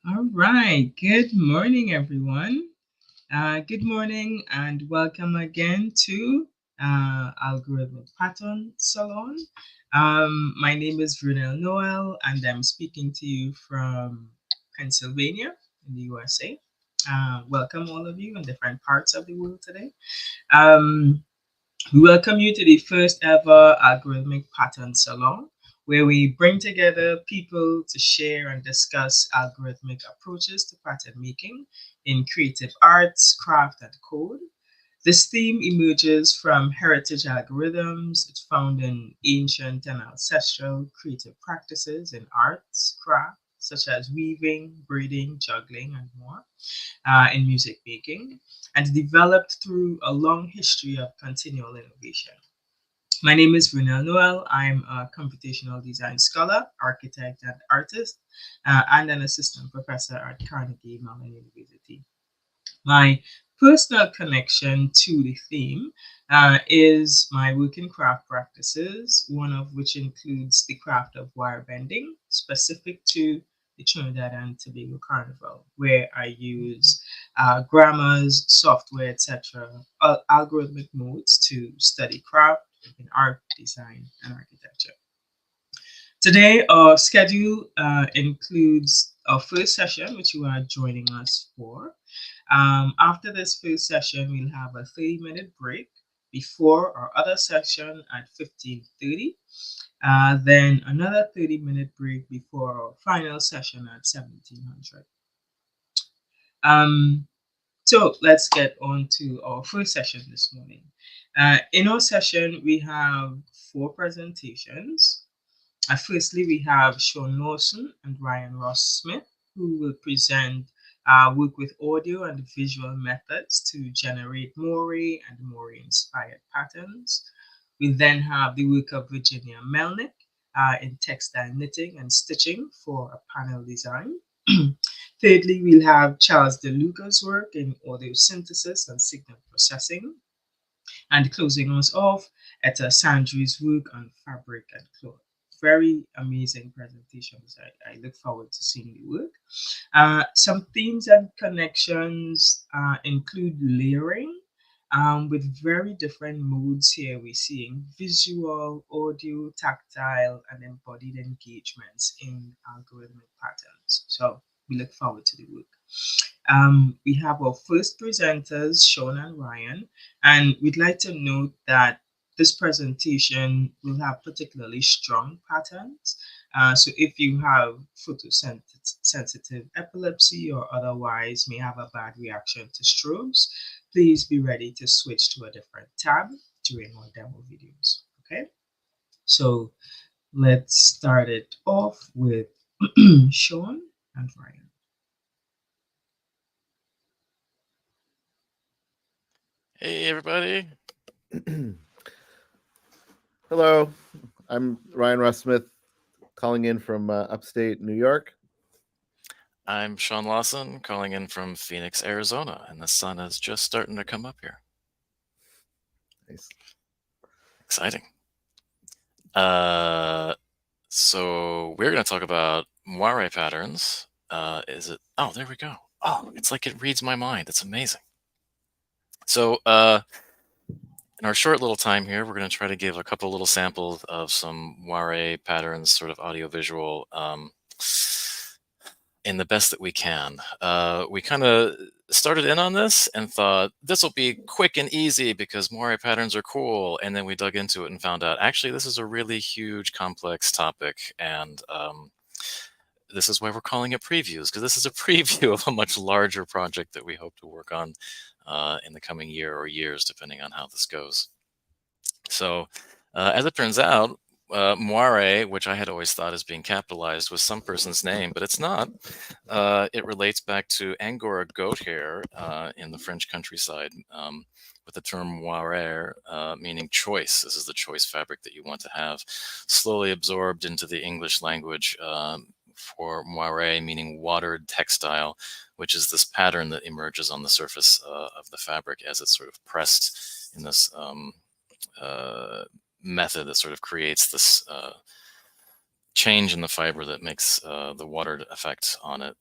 All right. Good morning, everyone. Good morning and welcome again to Algorithmic Pattern Salon. My name is Vernelle Noel and I'm speaking to you from Pennsylvania in the USA. Welcome, all of you in different parts of the world today. Um, we welcome you to the first ever Algorithmic Pattern Salon, where we bring together people to share and discuss algorithmic approaches to pattern making in creative arts, craft, and code. This theme emerges from heritage algorithms. It's found in ancient and ancestral creative practices in arts, craft, such as weaving, braiding, juggling, and more in music making, and developed through a long history of continual innovation. My name is Vernelle Noel. I'm a computational design scholar, architect, and artist, and an assistant professor at Carnegie Mellon University. My personal connection to the theme is my work in craft practices, one of which includes the craft of wire bending, specific to the Trinidad and Tobago Carnival, where I use grammars, software, etc., algorithmic modes to study craft in art, design, and architecture. Today, our schedule includes our first session, which you are joining us for. After this first session, we'll have a 30-minute break before our other session at 15:30. Then another 30-minute break before our final session at 1700. Um, so let's get on to our first session this morning. In our session, we have four presentations. Firstly, we have Shawn Lawson and Ryan Ross Smith, who will present work with audio and visual methods to generate Moiré and Moiré inspired patterns. We then have the work of Virginia Melnyk in textile knitting and stitching for a panel design. Thirdly, we'll have Charles Deluga's work in audio synthesis and signal processing. And closing us off, Etta Sandry's work on fabric and cloth. Very amazing presentations. I look forward to seeing the work. Some themes and connections include layering. With very different modes here, we're seeing visual, audio, tactile, and embodied engagements in algorithmic patterns. So we look forward to the work. We have our first presenters, Shawn and Ryan, and we'd like to note that this presentation will have particularly strong patterns. So if you have photosensitive epilepsy or otherwise may have a bad reaction to strobes, please be ready to switch to a different tab during our demo videos. Okay, so let's start it off with Shawn and Ryan. Hey, everybody. Hello, I'm Ryan Ross Smith, calling in from upstate New York. I'm Shawn Lawson, calling in from Phoenix, Arizona, and the sun is just starting to come up here. Nice. Exciting. So we're going to talk about Moiré patterns. Is it? Oh, there we go. Oh, it's like it reads my mind. It's amazing. So in our short little time here, we're going to try to give a couple little samples of some Moiré patterns, sort of audiovisual, in the best that we can. We kind of started in on this and thought this will be quick and easy because Moiré patterns are cool. And then we dug into it and found out actually this is a really huge, complex topic. And this is why we're calling it previews, because this is a preview of a much larger project that we hope to work on in the coming year or years, depending on how this goes. So as it turns out, Moiré, which I had always thought as being capitalized, was some person's name, but it's not. It relates back to Angora goat hair in the French countryside, with the term moiré, meaning choice. This is the choice fabric that you want to have, slowly absorbed into the English language for moiré, meaning watered textile, which is this pattern that emerges on the surface of the fabric as it's sort of pressed in this method that sort of creates this change in the fiber that makes the watered effect on it.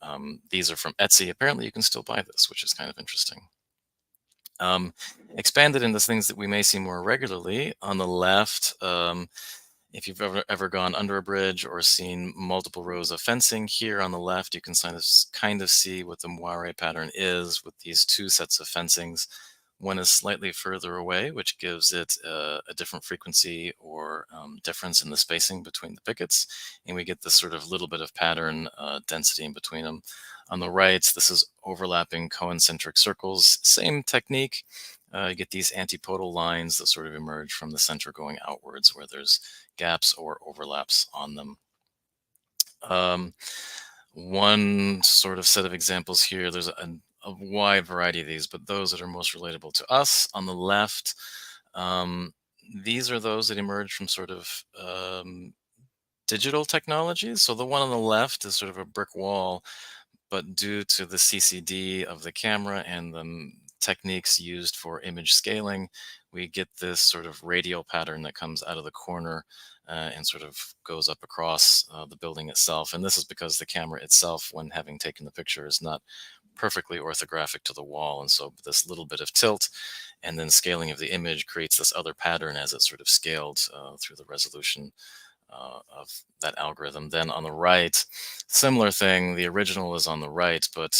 These are from Etsy. Apparently, you can still buy this, which is kind of interesting. Expanded into things that we may see more regularly. On the left, if you've ever gone under a bridge or seen multiple rows of fencing, here on the left, you can kind of see what the Moiré pattern is with these two sets of fencings. One is slightly further away, which gives it a different frequency or difference in the spacing between the pickets. And we get this sort of little bit of pattern density in between them. On the right, this is overlapping concentric circles. Same technique. You get these antipodal lines that sort of emerge from the center going outwards where there's gaps or overlaps on them. One sort of set of examples here, there's a wide variety of these, but those that are most relatable to us. On the left, these are those that emerge from sort of digital technologies. So the one on the left is sort of a brick wall, but due to the CCD of the camera and the techniques used for image scaling, we get this sort of radial pattern that comes out of the corner and sort of goes up across the building itself. And this is because the camera itself, when having taken the picture, is not perfectly orthographic to the wall. And so this little bit of tilt and then scaling of the image creates this other pattern as it's sort of scaled through the resolution of that algorithm. Then on the right, similar thing, the original is on the right, but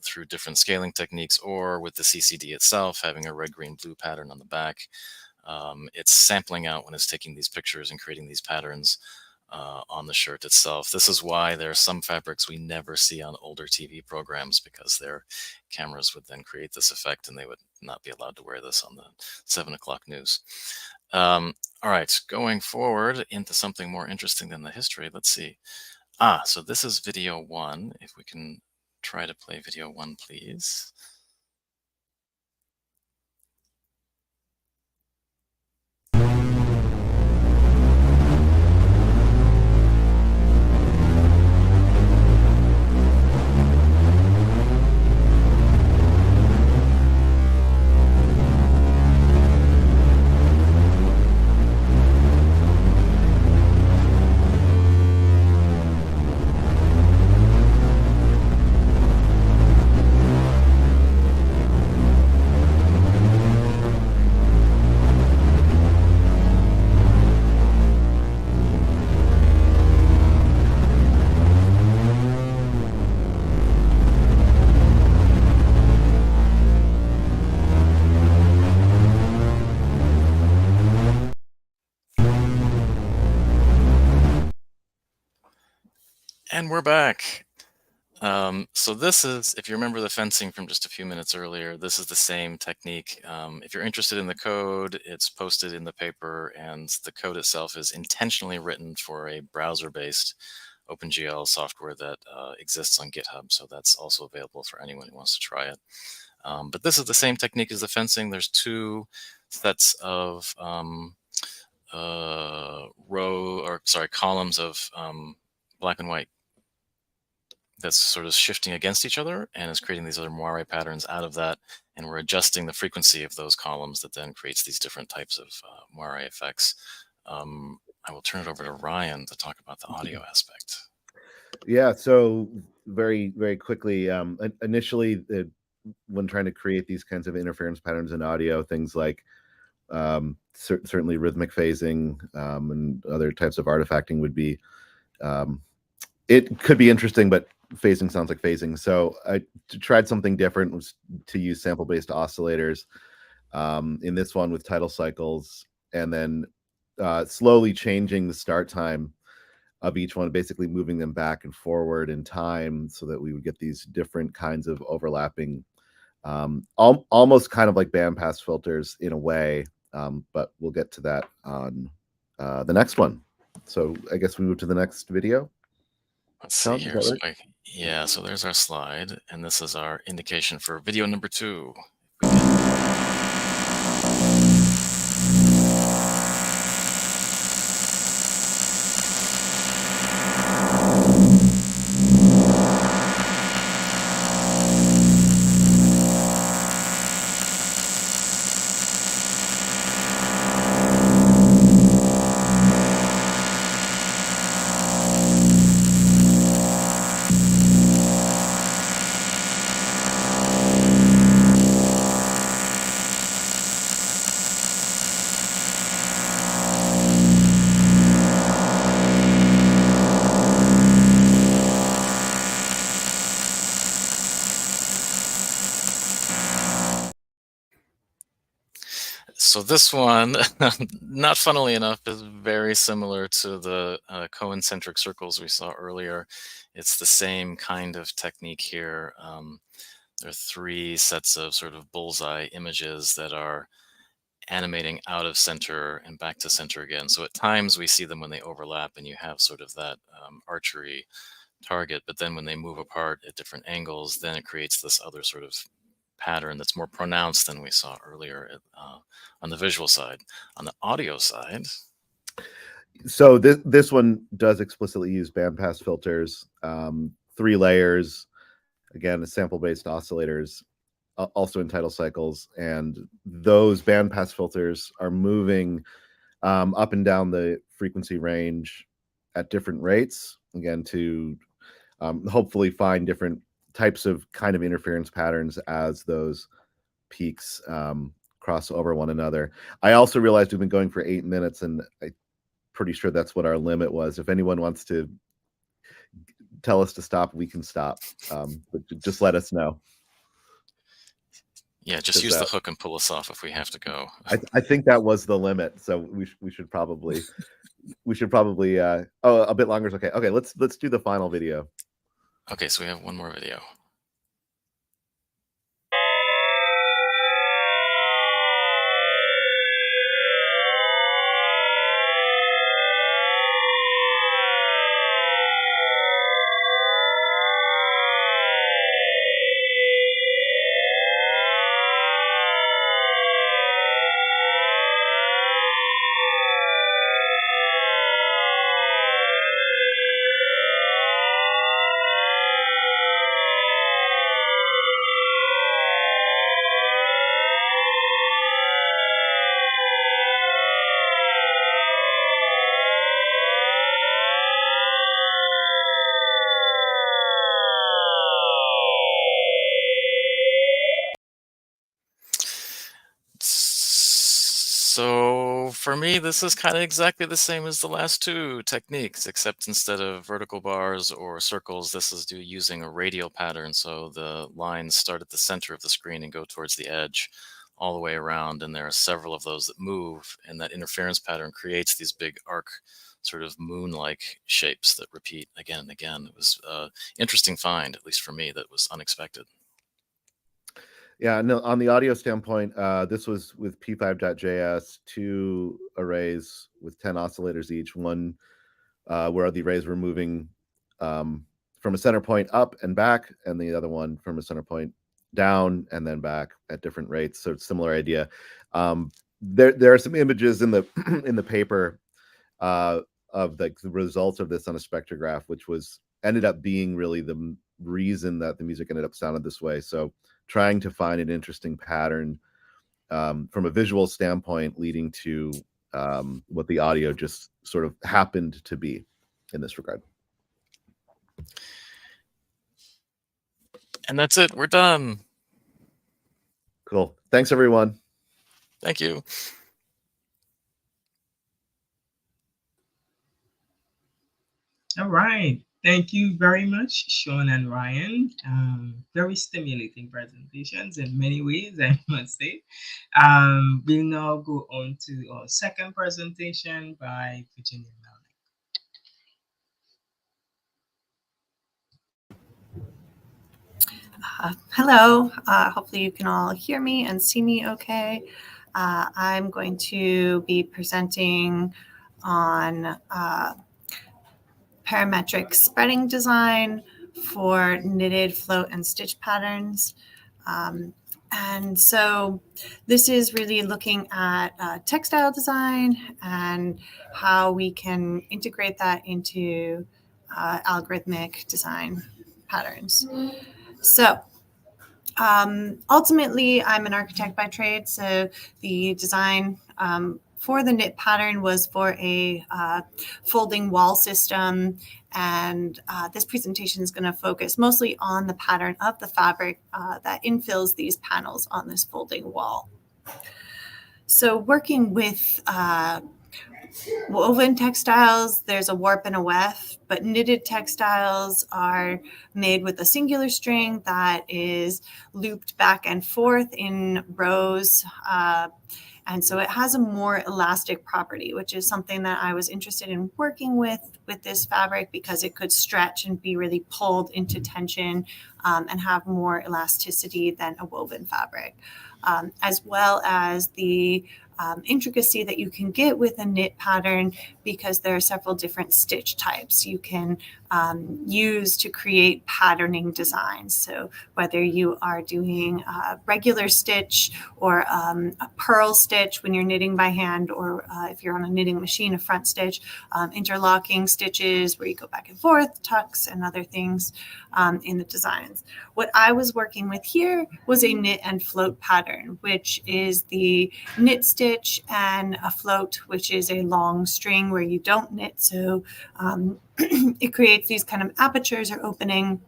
through different scaling techniques or with the CCD itself having a red, green, blue pattern on the back. It's sampling out when it's taking these pictures and creating these patterns on the shirt itself. This is why there are some fabrics we never see on older TV programs, because their cameras would then create this effect and they would not be allowed to wear this on the 7 o'clock news. All right, going forward into something more interesting than the history. Let's see. So this is video 1. If we can try to play video 1, please. And we're back. So this is, if you remember the fencing from just a few minutes earlier, this is the same technique. If you're interested in the code, it's posted in the paper, and the code itself is intentionally written for a browser-based OpenGL software that exists on GitHub. So that's also available for anyone who wants to try it. But this is the same technique as the fencing. There's two sets of columns of black and white that's sort of shifting against each other and is creating these other Moiré patterns out of that. And we're adjusting the frequency of those columns that then creates these different types of Moiré effects. I will turn it over to Ryan to talk about the audio aspect. Yeah, so very, very quickly, initially, when trying to create these kinds of interference patterns in audio, things like certainly rhythmic phasing and other types of artifacting would be, it could be interesting, but phasing sounds like phasing. So I tried something different, was to use sample-based oscillators in this one with tidal cycles, and then slowly changing the start time of each one, basically moving them back and forward in time so that we would get these different kinds of overlapping, almost kind of like bandpass filters in a way, but we'll get to that on the next one. So I guess we move to the next video. Let's see here. So yeah, so there's our slide, and this is our indication for video number 2. So this one, not funnily enough, is very similar to the concentric circles we saw earlier. It's the same kind of technique here. There are 3 sets of sort of bullseye images that are animating out of center and back to center again. So at times we see them when they overlap and you have sort of that archery target, but then when they move apart at different angles, then it creates this other sort of pattern that's more pronounced than we saw earlier on the visual side. On the audio side, so this one does explicitly use bandpass filters, 3 layers, again, sample-based oscillators, also in tidal cycles, and those bandpass filters are moving up and down the frequency range at different rates, again, to hopefully find different types of kind of interference patterns as those peaks cross over one another. I also realized we've been going for 8 minutes, and I'm pretty sure that's what our limit was. If anyone wants to tell us to stop, we can stop, but just let us know. Yeah, just use the hook and pull us off if we have to go. I think that was the limit, so we should probably oh, a bit longer is okay. Okay, let's do the final video. Okay, so we have one more video. So for me, this is kind of exactly the same as the last 2 techniques, except instead of vertical bars or circles, this is using a radial pattern. So the lines start at the center of the screen and go towards the edge all the way around. And there are several of those that move, and that interference pattern creates these big arc sort of moon-like shapes that repeat again and again. It was an interesting find, at least for me, that was unexpected. Yeah, no, on the audio standpoint, this was with P5.js, 2 arrays with 10 oscillators each, one where the arrays were moving from a center point up and back, and the other one from a center point down and then back at different rates. So it's a similar idea. There are some images in the in the paper of the results of this on a spectrograph, which ended up being really the reason that the music ended up sounding this way. So trying to find an interesting pattern from a visual standpoint, leading to what the audio just sort of happened to be in this regard. And that's it. We're done. Cool. Thanks, everyone. Thank you. All right. Thank you very much, Shawn and Ryan. Very stimulating presentations in many ways, I must say. We'll now go on to our second presentation by Virginia Melnyk. Hello. Hopefully you can all hear me and see me okay. I'm going to be presenting on parametric spreading design for knitted float and stitch patterns. And so this is really looking at textile design and how we can integrate that into algorithmic design patterns. So ultimately, I'm an architect by trade, so the design for the knit pattern was for a folding wall system, and this presentation is going to focus mostly on the pattern of the fabric that infills these panels on this folding wall. So working with woven textiles, there's a warp and a weft, but knitted textiles are made with a singular string that is looped back and forth in rows. And so it has a more elastic property, which is something that I was interested in working with this fabric, because it could stretch and be really pulled into tension and have more elasticity than a woven fabric, as well as the intricacy that you can get with a knit pattern, because there are several different stitch types you can use to create patterning designs. So whether you are doing a regular stitch or a purl stitch when you're knitting by hand, or if you're on a knitting machine, a front stitch, interlocking stitches where you go back and forth, tucks and other things in the designs. What I was working with here was a knit and float pattern, which is the knit stitch and a float, which is a long string where you don't knit. So it creates these kind of apertures or opening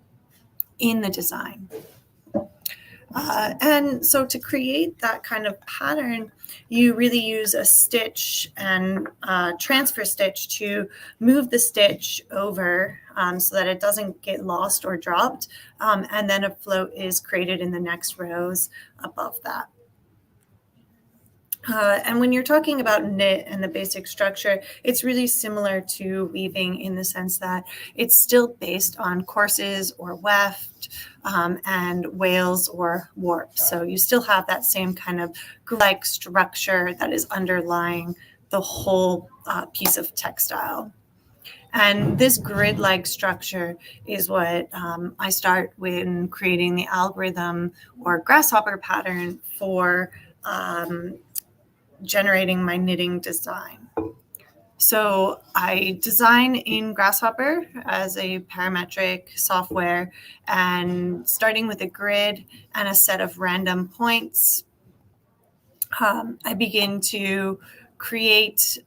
in the design. And so to create that kind of pattern, you really use a stitch and transfer stitch to move the stitch over so that it doesn't get lost or dropped. And then a float is created in the next rows above that. And when you're talking about knit and the basic structure, it's really similar to weaving in the sense that it's still based on courses or weft and wales or warp. So you still have that same kind of like structure that is underlying the whole piece of textile. And this grid-like structure is what I start when creating the algorithm or grasshopper pattern for generating my knitting design. So I design in Grasshopper as a parametric software, and starting with a grid and a set of random points, I begin to create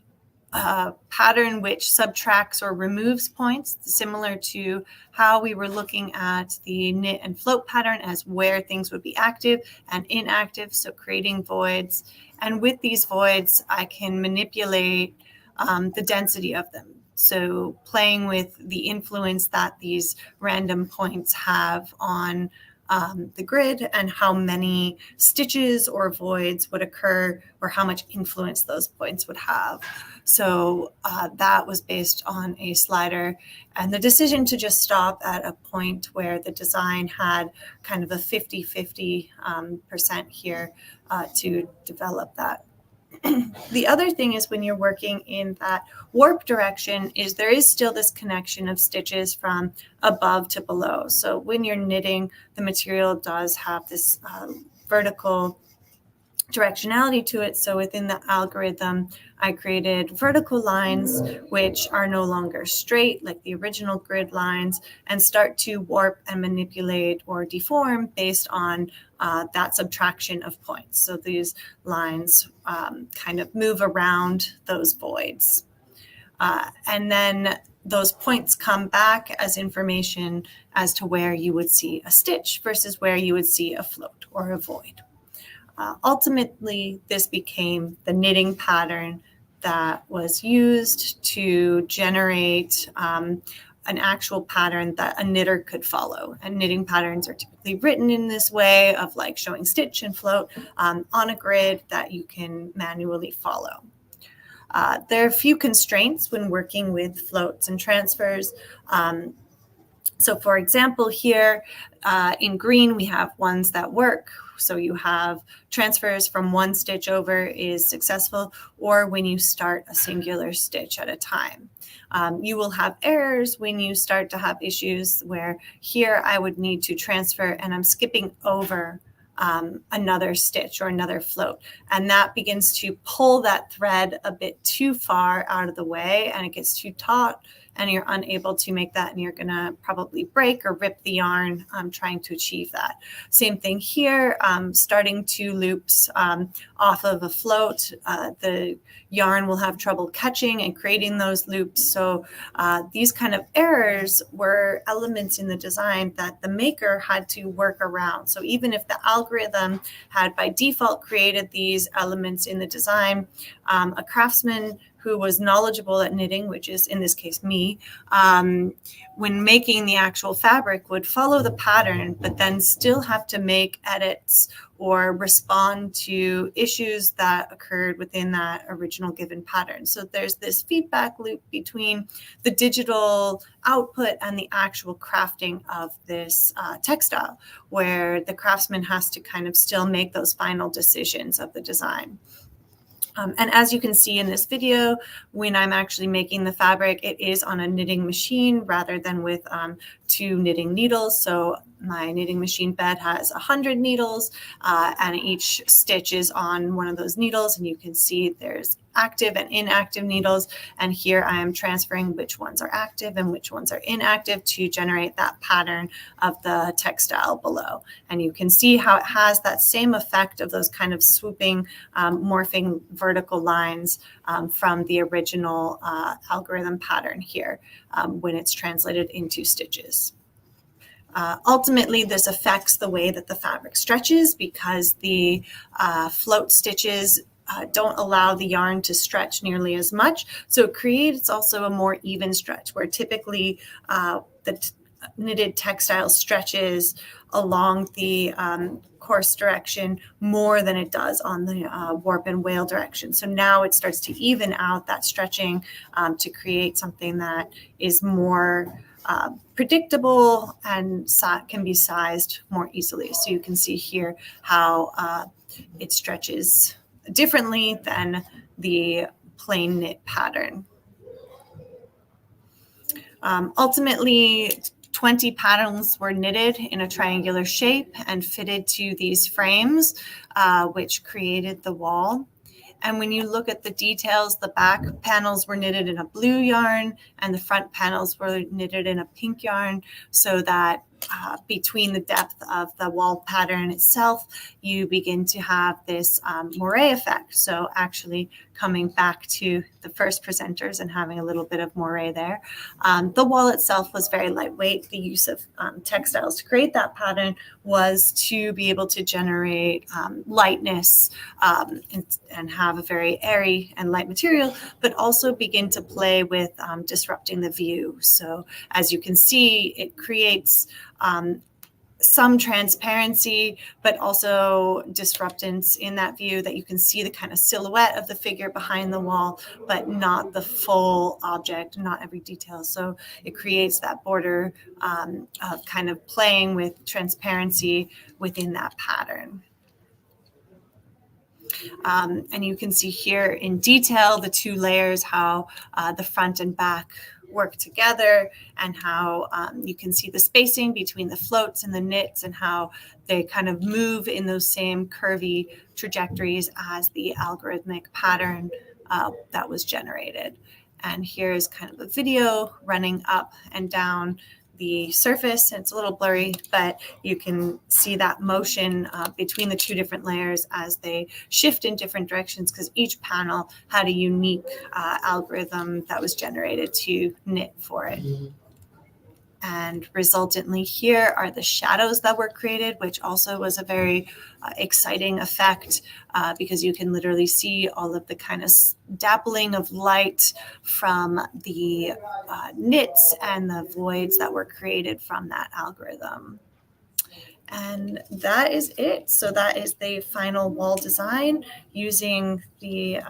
a pattern which subtracts or removes points, similar to how we were looking at the knit and float pattern as where things would be active and inactive, so creating voids. And with these voids, I can manipulate the density of them. So playing with the influence that these random points have on the grid and how many stitches or voids would occur, or how much influence those points would have. So that was based on a slider, and the decision to just stop at a point where the design had kind of a 50-50% here to develop that. The other thing is, when you're working in that warp direction, is there is still this connection of stitches from above to below. So when you're knitting, the material does have this vertical directionality to it. So within the algorithm, I created vertical lines, which are no longer straight like the original grid lines, and start to warp and manipulate or deform based on that subtraction of points. So these lines kind of move around those voids. And then those points come back as information as to where you would see a stitch versus where you would see a float or a void. Ultimately, this became the knitting pattern that was used to generate an actual pattern that a knitter could follow. And knitting patterns are typically written in this way of like showing stitch and float on a grid that you can manually follow. There are a few constraints when working with floats and transfers. So for example, here in green, we have ones that work. So you have transfers from one stitch over is successful, or when you start a singular stitch at a time. You will have errors when you start to have issues where here I would need to transfer and I'm skipping over another stitch or another float. And that begins to pull that thread a bit too far out of the way, and it gets too taut, and you're unable to make that, and you're going to probably break or rip the yarn trying to achieve that. Same thing here, starting two loops off of a float, the yarn will have trouble catching and creating those loops. So these kind of errors were elements in the design that the maker had to work around. So even if the algorithm had by default created these elements in the design, a craftsman who was knowledgeable at knitting, which is in this case me, when making the actual fabric would follow the pattern, but then still have to make edits or respond to issues that occurred within that original given pattern. So there's this feedback loop between the digital output and the actual crafting of this textile, where the craftsman has to kind of still make those final decisions of the design. And as you can see in this video, when I'm actually making the fabric, it is on a knitting machine rather than with 2 knitting needles. So my knitting machine bed has 100 needles, and each stitch is on one of those needles. And you can see there's active and inactive needles. And here I am transferring which ones are active and which ones are inactive to generate that pattern of the textile below. And you can see how it has that same effect of those kind of swooping, morphing vertical lines from the original algorithm pattern here when it's translated into stitches. Ultimately, this affects the way that the fabric stretches because the float stitches don't allow the yarn to stretch nearly as much. So it creates also a more even stretch where typically the knitted textile stretches along the course direction more than it does on the warp and wale direction. So now it starts to even out that stretching to create something that is more predictable and can be sized more easily. So you can see here how it stretches differently than the plain knit pattern. Ultimately, 20 patterns were knitted in a triangular shape and fitted to these frames, which created the wall. And when you look at the details, the back panels were knitted in a blue yarn and the front panels were knitted in a pink yarn, so that between the depth of the wall pattern itself, you begin to have this moiré effect. So actually coming back to the first presenters and having a little bit of moiré there. The wall itself was very lightweight. The use of textiles to create that pattern was to be able to generate lightness and have a very airy and light material, but also begin to play with disrupting the view. So as you can see, it creates some transparency, but also disruptance in that view, that you can see the kind of silhouette of the figure behind the wall, but not the full object, not every detail. So it creates that border of kind of playing with transparency within that pattern. And you can see here in detail the 2 layers, how the front and back work together, and how you can see the spacing between the floats and the knits and how they kind of move in those same curvy trajectories as the algorithmic pattern that was generated. And here's kind of a video running up and down the surface. It's a little blurry, but you can see that motion between the 2 different layers as they shift in different directions, because each panel had a unique algorithm that was generated to knit for it. And resultantly here are the shadows that were created, which also was a very exciting effect because you can literally see all of the kind of dappling of light from the knits and the voids that were created from that algorithm. And that is it. So that is the final wall design using the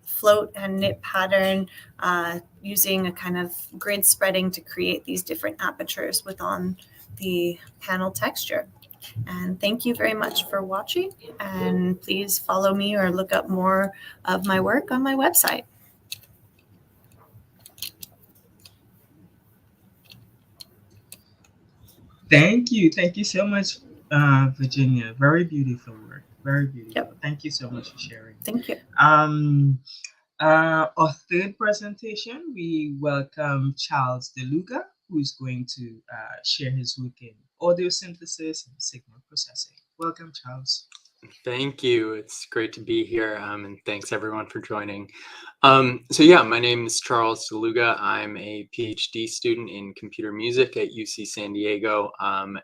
float and knit pattern, using a kind of grid spreading to create these different apertures within the panel texture. And thank you very much for watching. And please follow me or look up more of my work on my website. Thank you. Thank you so much, Virginia. Very beautiful work. Very beautiful. Yep. Thank you so much for sharing. Thank you. Our third presentation, we welcome Charles Deluga, who is going to share his work in audio synthesis and signal processing. Welcome, Charles. Thank you. It's great to be here, and thanks everyone for joining. So yeah, my name is Charles Deluga. I'm a PhD student in computer music at UC San Diego,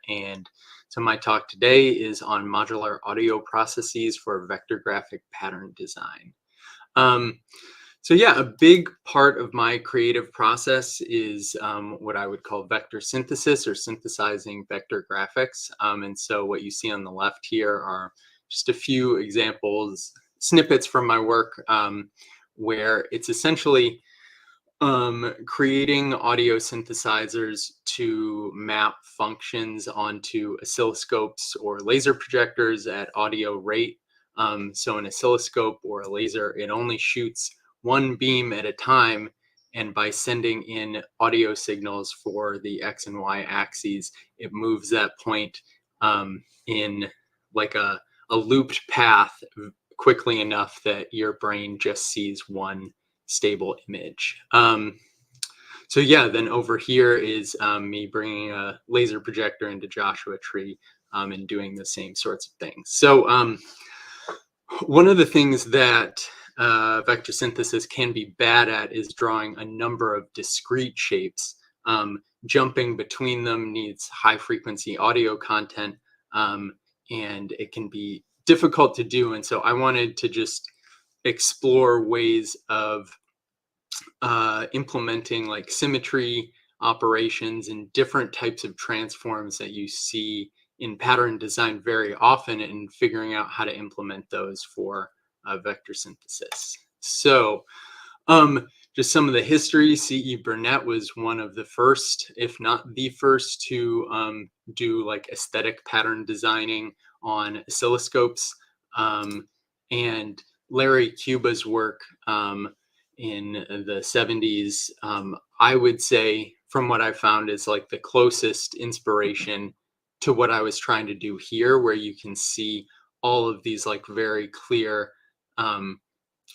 and so my talk today is on modular audio processes for vector graphic pattern design. So yeah, a big part of my creative process is what I would call vector synthesis or synthesizing vector graphics. And so what you see on the left here are just a few examples, snippets from my work, where it's essentially creating audio synthesizers to map functions onto oscilloscopes or laser projectors at audio rate. So an oscilloscope or a laser, it only shoots one beam at a time. And by sending in audio signals for the X and Y axes, it moves that point in like a looped path quickly enough that your brain just sees one stable image. So yeah, then over here is me bringing a laser projector into Joshua Tree and doing the same sorts of things. So one of the things that vector synthesis can be bad at is drawing a number of discrete shapes. Jumping between them needs high frequency audio content, and it can be difficult to do. And so I wanted to just explore ways of implementing like symmetry operations and different types of transforms that you see in pattern design very often, and figuring out how to implement those for vector synthesis. So just some of the history. C.E. Burnett was one of the first, if not the first, to do like aesthetic pattern designing on oscilloscopes. And Larry Cuba's work in the 70s, I would say, from what I found, is like the closest inspiration to what I was trying to do here, where you can see all of these like very clear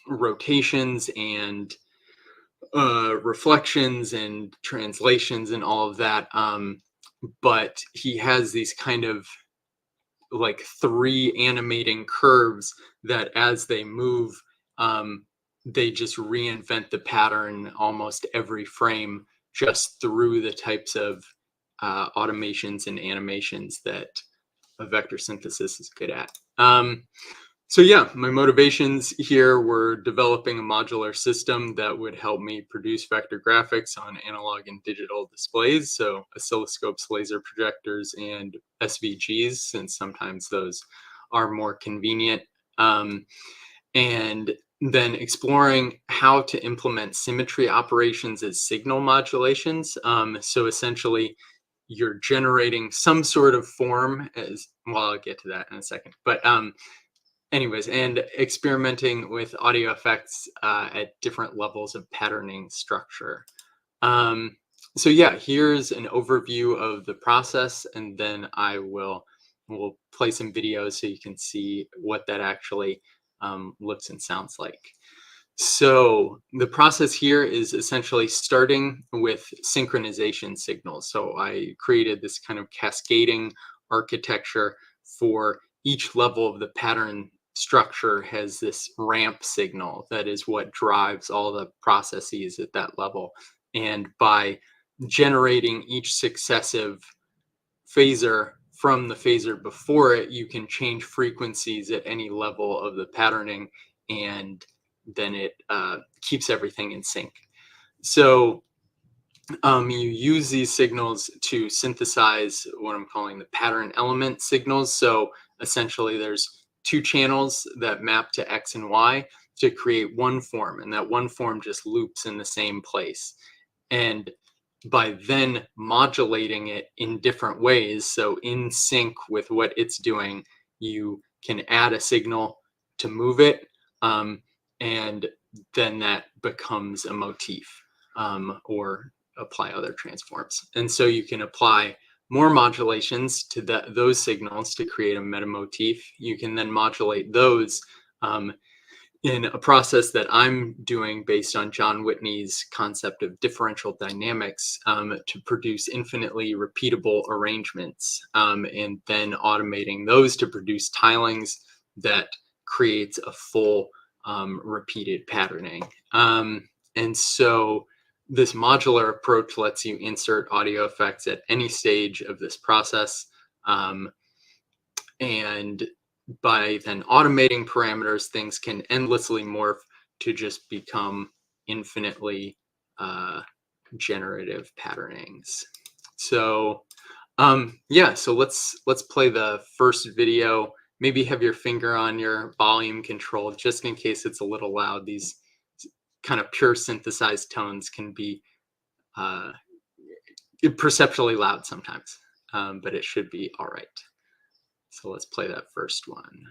rotations and reflections and translations and all of that. But he has these kind of like three animating curves that as they move, they just reinvent the pattern almost every frame, just through the types of automations and animations that a vector synthesis is good at. So yeah, my motivations here were developing a modular system that would help me produce vector graphics on analog and digital displays. So oscilloscopes, laser projectors, and SVGs, since sometimes those are more convenient. And then exploring how to implement symmetry operations as signal modulations. So essentially, you're generating some sort of form as, well, I'll get to that in a second. But anyways, and experimenting with audio effects at different levels of patterning structure. So yeah, here's an overview of the process, and then we'll play some videos so you can see what that actually looks and sounds like. So the process here is essentially starting with synchronization signals. So I created this kind of cascading architecture for each level of the pattern structure has this ramp signal that is what drives all the processes at that level. And by generating each successive phasor from the phasor before it, you can change frequencies at any level of the patterning, and then it keeps everything in sync. So you use these signals to synthesize what I'm calling the pattern element signals. So essentially there's two channels that map to X and Y to create one form, and that one form just loops in the same place. And by then modulating it in different ways, so in sync with what it's doing, you can add a signal to move it, and then that becomes a motif, or apply other transforms. And so you can apply more modulations to those signals to create a meta motif. You can then modulate those in a process that I'm doing based on John Whitney's concept of differential dynamics, to produce infinitely repeatable arrangements, and then automating those to produce tilings that creates a full repeated patterning. And so this modular approach lets you insert audio effects at any stage of this process. And by then automating parameters, things can endlessly morph to just become infinitely generative patternings. So yeah, so let's play the first video. Maybe have your finger on your volume control just in case it's a little loud. These kind of pure synthesized tones can be perceptually loud sometimes, but it should be all right. So let's play that first one.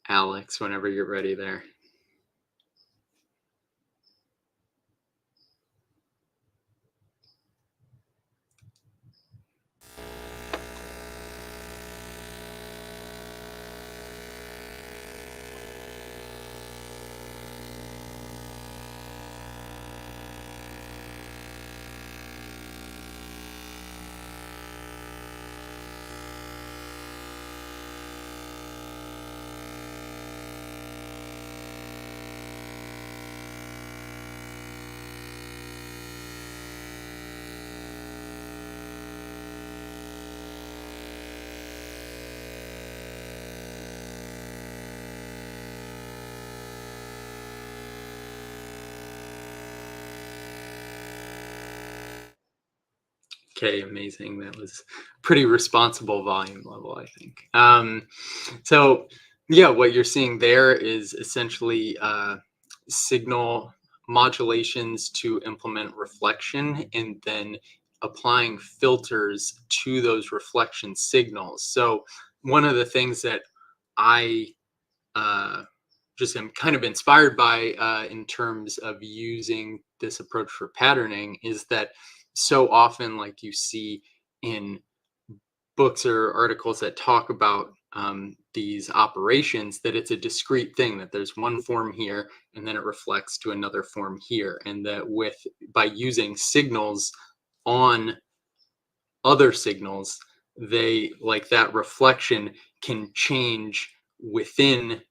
Alex, whenever you're ready there. Okay, amazing. That was pretty responsible volume level, I think. So yeah, what you're seeing there is essentially signal modulations to implement reflection and then applying filters to those reflection signals. So one of the things that I just am kind of inspired by in terms of using this approach for patterning is that so often, like you see in books or articles that talk about these operations, that it's a discrete thing, that there's one form here and then it reflects to another form here, and that by using signals on other signals, they, like, that reflection can change within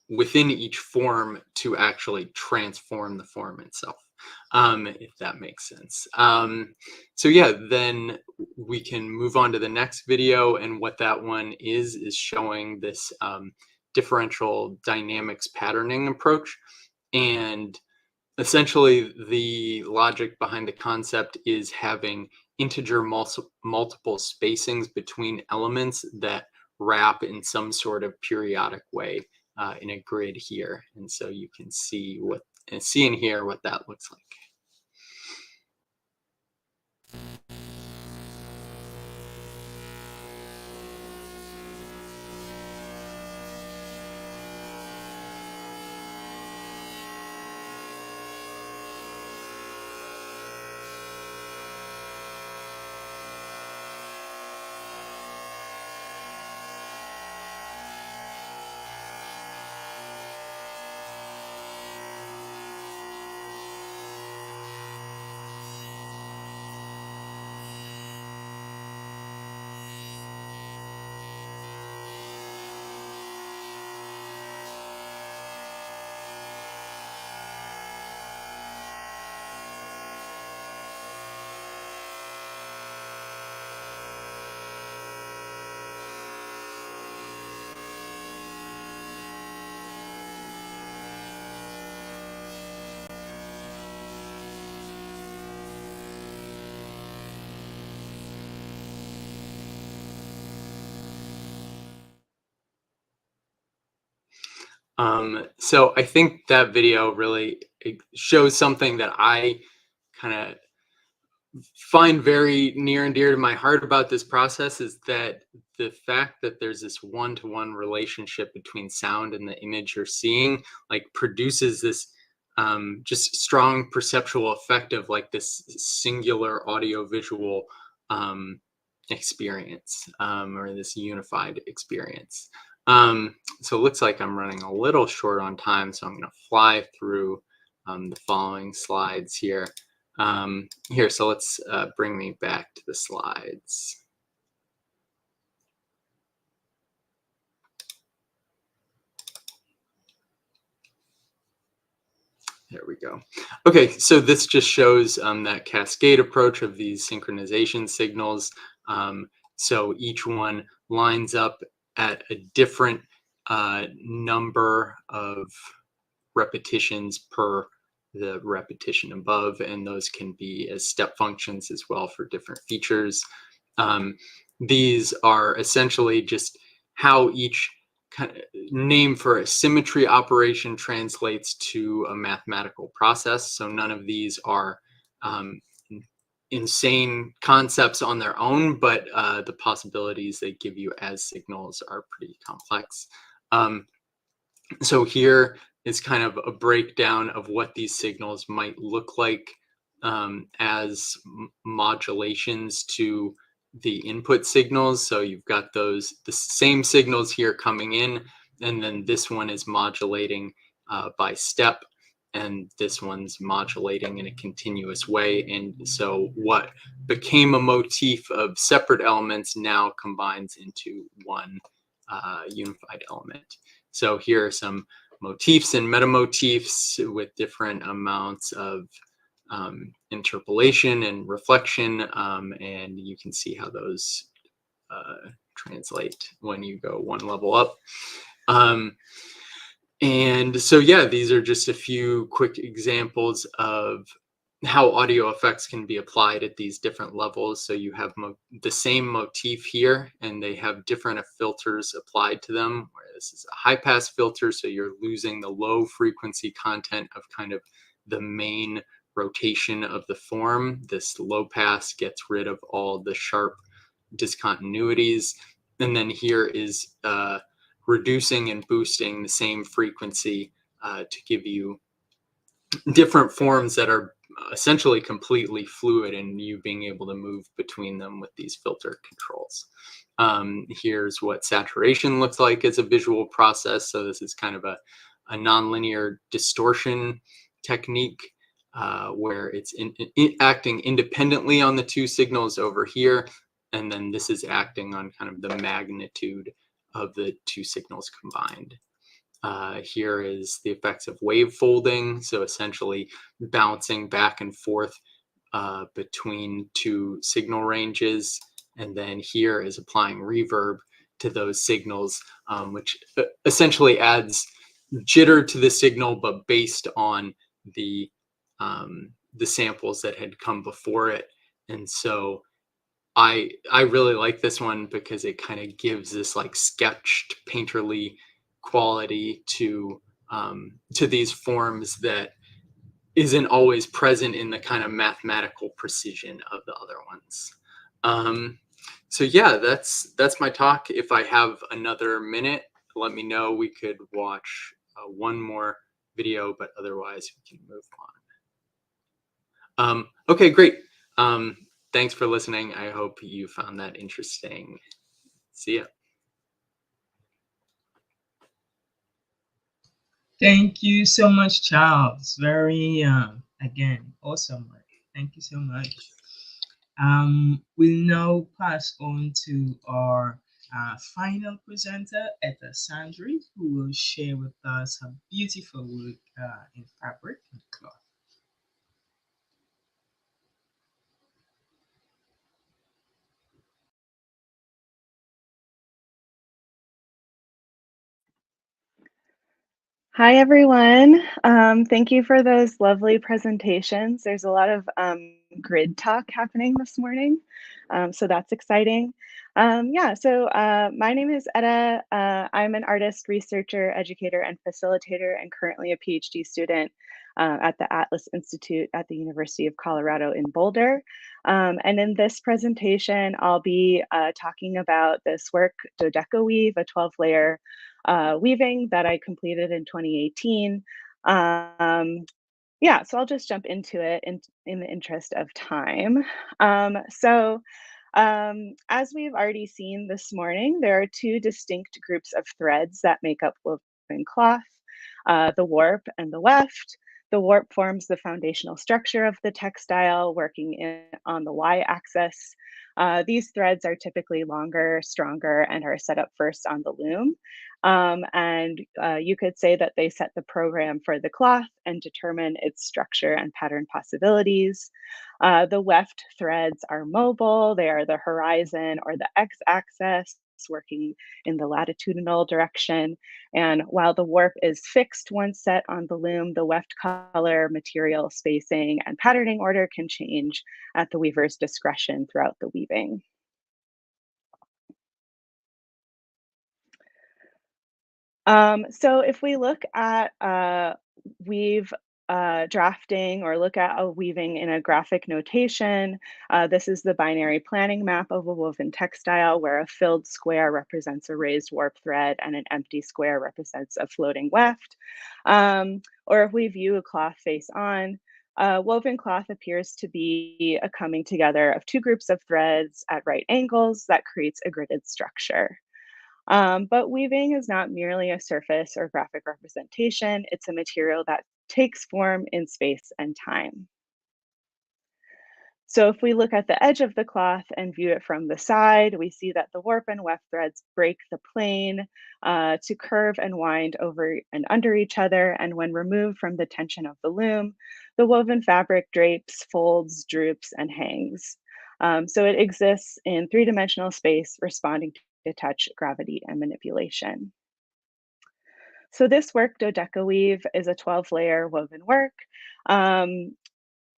each form to actually transform the form itself, if that makes sense. So yeah, then we can move on to the next video, and what that one is showing this differential dynamics patterning approach. And essentially the logic behind the concept is having integer multiple spacings between elements that wrap in some sort of periodic way in a grid here. And so you can see and hear what that looks like. So I think that video really shows something that I kind of find very near and dear to my heart about this process, is that the fact that there's this one-to-one relationship between sound and the image you're seeing, like, produces this just strong perceptual effect of, like, this singular audio-visual experience, or this unified experience. So it looks like I'm running a little short on time, so I'm going to fly through the following slides here. So let's bring me back to the slides. There we go. Okay, so this just shows that cascade approach of these synchronization signals. So each one lines up at a different number of repetitions per the repetition above, and those can be as step functions as well for different features. These are essentially just how each kind of name for a symmetry operation translates to a mathematical process. So none of these are insane concepts on their own, but the possibilities they give you as signals are pretty complex. So here is kind of a breakdown of what these signals might look like as modulations to the input signals. So you've got the same signals here coming in, and then this one is modulating by step, and this one's modulating in a continuous way. And so what became a motif of separate elements now combines into one unified element. So here are some motifs and metamotifs with different amounts of interpolation and reflection, and you can see how those translate when you go one level up. And so, yeah, these are just a few quick examples of how audio effects can be applied at these different levels. So you have the same motif here, and they have different filters applied to them. Where this is a high pass filter, so you're losing the low frequency content of kind of the main rotation of the form. This low pass gets rid of all the sharp discontinuities. And then here is reducing and boosting the same frequency to give you different forms that are essentially completely fluid, and you being able to move between them with these filter controls. Here's what saturation looks like as a visual process. So this is kind of a nonlinear distortion technique where it's acting independently on the two signals over here, and then this is acting on kind of the magnitude of the two signals combined. Here is the effects of wave folding, so essentially bouncing back and forth between two signal ranges. And then here is applying reverb to those signals, which essentially adds jitter to the signal, but based on the samples that had come before it. And so I really like this one because it kind of gives this like sketched painterly quality to these forms that isn't always present in the kind of mathematical precision of the other ones. So yeah, that's my talk. If I have another minute, let me know. We could watch one more video, but otherwise we can move on. Okay, great. Thanks for listening. I hope you found that interesting. See ya. Thank you so much, Charles. Very, again, awesome work. Thank you so much. We'll now pass on to our final presenter, Etta Sandry, who will share with us her beautiful work in fabric and cloth. Hi, everyone. Thank you for those lovely presentations. There's a lot of grid talk happening this morning, so that's exciting. My name is Etta. I'm an artist, researcher, educator, and facilitator, and currently a PhD student at the Atlas Institute at the University of Colorado in Boulder. And in this presentation, I'll be talking about this work, Dodeca Weave, a 12-layer weaving that I completed in 2018. So I'll just jump into it in the interest of time. As we've already seen this morning, there are two distinct groups of threads that make up woven cloth, the warp and the weft. The warp forms the foundational structure of the textile, working on the y-axis. These threads are typically longer, stronger, and are set up first on the loom. You could say that they set the program for the cloth and determine its structure and pattern possibilities. The weft threads are mobile. They are the horizon or the x-axis threads working in the latitudinal direction. And while the warp is fixed once set on the loom, the weft color, material, spacing, and patterning order can change at the weaver's discretion throughout the weaving. So if we look at weave drafting or look at a weaving in a graphic notation, this is the binary planning map of a woven textile where a filled square represents a raised warp thread and an empty square represents a floating weft. Or if we view a cloth face on, woven cloth appears to be a coming together of two groups of threads at right angles that creates a gridded structure. But weaving is not merely a surface or graphic representation, it's a material that takes form in space and time. So if we look at the edge of the cloth and view it from the side, we see that the warp and weft threads break the plane to curve and wind over and under each other. And when removed from the tension of the loom, the woven fabric drapes, folds, droops, and hangs. So it exists in three-dimensional space, responding to touch, gravity, and manipulation. So this work, Dodeca Weave, is a 12-layer woven work. And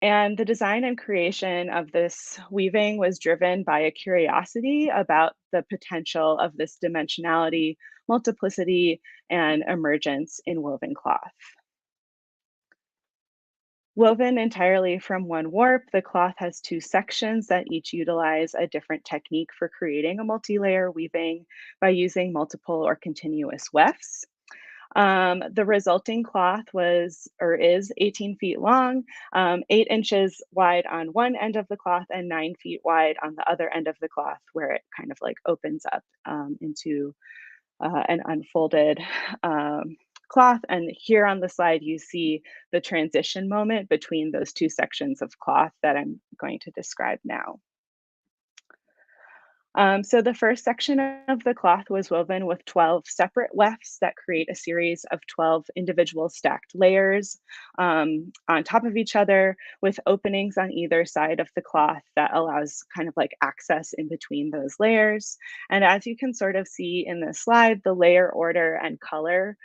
the design and creation of this weaving was driven by a curiosity about the potential of this dimensionality, multiplicity, and emergence in woven cloth. Woven entirely from one warp, the cloth has two sections that each utilize a different technique for creating a multi-layer weaving by using multiple or continuous wefts. The resulting cloth was or is 18 feet long, 8 inches wide on one end of the cloth and 9 feet wide on the other end of the cloth, where it kind of like opens up into an unfolded cloth. And here on the slide, you see the transition moment between those two sections of cloth that I'm going to describe now. So the first section of the cloth was woven with 12 separate wefts that create a series of 12 individual stacked layers on top of each other with openings on either side of the cloth that allows kind of like access in between those layers. And as you can sort of see in this slide, the layer order and color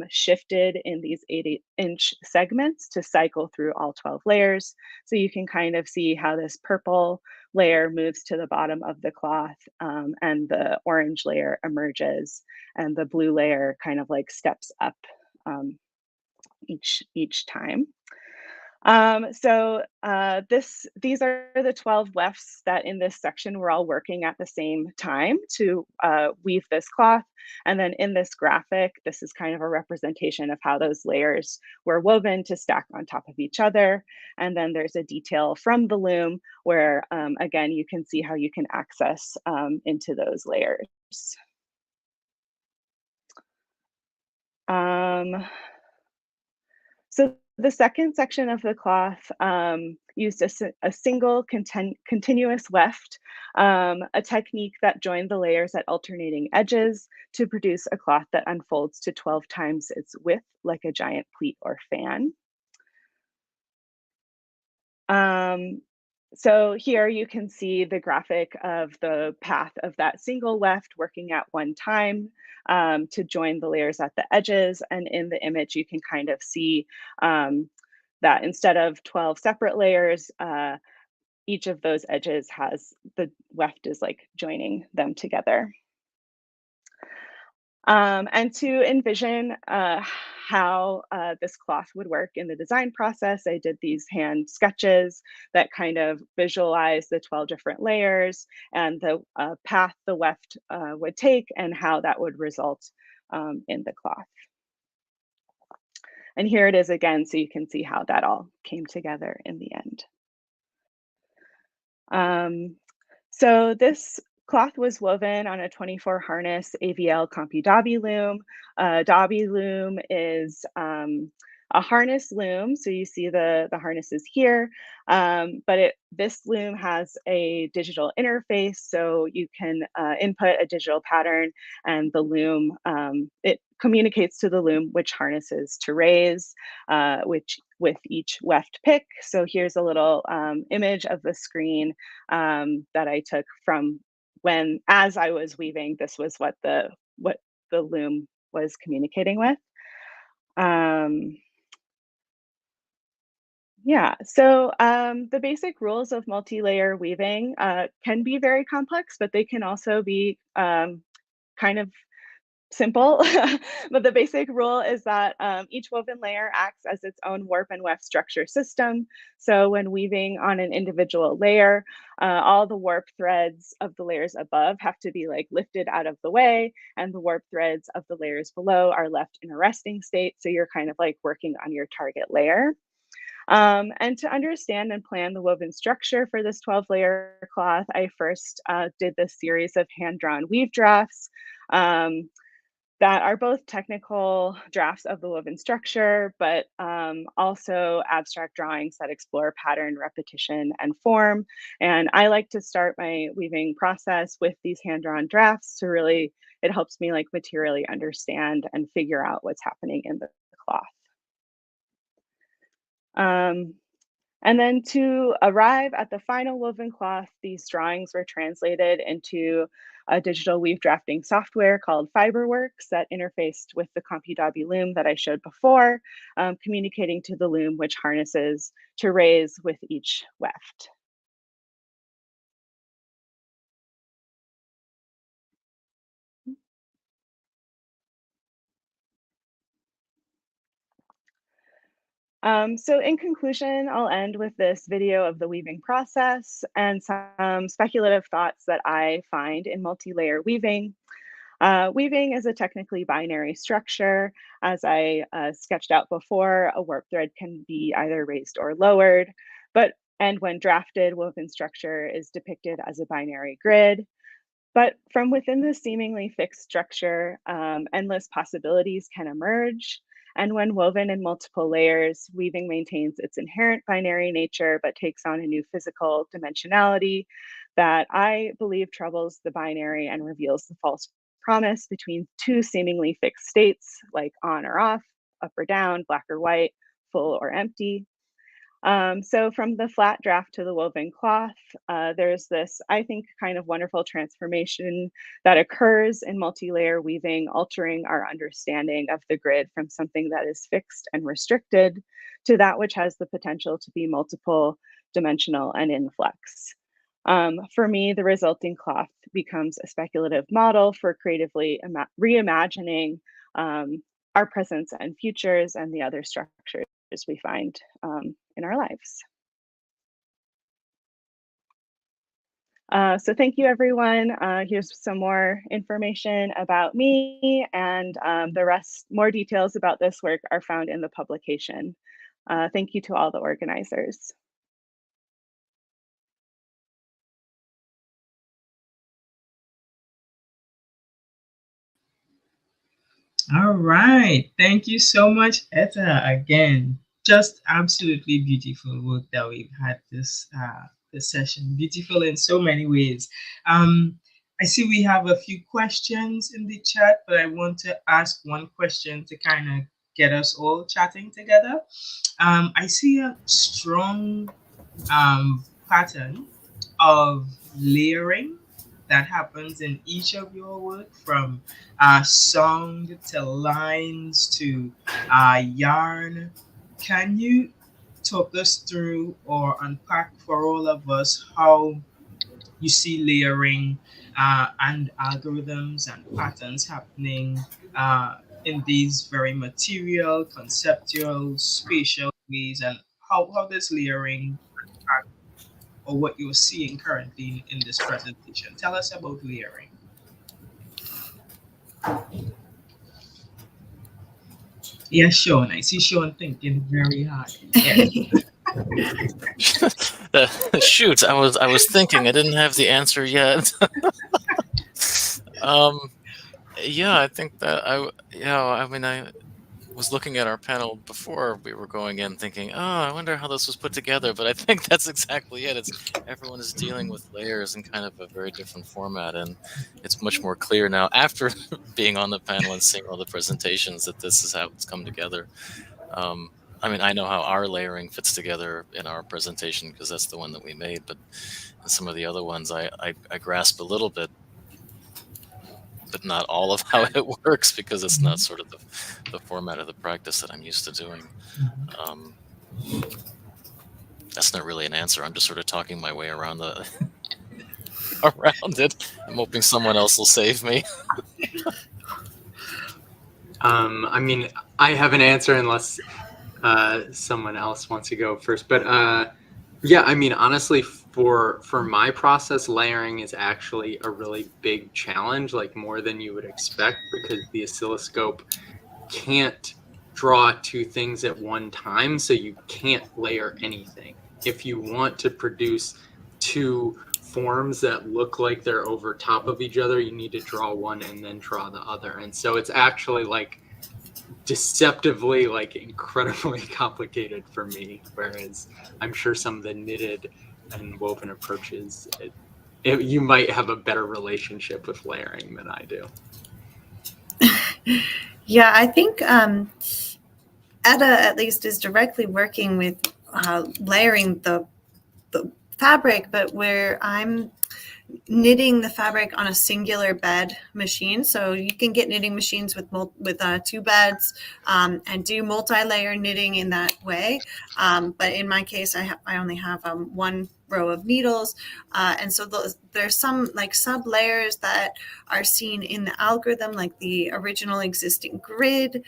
shifted in these 8-inch segments to cycle through all 12 layers. So you can kind of see how this purple layer moves to the bottom of the cloth and the orange layer emerges and the blue layer kind of like steps up each time. These are the 12 wefts that in this section we're all working at the same time to weave this cloth. And then in this graphic, this is kind of a representation of how those layers were woven to stack on top of each other. And then there's a detail from the loom where, again, you can see how you can access into those layers. So the second section of the cloth used a single continuous weft, a technique that joined the layers at alternating edges to produce a cloth that unfolds to 12 times its width like a giant pleat or fan. So here you can see the graphic of the path of that single weft working at one time to join the layers at the edges. And in the image, you can kind of see that instead of 12 separate layers, each of those edges has the weft is like joining them together. And to envision how this cloth would work in the design process, I did these hand sketches that kind of visualize the 12 different layers and the path the weft would take and how that would result in the cloth. And here it is again, so you can see how that all came together in the end. So this cloth was woven on a 24 harness AVL CompuDobby loom. Dobby loom is a harness loom, so you see the harnesses here, but this loom has a digital interface, so you can input a digital pattern and the loom, it communicates to the loom which harnesses to raise, with each weft pick. So here's a little image of the screen that I took from as I was weaving, this was what the loom was communicating with. Yeah, so the basic rules of multi-layer weaving can be very complex, but they can also be kind of simple. But the basic rule is that each woven layer acts as its own warp and weft structure system. So when weaving on an individual layer, all the warp threads of the layers above have to be like lifted out of the way, and the warp threads of the layers below are left in a resting state. So you're kind of like working on your target layer. And to understand and plan the woven structure for this 12-layer cloth, I first did this series of hand-drawn weave drafts that are both technical drafts of the woven structure, but also abstract drawings that explore pattern, repetition, and form. And I like to start my weaving process with these hand-drawn drafts to really, it helps me like materially understand and figure out what's happening in the cloth. And then to arrive at the final woven cloth, these drawings were translated into a digital weave drafting software called Fiberworks that interfaced with the CompuDobby loom that I showed before, communicating to the loom, which harnesses to raise with each weft. So in conclusion, I'll end with this video of the weaving process and some speculative thoughts that I find in multi-layer weaving. Weaving is a technically binary structure. As I sketched out before, a warp thread can be either raised or lowered, and when drafted, woven structure is depicted as a binary grid. But from within the seemingly fixed structure, endless possibilities can emerge. And when woven in multiple layers, weaving maintains its inherent binary nature, but takes on a new physical dimensionality that I believe troubles the binary and reveals the false promise between two seemingly fixed states, like on or off, up or down, black or white, full or empty. So from the flat draft to the woven cloth, there's this, I think, kind of wonderful transformation that occurs in multi-layer weaving, altering our understanding of the grid from something that is fixed and restricted to that which has the potential to be multiple, dimensional, and in flux. For me, the resulting cloth becomes a speculative model for creatively reimagining our presence and futures and the other structures we find in our lives. So thank you, everyone. Here's some more information about me, and the rest, more details about this work are found in the publication. Thank you to all the organizers. All right. Thank you so much, Etta. Again, just absolutely beautiful work that we've had this session. Beautiful in so many ways. I see we have a few questions in the chat, but I want to ask one question to kind of get us all chatting together. I see a strong pattern of layering that happens in each of your work, from song to lines to yarn. Can you talk us through or unpack for all of us how you see layering and algorithms and patterns happening in these very material, conceptual, spatial ways, and how does layering impact or what you're seeing currently in this presentation? Tell us about layering. Yes, Shawn. I see Shawn thinking very hard. Yes. Shoot, I was thinking I didn't have the answer yet. Yeah, I think that I was looking at our panel before we were going in thinking, oh, I wonder how this was put together. But I think that's exactly it. Everyone is dealing with layers in kind of a very different format. And it's much more clear now after being on the panel and seeing all the presentations that this is how it's come together. I mean, I know how our layering fits together in our presentation because that's the one that we made, but in some of the other ones, I grasp a little bit, but not all of how it works because it's not sort of the format of the practice that I'm used to doing. That's not really an answer. I'm just sort of talking my way around around it. I'm hoping someone else will save me. I mean, I have an answer unless someone else wants to go first. But yeah, I mean, honestly, for my process, layering is actually a really big challenge, like more than you would expect, because the oscilloscope can't draw two things at one time, so you can't layer anything. If you want to produce two forms that look like they're over top of each other, you need to draw one and then draw the other. And so it's actually like deceptively like incredibly complicated for me, whereas I'm sure some of the knitted and woven approaches, you might have a better relationship with layering than I do. Yeah, I think Etta at least is directly working with layering the fabric, but where I'm knitting the fabric on a singular bed machine. So you can get knitting machines with two beds and do multi-layer knitting in that way. But in my case, I only have one row of needles. And so there's some like sub layers that are seen in the algorithm, like the original existing grid,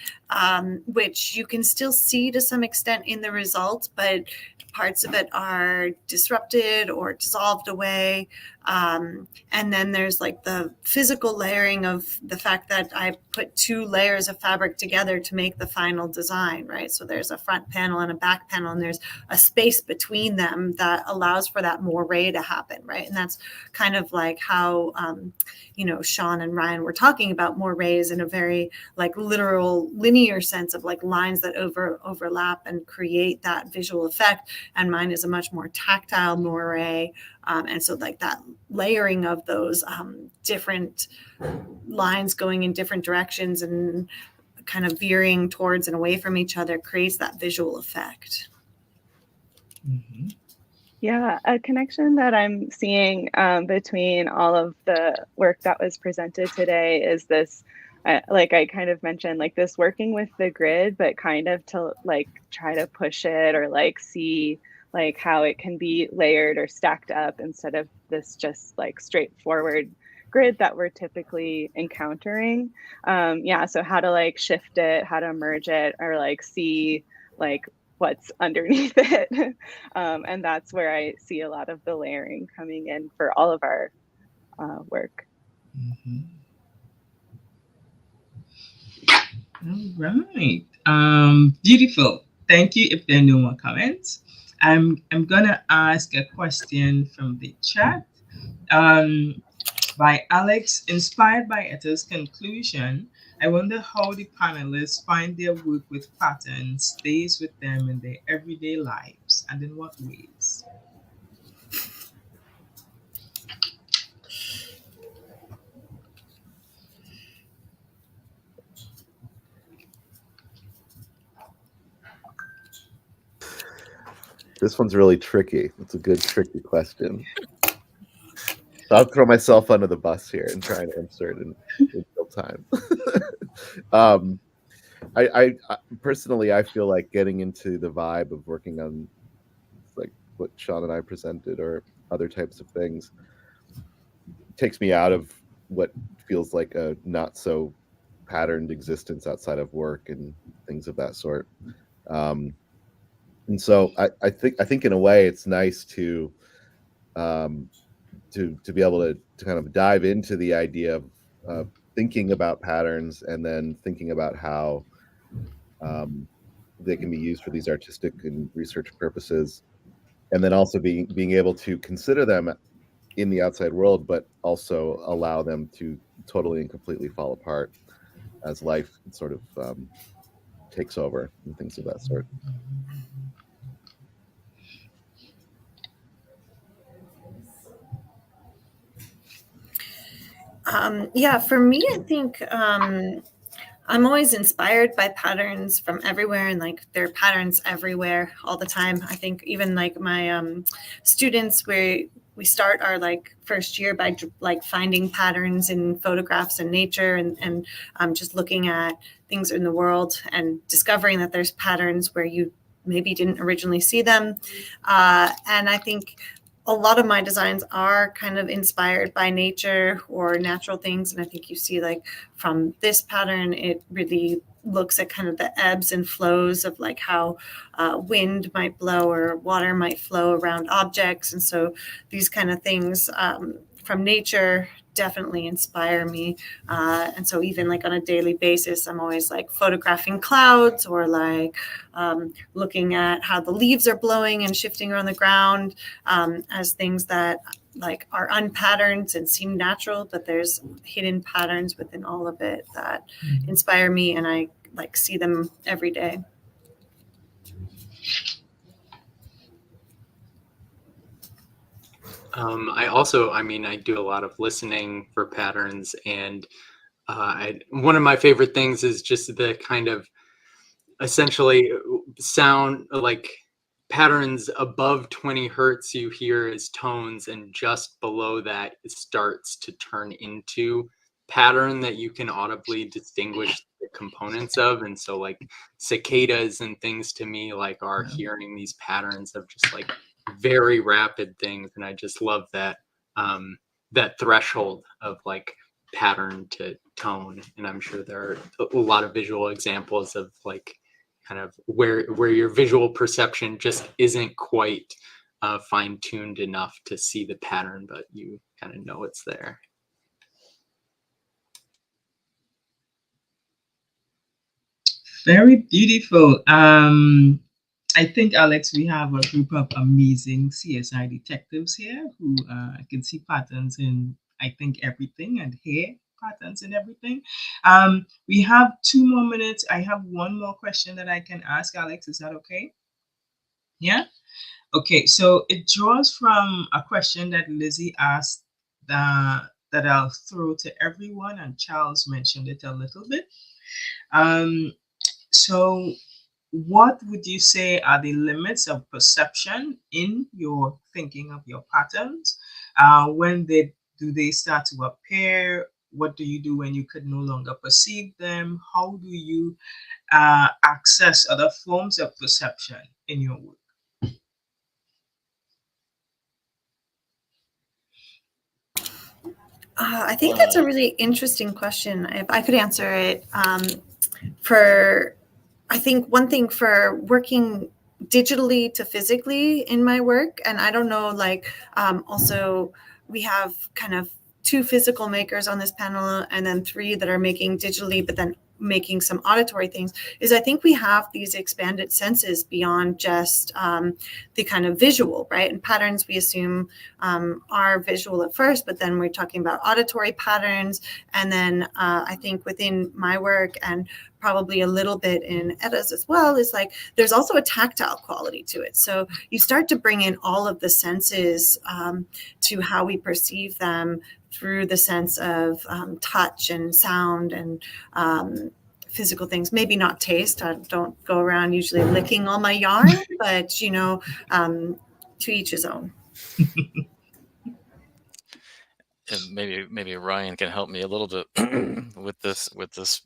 which you can still see to some extent in the results, but parts of it are disrupted or dissolved away. And then there's like the physical layering of the fact that I put two layers of fabric together to make the final design, right? So there's a front panel and a back panel, and there's a space between them that allows for that moiré to happen, right? And that's kind of like how, Shawn and Ryan were talking about moirés in a very like literal linear sense of like lines that overlap and create that visual effect. And mine is a much more tactile moiré. And so like that layering of those different lines going in different directions and kind of veering towards and away from each other creates that visual effect. Mm-hmm. Yeah, a connection that I'm seeing between all of the work that was presented today is this, like I kind of mentioned, like this working with the grid, but kind of to like try to push it or like see like how it can be layered or stacked up instead of this just like straightforward grid that we're typically encountering. Yeah, so how to like shift it, how to merge it, or like see like what's underneath it. And that's where I see a lot of the layering coming in for all of our work. Mm-hmm. All right. Beautiful. Thank you. If there are no more comments, I'm gonna ask a question from the chat. By Alex, inspired by Etta's conclusion, I wonder how the panelists find their work with patterns stays with them in their everyday lives and in what ways. This one's really tricky. It's a good, tricky question. I'll throw myself under the bus here and try and answer it in real time. I personally, I feel like getting into the vibe of working on like what Shawn and I presented or other types of things takes me out of what feels like a not so patterned existence outside of work and things of that sort. And so I think in a way it's nice to be able to kind of dive into the idea of thinking about patterns and then thinking about how they can be used for these artistic and research purposes, and then also being able to consider them in the outside world, but also allow them to totally and completely fall apart as life sort of takes over and things of that sort. Yeah, for me, I think I'm always inspired by patterns from everywhere, and like there are patterns everywhere all the time. I think even like my students, we start our like first year by like finding patterns in photographs and nature, and just looking at things in the world and discovering that there's patterns where you maybe didn't originally see them. And I think a lot of my designs are kind of inspired by nature or natural things. And I think you see like from this pattern, it really looks at kind of the ebbs and flows of like how wind might blow or water might flow around objects. And so these kind of things from nature definitely inspire me. And so even like on a daily basis, I'm always like photographing clouds or like looking at how the leaves are blowing and shifting around the ground as things that like are unpatterned and seem natural, but there's hidden patterns within all of it that inspire me, and I like see them every day. I do a lot of listening for patterns, and one of my favorite things is just the kind of essentially sound like patterns above 20 hertz you hear as tones, and just below that it starts to turn into pattern that you can audibly distinguish the components of. And so like cicadas and things to me like are hearing these patterns of just like very rapid things, and I just love that that threshold of like pattern to tone. And I'm sure there are a lot of visual examples of like kind of where your visual perception just isn't quite fine-tuned enough to see the pattern, but you kind of know it's there. Very beautiful. I think, Alex, we have a group of amazing CSI detectives here who can see patterns in, I think, everything, and hear patterns in everything. We have 2 more minutes. I have one more question that I can ask, Alex. Is that okay? Yeah? Okay, so it draws from a question that Lizzie asked that I'll throw to everyone, and Charles mentioned it a little bit. So what would you say are the limits of perception in your thinking of your patterns? When do they start to appear? What do you do when you could no longer perceive them? How do you access other forms of perception in your work? I think that's a really interesting question. If I could answer it, I think one thing for working digitally to physically in my work, and I don't know, like also we have kind of 2 physical makers on this panel and then 3 that are making digitally, but then making some auditory things, is I think we have these expanded senses beyond just the kind of visual, right? And patterns we assume are visual at first, but then we're talking about auditory patterns. And then I think within my work, and probably a little bit in Etta's as well, is like there's also a tactile quality to it. So you start to bring in all of the senses to how we perceive them through the sense of touch and sound and physical things. Maybe not taste. I don't go around usually licking all my yarn, but to each his own. And maybe Ryan can help me a little bit with this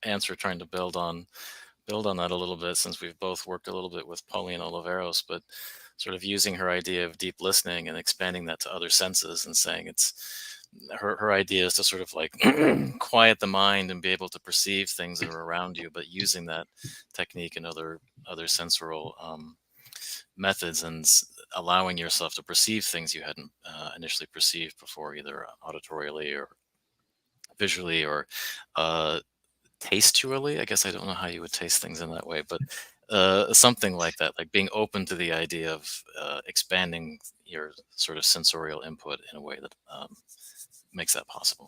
answer, trying to build on that a little bit, since we've both worked a little bit with Pauline Oliveros, but sort of using her idea of deep listening and expanding that to other senses, and saying it's her idea is to sort of like quiet the mind and be able to perceive things that are around you, but using that technique and other sensorial methods, and allowing yourself to perceive things you hadn't initially perceived before, either auditorially or visually or tastually. I guess I don't know how you would taste things in that way, but something like that, like being open to the idea of expanding your sort of sensorial input in a way that makes that possible.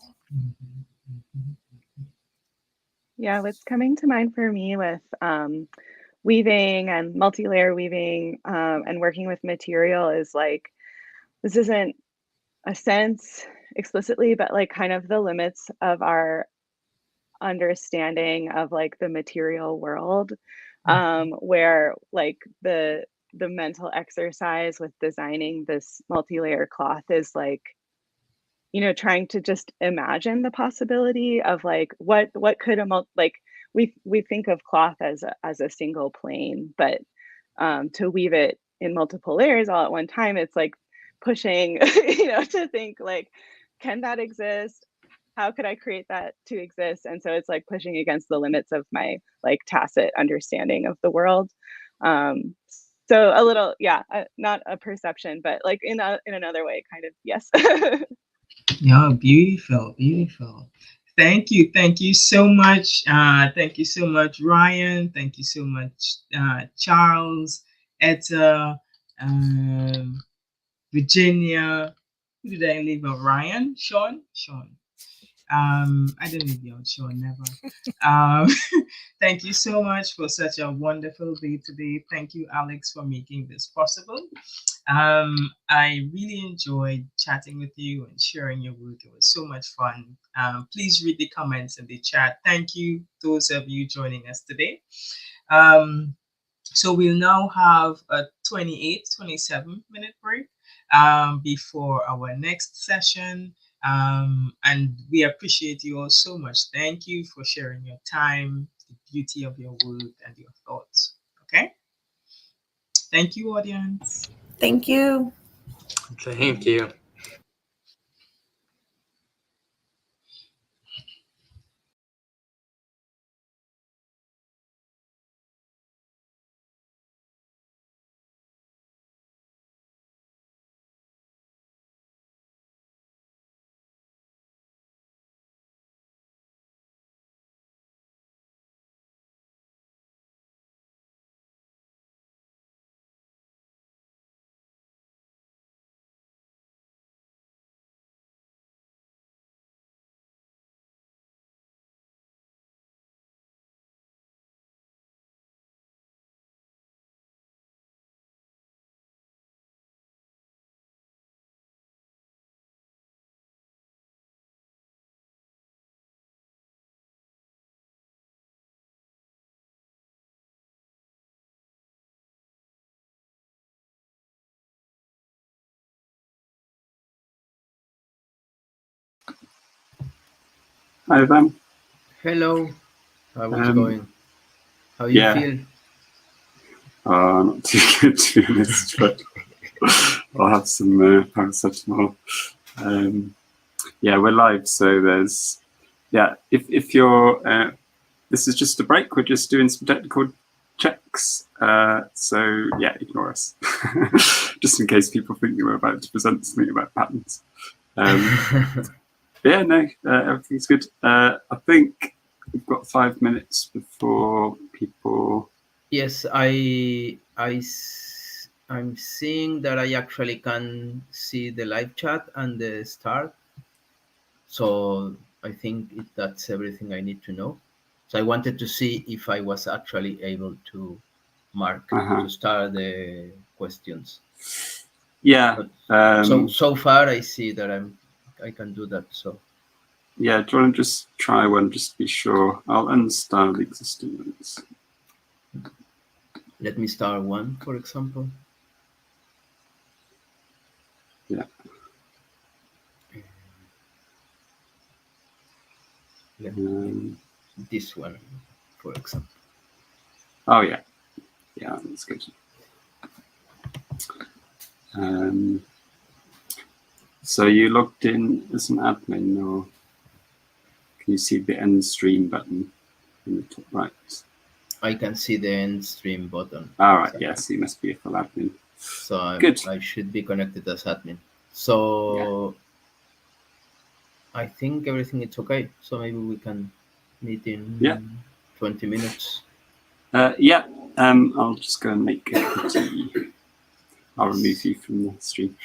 Yeah, what's coming to mind for me with weaving and multi-layer weaving and working with material is like, this isn't a sense explicitly, but like kind of the limits of our understanding of like the material world, where like the mental exercise with designing this multi-layer cloth is like, you know, trying to just imagine the possibility of like what could like we think of cloth as a single plane, but to weave it in multiple layers all at one time, it's like pushing, you know, to think like, can that exist? How could I create that to exist? And so it's like pushing against the limits of my like tacit understanding of the world. Um, so a little, yeah, not a perception, but like in another way, kind of, yes. Yeah, beautiful, beautiful. Thank you so much. Thank you so much, Ryan. Thank you so much, Charles, Etta, um, Virginia. Who did I leave out? Ryan, Shawn, Shawn. I didn't leave you out, Shawn, never. Um, thank you so much for such a wonderful day today. Thank you, Alex, for making this possible. I really enjoyed chatting with you and sharing your work. It was so much fun. Please read the comments in the chat. Thank you, those of you joining us today. Um, so we'll now have a 28, 27-minute break before our next session. And we appreciate you all so much. Thank you for sharing your time, the beauty of your work, and your thoughts. Okay? Thank you, audience. Thank you. Thank you. Hi, Van. Hello. How's it going? How you feel? Not too good, to be honest, but I'll have some paracetamol. Yeah, we're live, so there's... Yeah, if you're... this is just a break. We're just doing some technical checks. So, yeah, ignore us. Just in case people think you were about to present something about patterns. Yeah, no, everything's good. I think we've got 5 minutes before people... Yes, I'm seeing that I actually can see the live chat and the start. So I think that's everything I need to know. So I wanted to see if I was actually able to mark to start the questions. Yeah. So far I see that I can do that. So. Yeah, do you want to just try one just to be sure? I'll unstar the existing ones. Let me start one, for example. Yeah. This one, for example. Oh, yeah. Yeah, that's good. So you logged in as an admin, or can you see the end stream button in the top right? I can see the end stream button. All right, yes, you must be a full admin. So I should be connected as admin. So yeah. I think everything is okay. So maybe we can meet in 20 minutes. Yeah, I'll just go and make a tea. I'll remove you from the stream.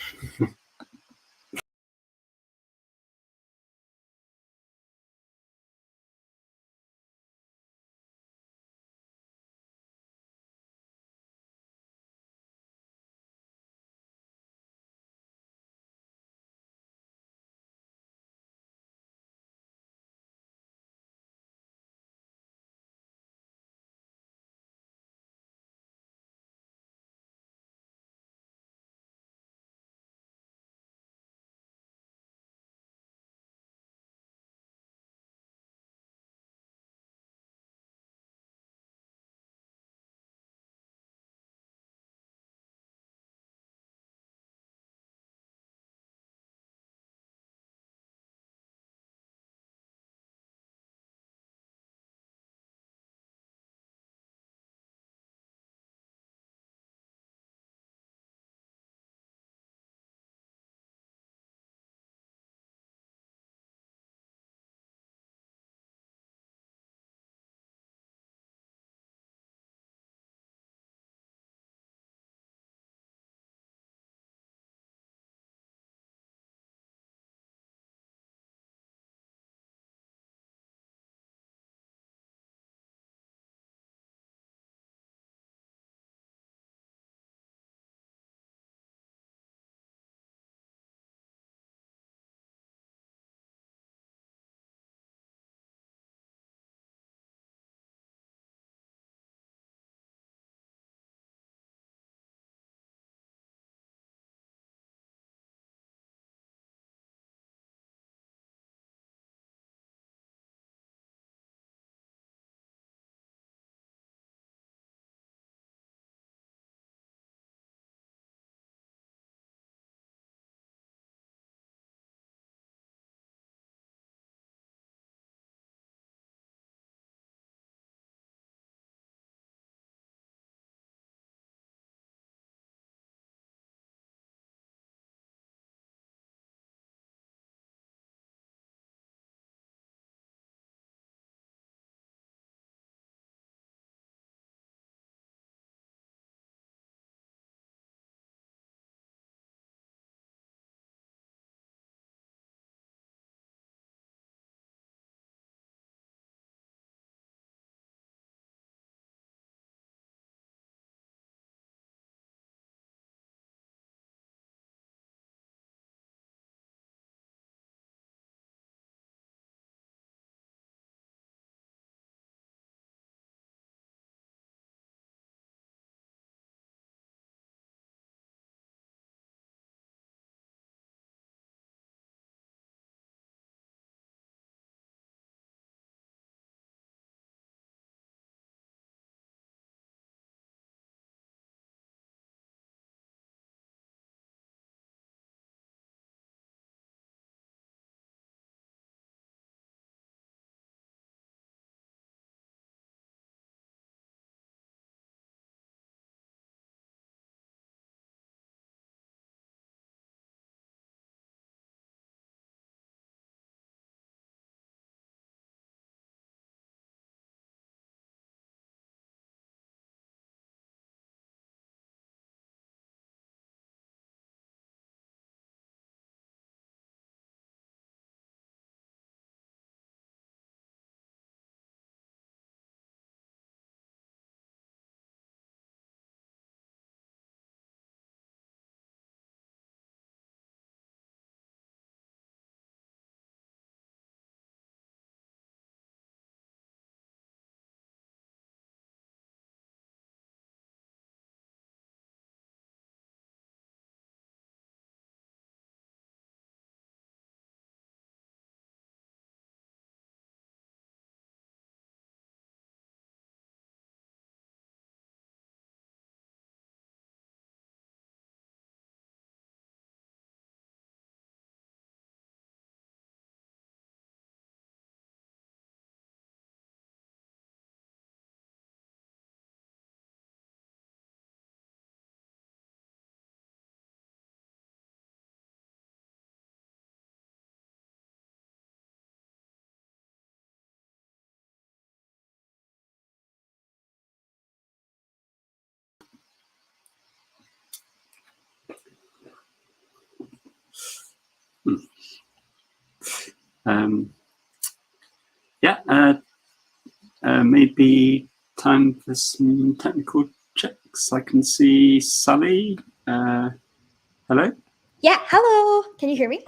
Maybe time for some technical checks. I can see Sally. Hello? Yeah, hello. Can you hear me?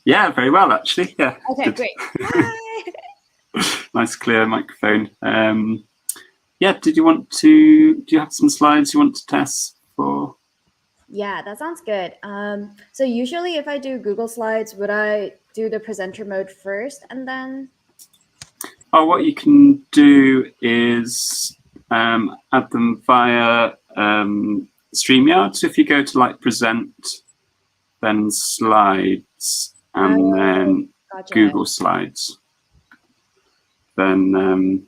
Yeah, very well, actually. Yeah. Okay, good. great. Hi. Nice, clear microphone. Do you have some slides you want to test for? Yeah, that sounds good. So usually if I do Google Slides, would I do the presenter mode first and then? Oh, what you can do is add them via StreamYard. So if you go to like present, then slides, and then Gotcha. Google Slides, then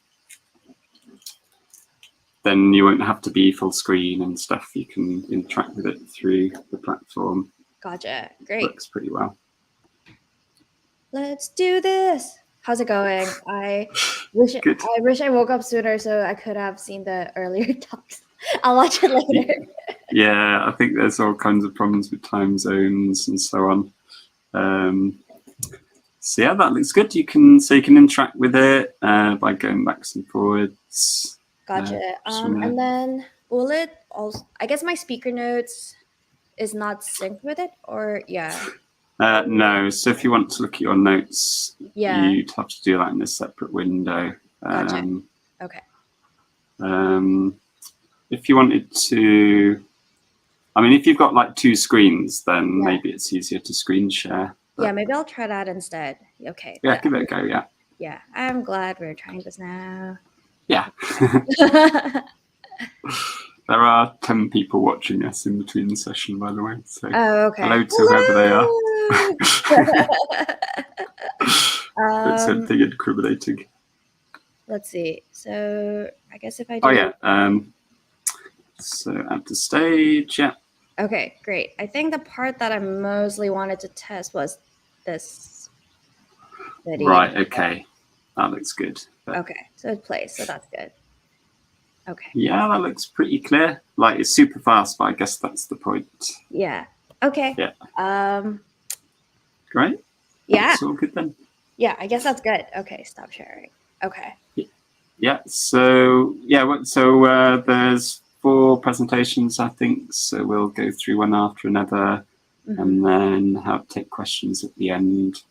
you won't have to be full screen and stuff. You can interact with it through the platform. Gotcha. Great. Works pretty well. Let's do this. How's it going? I wish I woke up sooner so I could have seen the earlier talks. I'll watch it later. Yeah, I think there's all kinds of problems with time zones and so on. So yeah, that looks good. You can interact with it by going backwards and forwards. Gotcha. And then will it also? I guess my speaker notes is not synced with it, or yeah. No. So if you want to look at your notes, yeah, you'd have to do that in a separate window. Gotcha. Okay. If you wanted to, I mean, if you've got like two screens, then Yeah. maybe it's easier to screen share. Yeah, maybe I'll try that instead. Okay. Yeah, give it a go. Yeah. Yeah, I'm glad we're trying this now. Yeah. There are 10 people watching us in between the session, by the way. So okay. hello to whoever they are. It's something incriminating. Let's see. So I guess if I do. Oh yeah. So at the stage, yeah. Okay, great. I think the part that I mostly wanted to test was this video. Right. Okay. That looks good. Okay, so it plays. So that's good. Okay. Yeah, that looks pretty clear. Like it's super fast, but I guess that's the point. Yeah. Okay. Yeah. Great. Yeah. It's all good then. Yeah, I guess that's good. Okay, stop sharing. Okay. Yeah. So yeah. So there's 4 presentations, I think. So we'll go through one after another, and then take questions at the end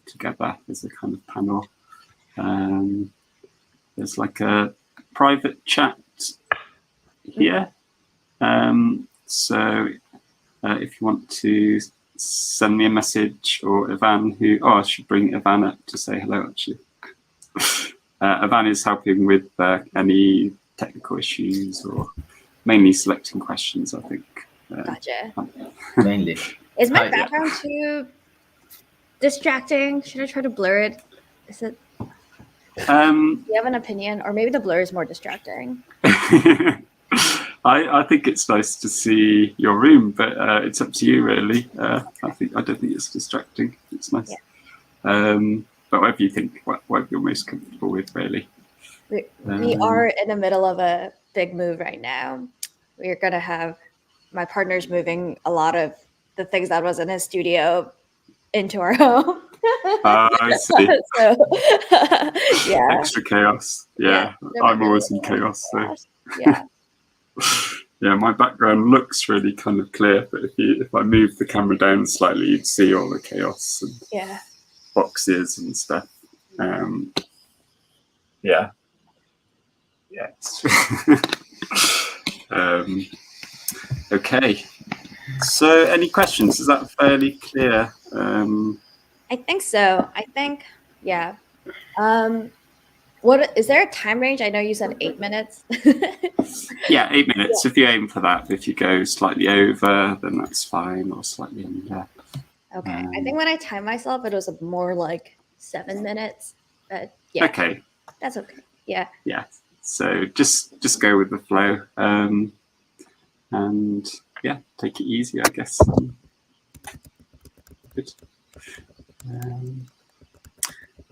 together as a kind of panel. There's like a private chat here. So if you want to send me a message, or Ivan, I should bring Ivan up to say hello actually. Ivan is helping with any technical issues or mainly selecting questions, I think. Gotcha. Mainly. Is my background too distracting? Should I try to blur it? Is it? Do you have an opinion, or maybe the blur is more distracting? I think it's nice to see your room, but it's up to you really. I don't think it's distracting. It's nice. Yeah. But whatever you think, what you're most comfortable with, really. We are in the middle of a big move right now. We're gonna have my partner's moving a lot of the things that was in his studio into our home. I see. So, yeah. Extra chaos. Yeah. I'm always in chaos. So. Yeah. Yeah, my background looks really kind of clear, but if I move the camera down slightly, you'd see all the chaos and boxes and stuff. Yeah. Okay. So, any questions? Is that fairly clear? I think so. Yeah. What is there a time range? I know you said 8 minutes. Yeah, 8 minutes. Yeah. If you aim for that, if you go slightly over, then that's fine, or slightly under. Okay. I think when I timed myself, it was more like 7 minutes. But yeah. Okay. That's okay. Yeah. Yeah. So just go with the flow, and yeah, take it easy, I guess. Good.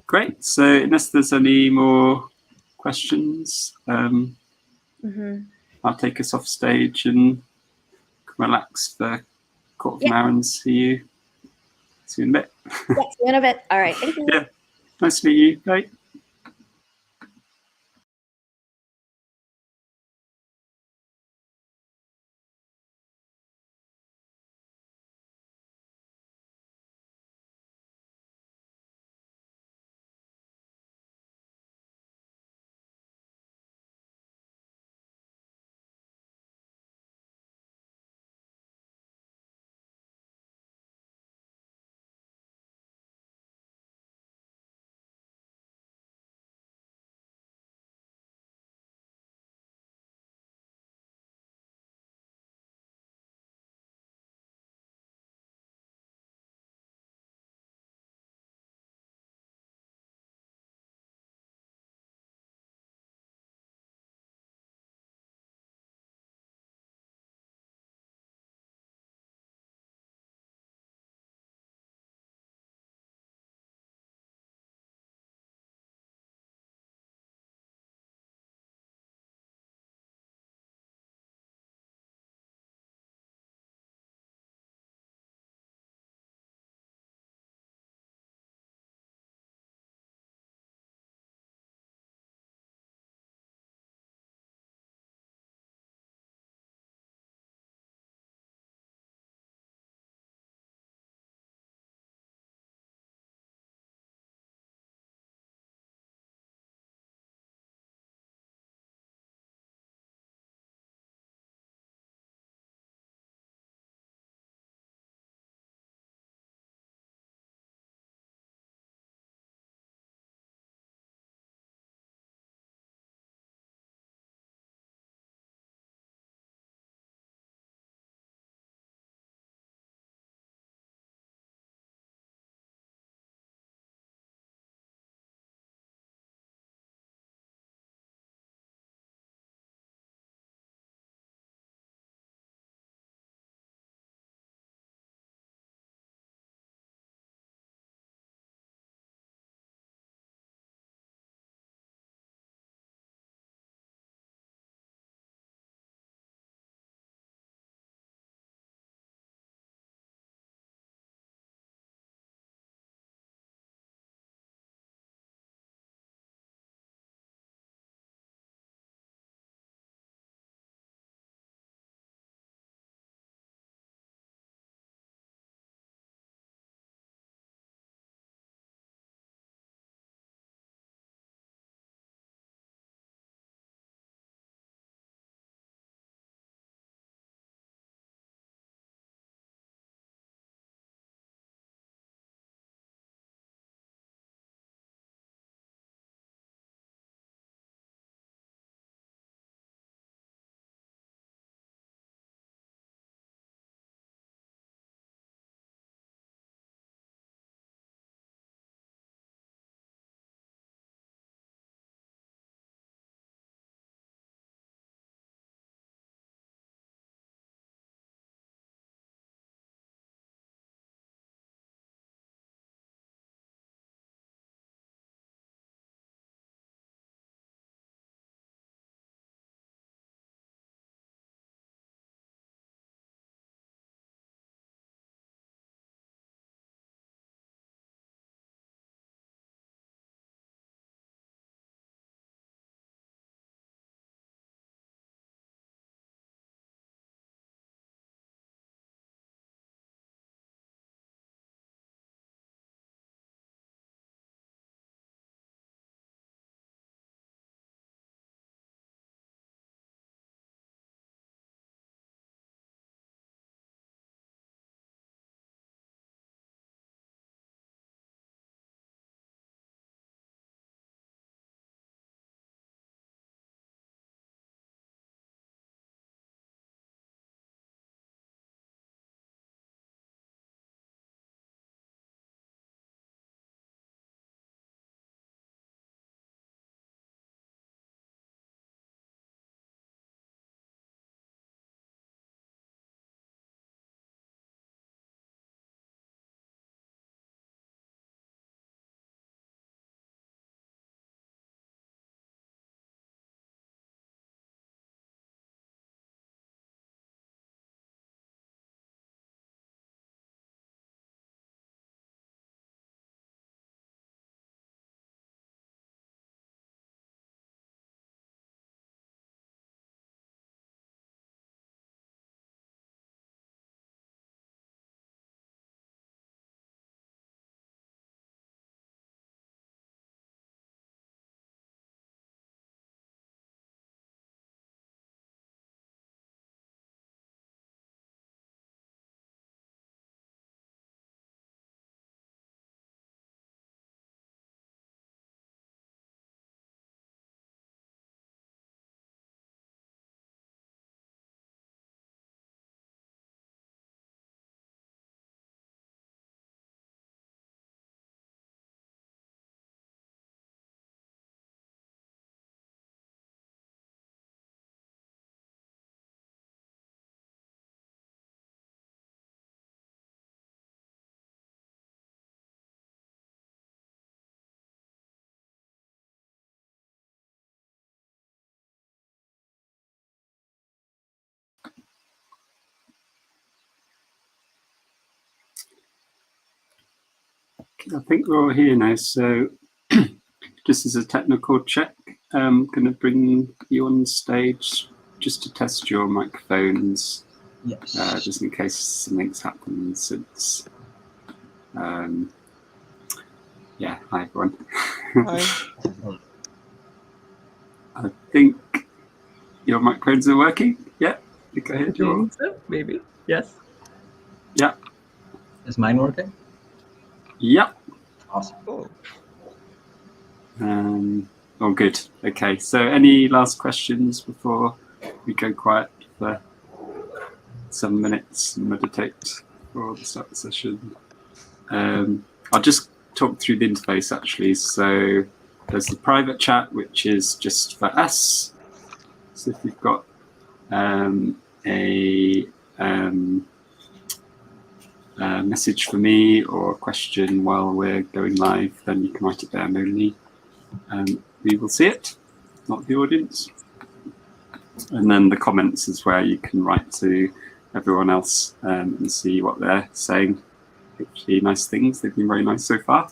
Great. So unless there's any more questions, I'll take us off stage and relax for a quarter of an hour and see you in a bit. Yeah, see you in a bit. All right. Thank you. Yeah. Nice to meet you. Bye. I think we're all here now. So just as a technical check, I'm going to bring you on stage just to test your microphones. Yes. Just in case something's happened since. Yeah, hi everyone. Hi. I think your microphones are working. Yeah, you go ahead, Joel. So, maybe. Yes. Yeah. Is mine working? Yeah. Awesome. Cool. All good. Okay. So, any last questions before we go quiet for some minutes and meditate before the start of the session? I'll just talk through the interface actually. So, there's the private chat, which is just for us. So, if you've got a message for me or a question while we're going live, then you can write it down only. We will see it, not the audience. And then the comments is where you can write to everyone else and see what they're saying. Hopefully nice things. They've been very nice so far.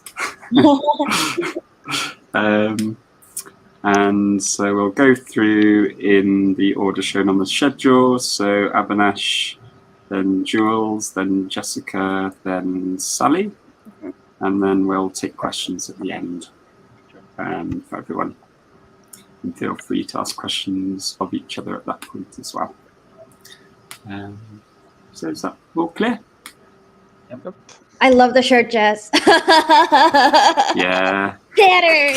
And so we'll go through in the order shown on the schedule. So Abinash, then Jules, then Jessica, then Sally. And then we'll take questions at the end for everyone. And feel free to ask questions of each other at that point as well. So is that all clear? Yep. I love the shirt, Jess. Yeah. Pattern.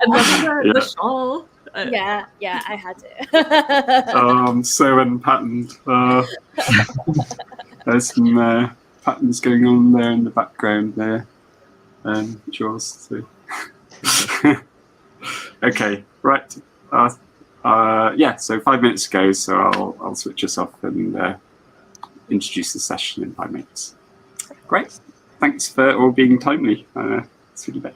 And the shawl. Yeah, I had to. So unpatterned. There's some patterns going on there in the background there. Jules. So. Okay, right. Yeah, so 5 minutes ago, so I'll switch us off and introduce the session in 5 minutes. Great. Thanks for all being timely. See you in a bit.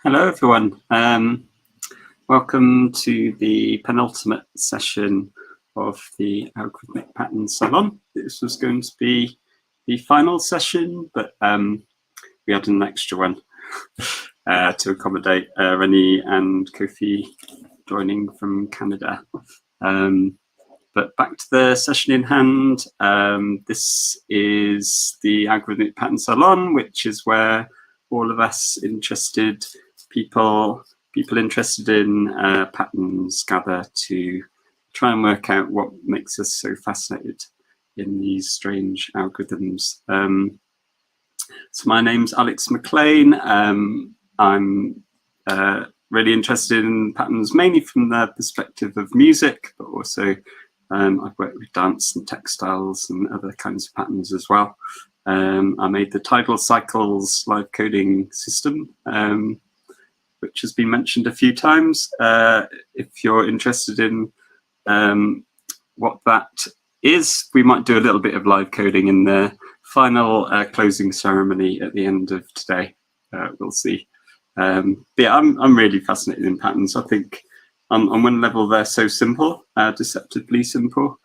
Hello, everyone. Welcome to the penultimate session of the Algorithmic Pattern Salon. This was going to be the final session, but we had an extra one to accommodate Renee and Kofi joining from Canada. But back to the session in hand. This is the Algorithmic Pattern Salon, which is where all of us interested people interested in patterns gather to try and work out what makes us so fascinated in these strange algorithms. So my name's Alex McLean. I'm really interested in patterns mainly from the perspective of music, but also I've worked with dance and textiles and other kinds of patterns as well. I made the tidal cycles live coding system, which has been mentioned a few times. If you're interested in what that is, we might do a little bit of live coding in the final closing ceremony at the end of today. We'll see. But yeah, I'm really fascinated in patterns. I think on one level they're so simple, deceptively simple.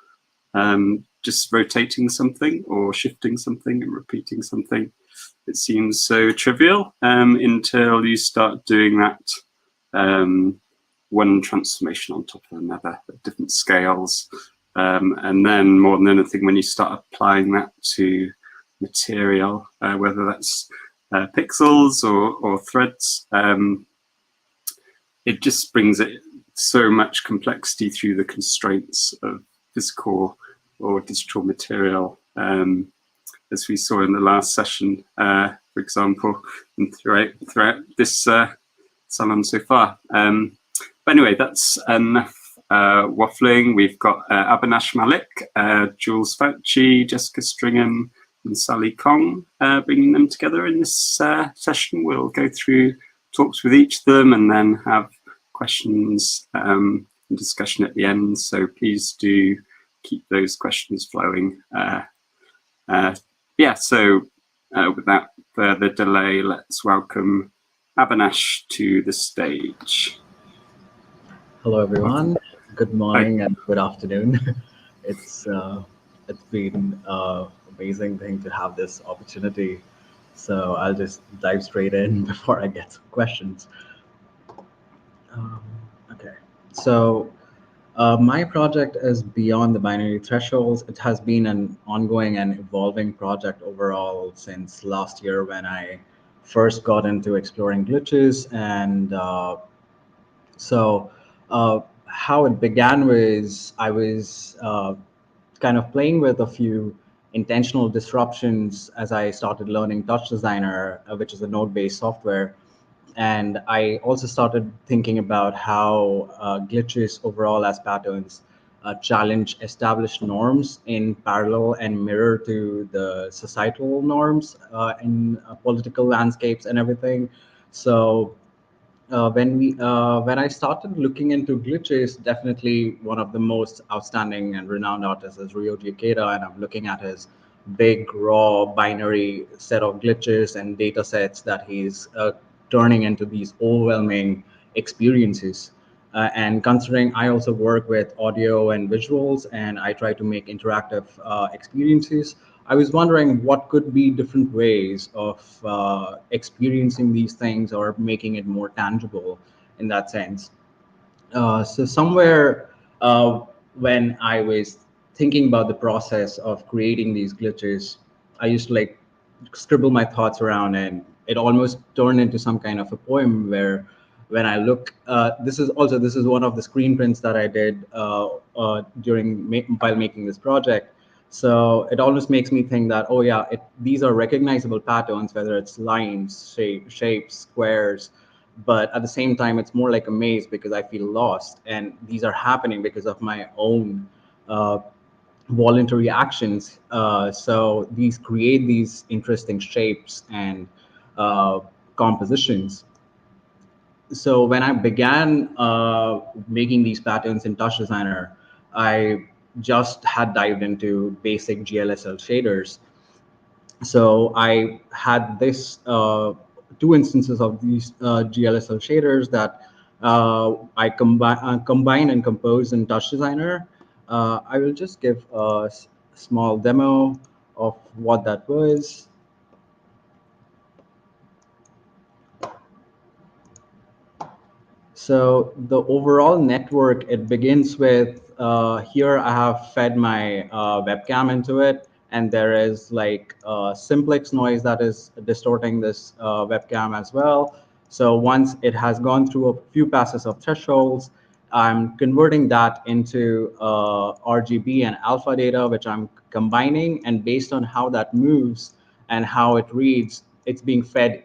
Just rotating something or shifting something and repeating something. It seems so trivial until you start doing that one transformation on top of another at different scales. And then more than anything, when you start applying that to material, whether that's pixels or threads, it just brings it so much complexity through the constraints of physical or digital material. As we saw in the last session, for example, and throughout this salon so far. But anyway, that's enough waffling. We've got Abinash, Mallick, Jules Fouchy, Jessica Stringham, and Sally Kong bringing them together in this session. We'll go through talks with each of them and then have questions and discussion at the end. So please do keep those questions flowing. Yeah, so without further delay, let's welcome Abinash to the stage. Hello, everyone. Good morning and good afternoon. It's been an amazing thing to have this opportunity. So I'll just dive straight in before I get some questions. Okay, so my project is beyond the binary thresholds. It has been an ongoing and evolving project overall since last year when I first got into exploring glitches. And so how it began was I was kind of playing with a few intentional disruptions as I started learning Touch Designer, which is a node-based software. And I also started thinking about how glitches overall as patterns challenge established norms in parallel and mirror to the societal norms in political landscapes and everything. So when I started looking into glitches, definitely one of the most outstanding and renowned artists is Ryoji Ikeda, and I'm looking at his big raw binary set of glitches and data sets that he's turning into these overwhelming experiences. And considering I also work with audio and visuals, and I try to make interactive experiences, I was wondering what could be different ways of experiencing these things or making it more tangible in that sense. So somewhere when I was thinking about the process of creating these glitches, I used to like scribble my thoughts around, and it almost turned into some kind of a poem where when I look, this is one of the screen prints that I did while making this project. So it almost makes me think that, oh yeah, these are recognizable patterns, whether it's lines, shapes, squares, but at the same time, it's more like a maze because I feel lost. And these are happening because of my own voluntary actions. So these create these interesting shapes and compositions. So when I began making these patterns in Touch Designer, I just had dived into basic GLSL shaders. So I had this to two instances of these GLSL shaders that I combine and compose in Touch Designer. I will just give a small demo of what that was. So the overall network, it begins with, here I have fed my webcam into it, and there is like simplex noise that is distorting this webcam as well. So once it has gone through a few passes of thresholds, I'm converting that into RGB and alpha data, which I'm combining, and based on how that moves and how it reads, it's being fed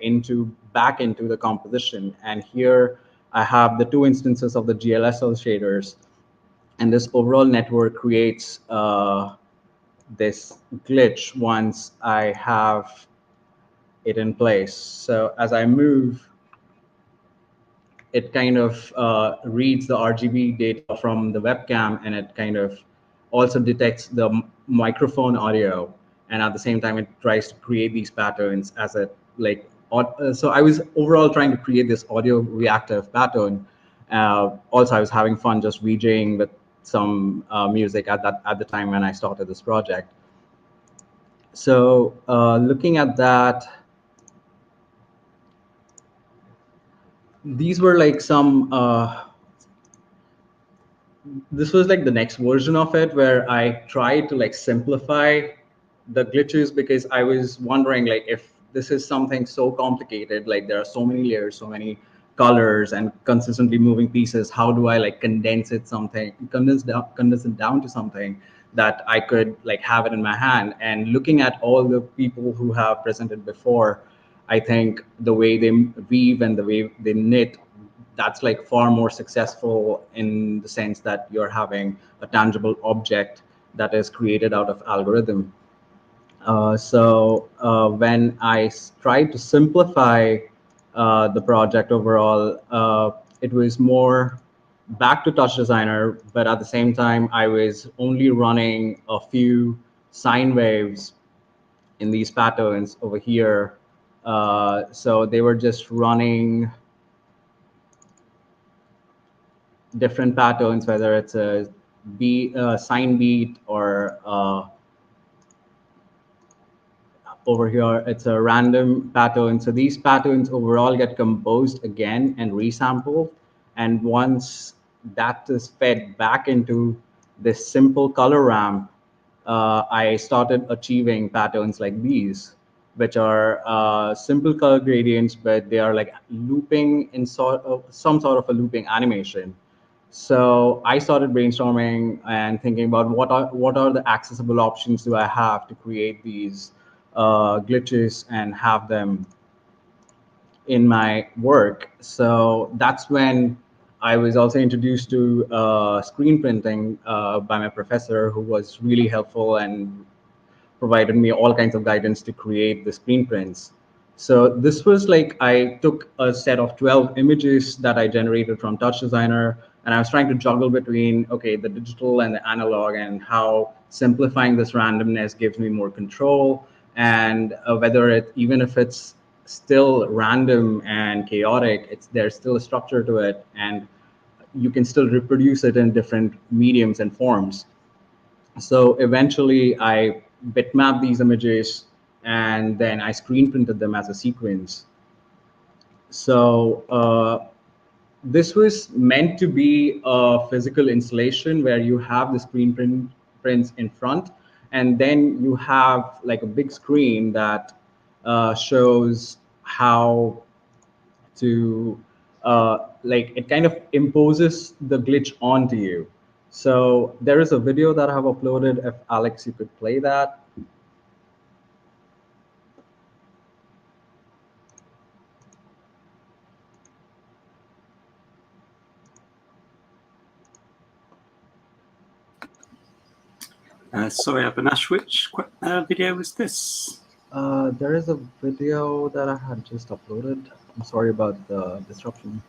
back into the composition. And here I have the two instances of the GLSL shaders, and this overall network creates this glitch once I have it in place. So as I move, it kind of reads the RGB data from the webcam, and it kind of also detects the microphone audio. And at the same time, it tries to create these patterns as a so I was overall trying to create this audio reactive pattern. Also, I was having fun just VJing with some music at the time when I started this project. So looking at that, these were like some, this was like the next version of it, where I tried to like simplify the glitches, because I was wondering, like, if this is something so complicated, like there are so many layers, so many colors and consistently moving pieces, how do I like condense it down to something that I could like have it in my hand? And looking at all the people who have presented before, I think the way they weave and the way they knit, that's like far more successful, in the sense that you're having a tangible object that is created out of algorithm. So when I tried to simplify the project overall, it was more back to Touch Designer, but at the same time, I was only running a few sine waves in these patterns over here. So they were just running different patterns, whether it's a sine beat or over here, it's a random pattern. So these patterns overall get composed again and resampled. And once that is fed back into this simple color ramp, I started achieving patterns like these, which are simple color gradients, but they are like looping in some sort of a looping animation. So I started brainstorming and thinking about what are the accessible options do I have to create these glitches and have them in my work. So that's when I was also introduced to screen printing by my professor, who was really helpful and provided me all kinds of guidance to create the screen prints. So this was like, I took a set of 12 images that I generated from Touch Designer, and I was trying to juggle between, okay, the digital and the analog, and how simplifying this randomness gives me more control, and whether even if it's still random and chaotic, there's still a structure to it, and you can still reproduce it in different mediums and forms. So eventually I bitmapped these images, and then I screen printed them as a sequence. So this was meant to be a physical installation where you have the screen prints in front, and then you have like a big screen that shows how to like, it kind of imposes the glitch onto you. So there is a video that I have uploaded. If Alex, you could play that. Sorry, Abinash, which video was this? There is a video that I had just uploaded. I'm sorry about the disruption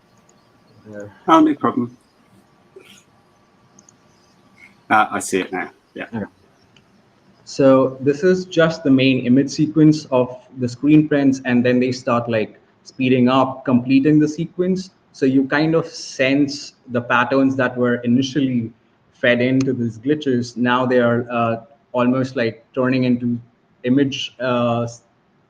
there. Oh, no problem. I see it now. Yeah. Okay. So this is just the main image sequence of the screen prints, and then they start like speeding up, completing the sequence. So you kind of sense the patterns that were initially fed into these glitches. Now they are almost like turning into image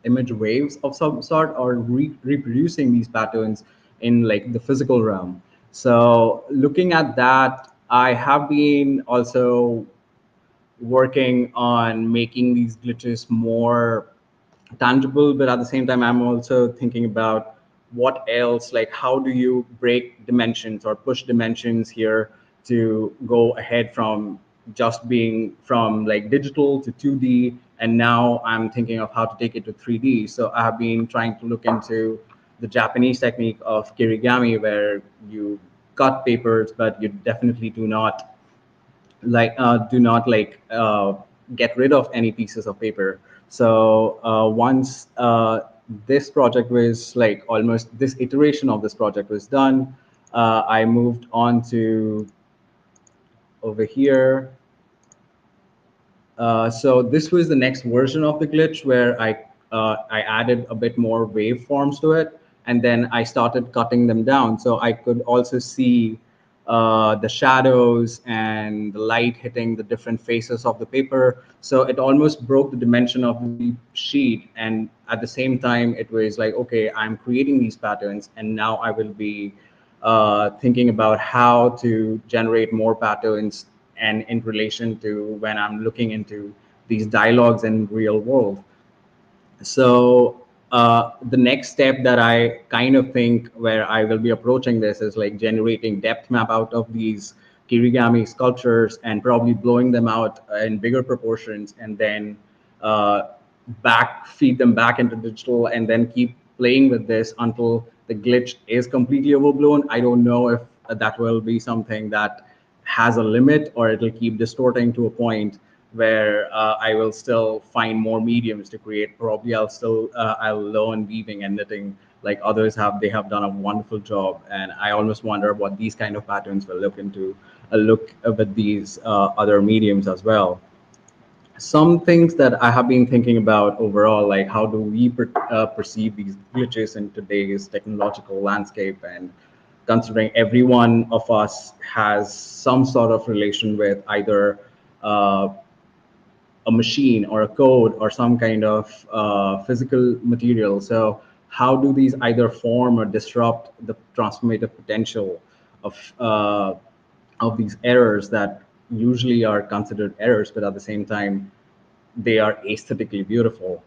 image waves of some sort, or reproducing these patterns in like the physical realm. So looking at that, I have been also working on making these glitches more tangible, but at the same time, I'm also thinking about what else, like how do you break dimensions or push dimensions here to go ahead from just being from like digital to 2D. And now I'm thinking of how to take it to 3D. So I have been trying to look into the Japanese technique of kirigami, where you cut papers, but you definitely do not get rid of any pieces of paper. So once this project was like almost this iteration of this project was done, I moved on to over here. So this was the next version of the glitch, where I added a bit more waveforms to it, and then I started cutting them down. So I could also see the shadows and the light hitting the different faces of the paper. So it almost broke the dimension of the sheet. And at the same time, it was like, okay, I'm creating these patterns, and now I will be thinking about how to generate more patterns and in relation to when I'm looking into these dialogues in real world. So the next step that I kind of think where I will be approaching this is like generating depth map out of these kirigami sculptures and probably blowing them out in bigger proportions, and then feed them back into digital, and then keep playing with this until the glitch is completely overblown. I don't know if that will be something that has a limit, or it'll keep distorting to a point where I will still find more mediums to create. Probably I'll learn weaving and knitting like others have. They have done a wonderful job, and I almost wonder what these kind of patterns will look with these other mediums as well. Some things that I have been thinking about overall, like how do we perceive these glitches in today's technological landscape, and considering every one of us has some sort of relation with either a machine or a code or some kind of physical material. So how do these either form or disrupt the transformative potential of these errors that usually are considered errors, but at the same time, they are aesthetically beautiful?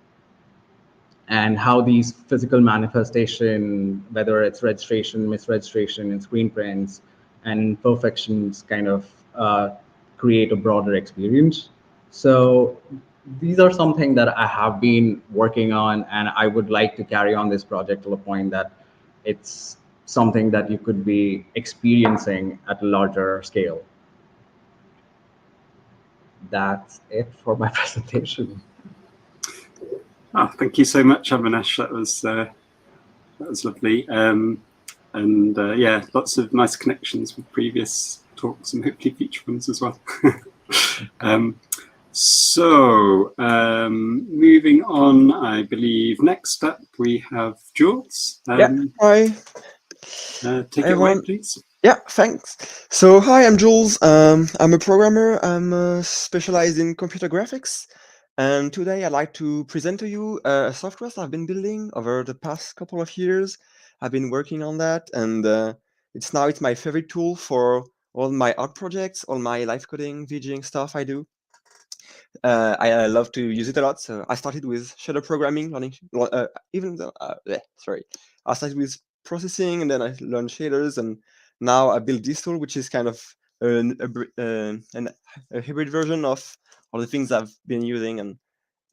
And how these physical manifestation, whether it's registration, misregistration, and screen prints and imperfections, kind of create a broader experience. So these are something that I have been working on, and I would like to carry on this project to a point that it's something that you could be experiencing at a larger scale. That's it for my presentation. Oh, thank you so much, Abinash. That was lovely. Yeah, lots of nice connections with previous talks and hopefully future ones as well. Moving on, I believe next up we have Jules. Hi. Take it away, please. Yeah, thanks. So hi, I'm Jules. I'm a programmer. I'm specialized in computer graphics. And today I'd like to present to you a software I've been building over the past couple of years. I've been working on that, and it's my favorite tool for all my art projects, all my live coding, VJing stuff I do. I love to use it a lot. So I started with shader programming, learning, I started with processing, and then I learned shaders, and now I built this tool, which is kind of a hybrid version of all the things I've been using, and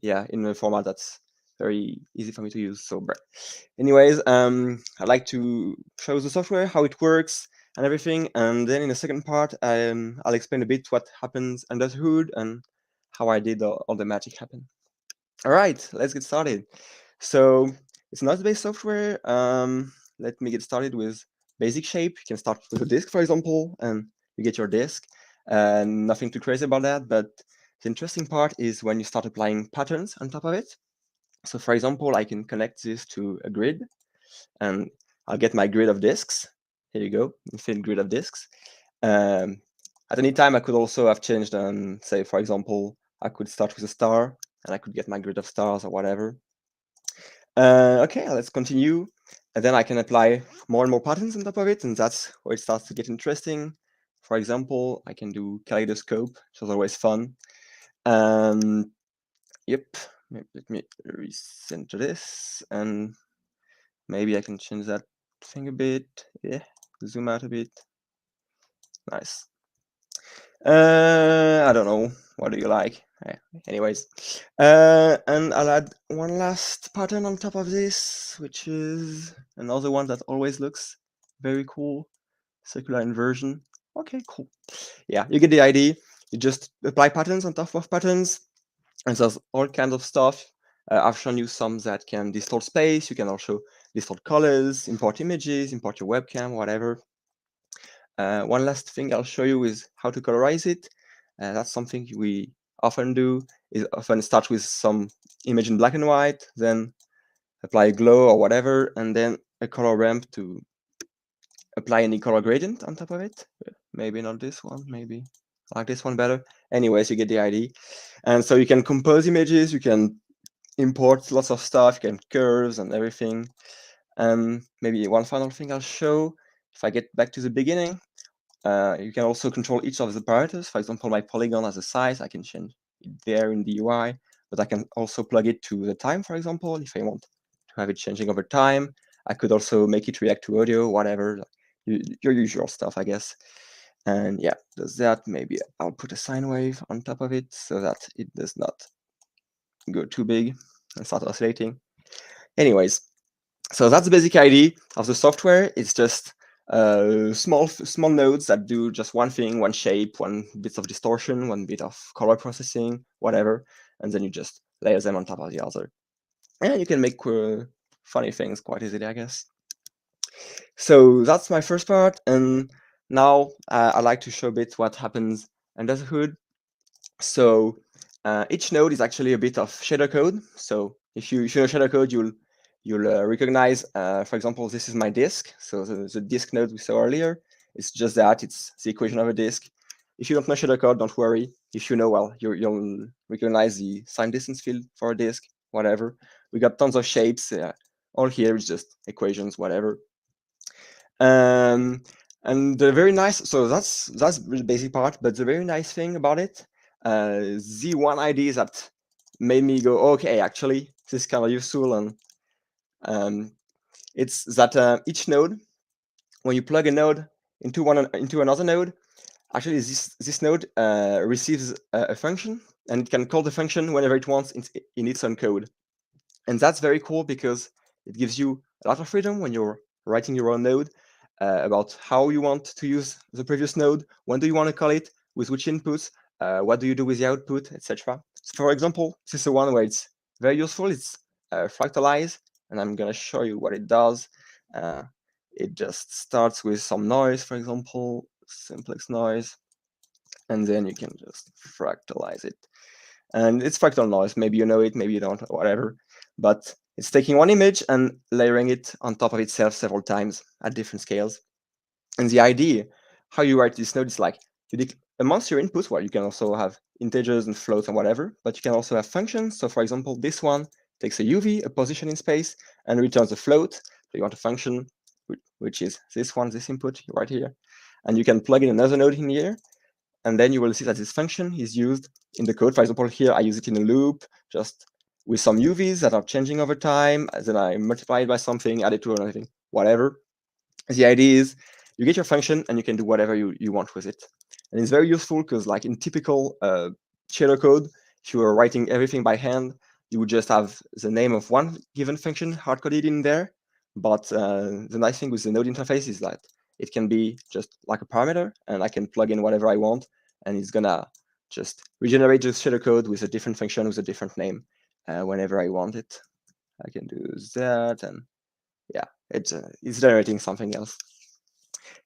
yeah, in a format that's very easy for me to use. So, anyways, I'd like to show the software, how it works, and everything, and then in the second part, I'll explain a bit what happens under the hood and how I did all the magic happen. All right, let's get started. So it's not based software. Let me get started with basic shape. You can start with a disk, for example, and you get your disk. Nothing too crazy about that, but the interesting part is when you start applying patterns on top of it. So for example, I can connect this to a grid. and I'll get my grid of disks. Here you go, infinite grid of disks. At any time, I could also have changed, say, for example, I could start with a star, and I could get my grid of stars or whatever. Okay, let's continue. And then I can apply more and more patterns on top of it, and that's where it starts to get interesting. For example, I can do kaleidoscope, which is always fun. Yep, let me recenter this, and maybe I can change that thing a bit. Yeah, zoom out a bit. Nice. I don't know. What do you like? Anyways, and I'll add one last pattern on top of this, which is another one that always looks very cool. Circular inversion. Okay, cool. Yeah, you get the idea. You just apply patterns on top of patterns, and there's all kinds of stuff. I've shown you some that can distort space. You can also distort colors, import images, import your webcam, whatever. One last thing I'll show you is how to colorize it. That's something we often do. Is often start with some image in black and white, then apply a glow or whatever, and then a color ramp to apply any color gradient on top of it. Maybe not this one, maybe I like this one better. Anyways, you get the idea. And so you can compose images, you can import lots of stuff, you can curves and everything. Maybe one final thing I'll show, if I get back to the beginning, you can also control each of the parameters. For example, my polygon has a size, I can change it there in the UI, but I can also plug it to the time, for example, if I want to have it changing over time. I could also make it react to audio, whatever, your usual stuff, I guess. And yeah, does that. Maybe I'll put a sine wave on top of it so that it does not go too big and start oscillating. Anyways, so that's the basic idea of the software. It's just small nodes that do just one thing, one shape, one bit of distortion, one bit of color processing, whatever, and then you just layer them on top of the other. And you can make funny things quite easily, I guess. So that's my first part, and now I'd like to show a bit what happens under the hood. So each node is actually a bit of shader code. So if you know shader code, you'll recognize, for example, this is my disk. So the disk node we saw earlier, it's just that, it's the equation of a disk. If you don't know shader code, don't worry. If you know, well, you'll recognize the sign distance field for a disk, whatever. We got tons of shapes. All here is just equations, whatever. And the very nice, so that's the basic part, but the very nice thing about it, the one idea that made me go, okay, actually, this is kind of useful, and it's that each node, when you plug a node into another node, actually this node receives a function, and it can call the function whenever it wants in its own code. And that's very cool because it gives you a lot of freedom when you're writing your own node about how you want to use the previous node, when do you want to call it, with which inputs, what do you do with the output, etc. So for example, this is the one where it's very useful. It's fractalize, and I'm going to show you what it does. It just starts with some noise, for example, simplex noise, and then you can just fractalize it. And it's fractal noise. Maybe you know it, maybe you don't, whatever. But it's taking one image and layering it on top of itself several times at different scales. And the idea, how you write this node is like, amongst your inputs, well, you can also have integers and floats and whatever, but you can also have functions. So for example, this one takes a UV, a position in space, and returns a float. So you want a function, which is this one, this input right here. And you can plug in another node in here, and then you will see that this function is used in the code. For example, here I use it in a loop, just with some UVs that are changing over time. Then I multiply it by something, add it to another thing, whatever. The idea is you get your function and you can do whatever you want with it. And it's very useful because, like in typical shader code, if you were writing everything by hand, you would just have the name of one given function hard-coded in there. But the nice thing with the node interface is that it can be just like a parameter, and I can plug in whatever I want, and it's gonna just regenerate the shader code with a different function with a different name whenever I want it. I can do that, and yeah, it's generating something else.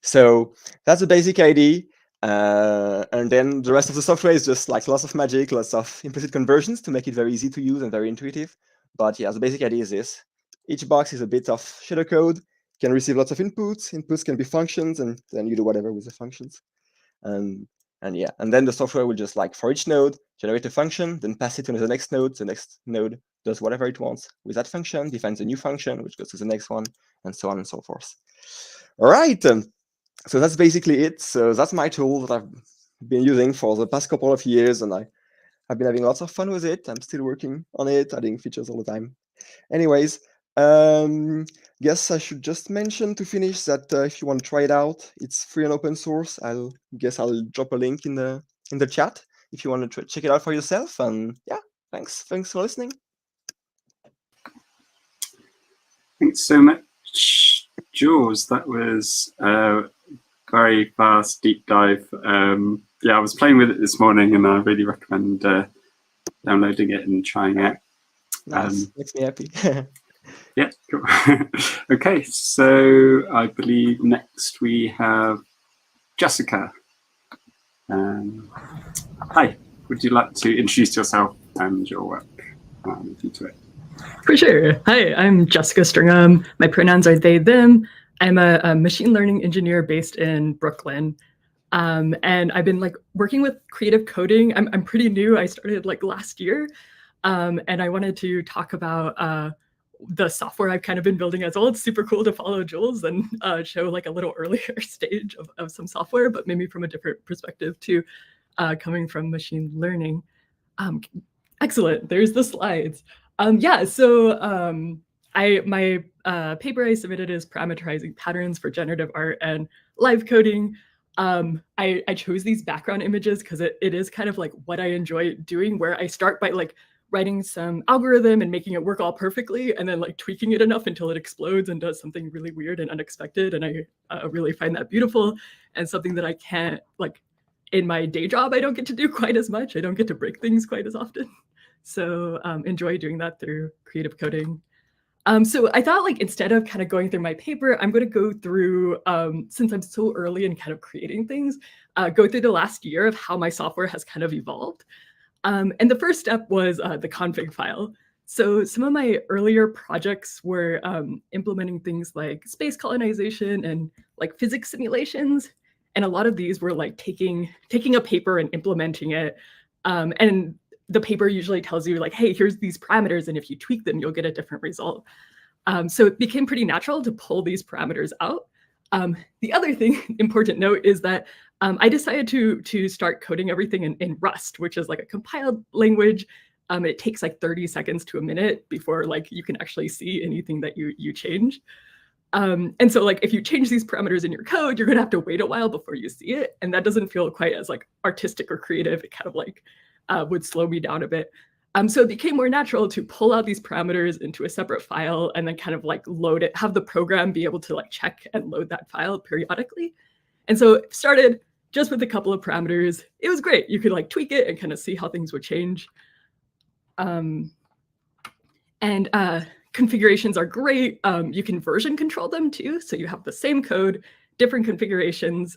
So that's the basic idea. And then the rest of the software is just like lots of magic, lots of implicit conversions to make it very easy to use and very intuitive. But yeah, the basic idea is this. Each box is a bit of shader code, can receive lots of inputs. Inputs can be functions, and then you do whatever with the functions. And yeah, and then the software will just like for each node, generate a function, then pass it to the next node. The next node does whatever it wants with that function, defines a new function, which goes to the next one, and so on and so forth. All right, so that's basically it. So that's my tool that I've been using for the past couple of years, and I've been having lots of fun with it. I'm still working on it, adding features all the time. Anyways, guess I should just mention to finish that if you want to try it out, it's free and open source. I'll drop a link in the chat if you want to check it out for yourself. And yeah, thanks for listening. Thanks so much, Jules. That was a very fast deep dive. Yeah, I was playing with it this morning, and I really recommend downloading it and trying it. Nice, makes me happy. Yeah, cool. Okay, so I believe next we have Jessica. Hi, would you like to introduce yourself and your work into it? For sure. Hi, I'm Jessica Stringham. My pronouns are they, them. I'm a machine learning engineer based in Brooklyn. And I've been like working with creative coding. I'm pretty new. I started like last year. And I wanted to talk about the software I've kind of been building as well. It's super cool to follow Jules and show like a little earlier stage of some software, but maybe from a different perspective too, coming from machine learning. Excellent. There's the slides. Yeah, so my paper I submitted is Parameterizing Patterns for Generative Art and Live Coding. I chose these background images because it is kind of like what I enjoy doing, where I start by like writing some algorithm and making it work all perfectly, and then like tweaking it enough until it explodes and does something really weird and unexpected. And I really find that beautiful, and something that I can't, like in my day job, I don't get to do quite as much. I don't get to break things quite as often. So enjoy doing that through creative coding. So I thought like instead of kind of going through my paper, I'm going to go through, since I'm so early in kind of creating things, go through the last year of how my software has kind of evolved. And the first step was the config file. So some of my earlier projects were implementing things like space colonization and like physics simulations. And a lot of these were like taking a paper and implementing it. And the paper usually tells you like, hey, here's these parameters, and if you tweak them, you'll get a different result. So it became pretty natural to pull these parameters out. The other thing, important note, is that I decided to start coding everything in Rust, which is like a compiled language. It takes like 30 seconds to a minute before like you can actually see anything that you change. And so like if you change these parameters in your code, you're gonna have to wait a while before you see it. And that doesn't feel quite as like artistic or creative. It kind of like would slow me down a bit. So it became more natural to pull out these parameters into a separate file and then kind of like load it, have the program be able to like check and load that file periodically. And so it started just with a couple of parameters. It was great. You could like tweak it and kind of see how things would change. Configurations are great. You can version control them too. So you have the same code, different configurations.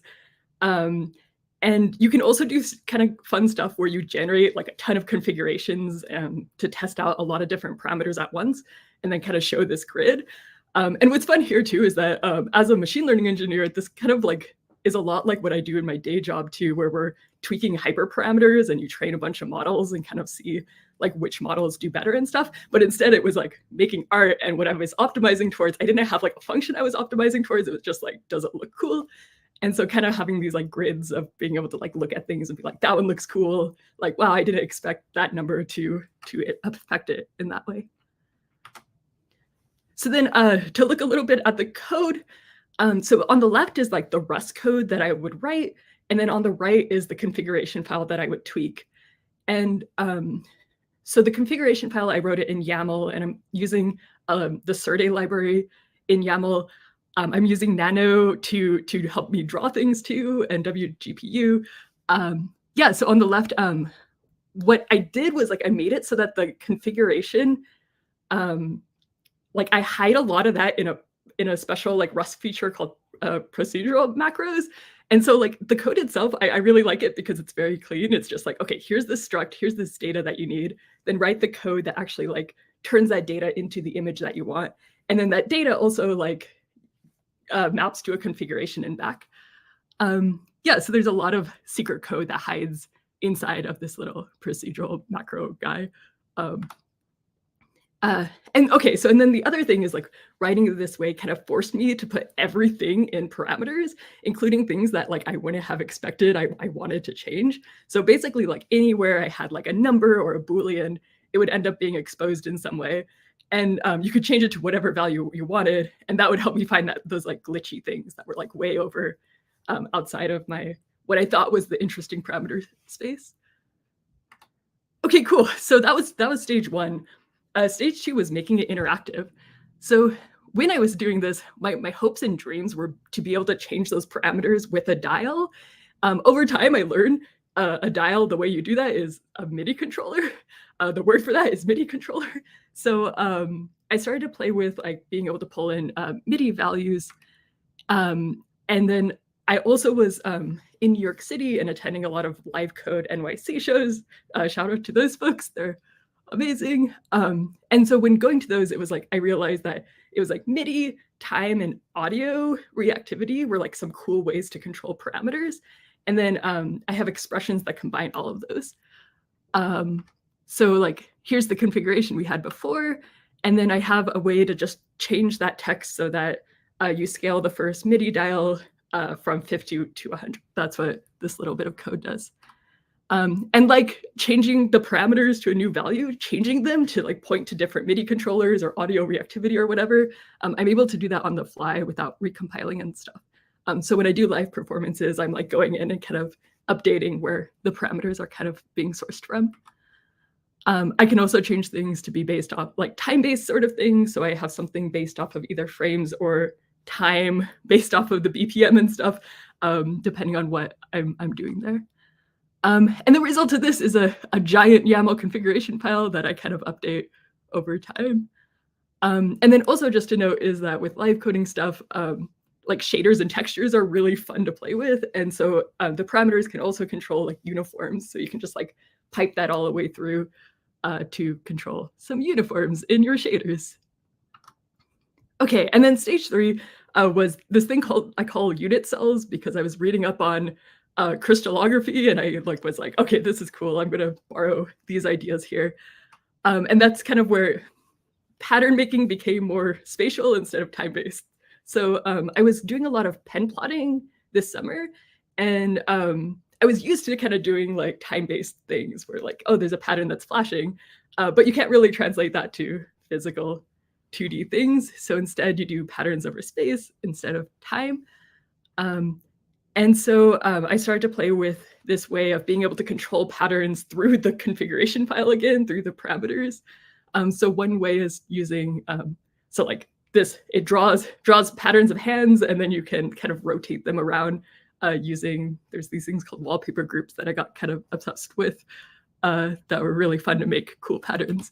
And you can also do kind of fun stuff where you generate like a ton of configurations to test out a lot of different parameters at once, and then kind of show this grid. And what's fun here too is that as a machine learning engineer, this kind of like is a lot like what I do in my day job too, where we're tweaking hyperparameters and you train a bunch of models and kind of see like which models do better and stuff. But instead it was like making art, and what I was optimizing towards, I didn't have like a function I was optimizing towards. It was just like, does it look cool? And so kind of having these like grids of being able to like look at things and be like, that one looks cool. Like, wow, I didn't expect that number to affect it in that way. So then to look a little bit at the code. So on the left is like the Rust code that I would write. And then on the right is the configuration file that I would tweak. And so the configuration file, I wrote it in YAML, and I'm using the Strudel library in YAML. I'm using Nano to help me draw things too, and WGPU. Yeah, so on the left, what I did was like I made it so that the configuration, like I hide a lot of that in a special like Rust feature called procedural macros. And so like the code itself, I really like it because it's very clean. It's just like, okay, here's this struct, here's this data that you need, then write the code that actually like turns that data into the image that you want. And then that data also like maps to a configuration and back. Yeah, so there's a lot of secret code that hides inside of this little procedural macro guy. And okay, so and then the other thing is like writing it this way kind of forced me to put everything in parameters, including things that like I wouldn't have expected I wanted to change. So basically like anywhere I had like a number or a Boolean, it would end up being exposed in some way. And you could change it to whatever value you wanted. And that would help me find that those like glitchy things that were like way over outside of my, what I thought was the interesting parameter space. Okay, cool. So that was stage one. Stage two was making it interactive. So when I was doing this, my hopes and dreams were to be able to change those parameters with a dial. Over time, I learned a dial, the way you do that is a MIDI controller. The word for that is MIDI controller. So I started to play with like being able to pull in MIDI values. And then I also was in New York City and attending a lot of Live Code NYC shows. Shout out to those folks. They're amazing. And so when going to those, it was like, I realized that it was like MIDI, time, and audio reactivity were like some cool ways to control parameters. And then I have expressions that combine all of those. So like, here's the configuration we had before. And then I have a way to just change that text so that you scale the first MIDI dial from 50 to 100. That's what this little bit of code does. And like changing the parameters to a new value, changing them to like point to different MIDI controllers or audio reactivity or whatever, I'm able to do that on the fly without recompiling and stuff. So when I do live performances, I'm like going in and kind of updating where the parameters are kind of being sourced from. I can also change things to be based off like time-based sort of things. So I have something based off of either frames or time based off of the BPM and stuff, depending on what I'm doing there. And the result of this is a giant YAML configuration file that I kind of update over time. And then also just to note is that with live coding stuff, like shaders and textures are really fun to play with. And so the parameters can also control like uniforms. So you can just like pipe that all the way through to control some uniforms in your shaders. Okay, and then stage three was this thing I call unit cells, because I was reading up on crystallography and I like was like, okay, this is cool. I'm gonna borrow these ideas here. And that's kind of where pattern making became more spatial instead of time-based. So I was doing a lot of pen plotting this summer, and I was used to kind of doing like time-based things where like, oh, there's a pattern that's flashing, but you can't really translate that to physical 2D things. So instead you do patterns over space instead of time. And so I started to play with this way of being able to control patterns through the configuration file again, through the parameters. So one way is using, so like this, it draws patterns of hands, and then you can kind of rotate them around using, there's these things called wallpaper groups that I got kind of obsessed with that were really fun to make cool patterns.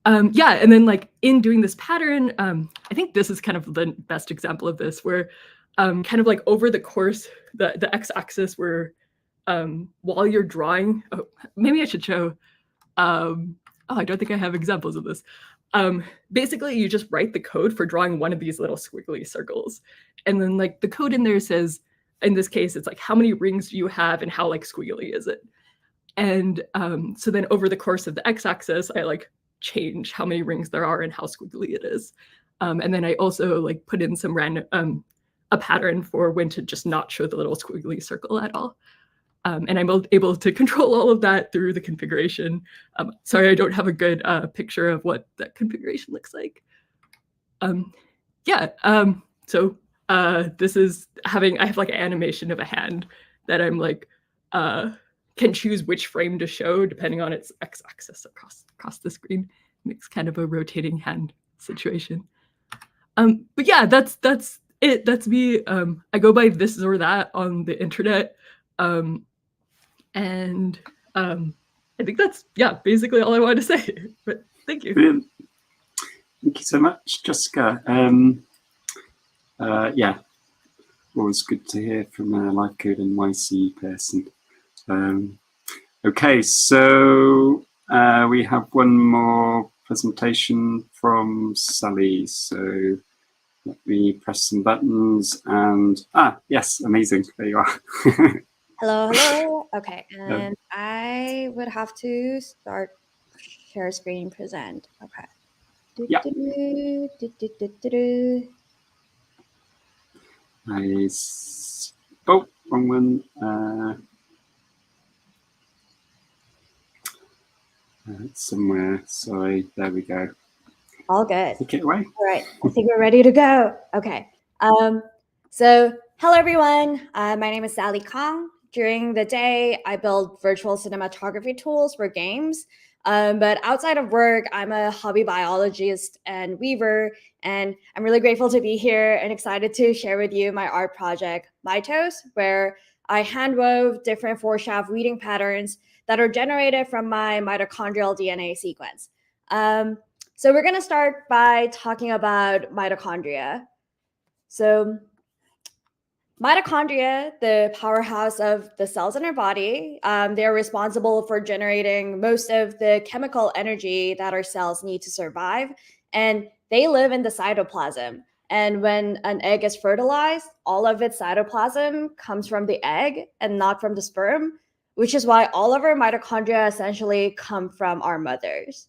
Yeah, and then like in doing this pattern, I think this is kind of the best example of this, where kind of like over the course, the x-axis where while you're drawing, oh, maybe I should show, oh, I don't think I have examples of this. Basically, you just write the code for drawing one of these little squiggly circles. And then like the code in there says, in this case, it's like, how many rings do you have and how like squiggly is it? And so then over the course of the x-axis, I like change how many rings there are and how squiggly it is. And then I also like put in some random, a pattern for when to just not show the little squiggly circle at all. And I'm able to control all of that through the configuration. Sorry, I don't have a good picture of what that configuration looks like. Yeah, so this is I have like an animation of a hand that I'm like, can choose which frame to show depending on its x-axis across the screen. Makes kind of a rotating hand situation. But yeah, that's it. That's me. I go by this or that on the internet. And I think that's, yeah, basically all I wanted to say. But thank you. Brilliant. Thank you so much, Jessica. Yeah, always good to hear from a Live Code NYC person. Okay, so we have one more presentation from Sally. So let me press some buttons and, yes, amazing. There you are. Hello. Okay, and I would have to start share screen present. Okay. Yeah. Nice. Oh, wrong one. It's somewhere. Sorry. There we go. All good. Take it away. All right. I think we're ready to go. Okay. So hello, everyone. My name is Sally Kong. During the day, I build virtual cinematography tools for games. But outside of work, I'm a hobby biologist and weaver, and I'm really grateful to be here and excited to share with you my art project, Mitos, where I handwove different 4-shaft reading patterns that are generated from my mitochondrial DNA sequence. So we're going to start by talking about mitochondria. So mitochondria, the powerhouse of the cells in our body, they're responsible for generating most of the chemical energy that our cells need to survive. And they live in the cytoplasm. And when an egg is fertilized, all of its cytoplasm comes from the egg and not from the sperm, which is why all of our mitochondria essentially come from our mothers.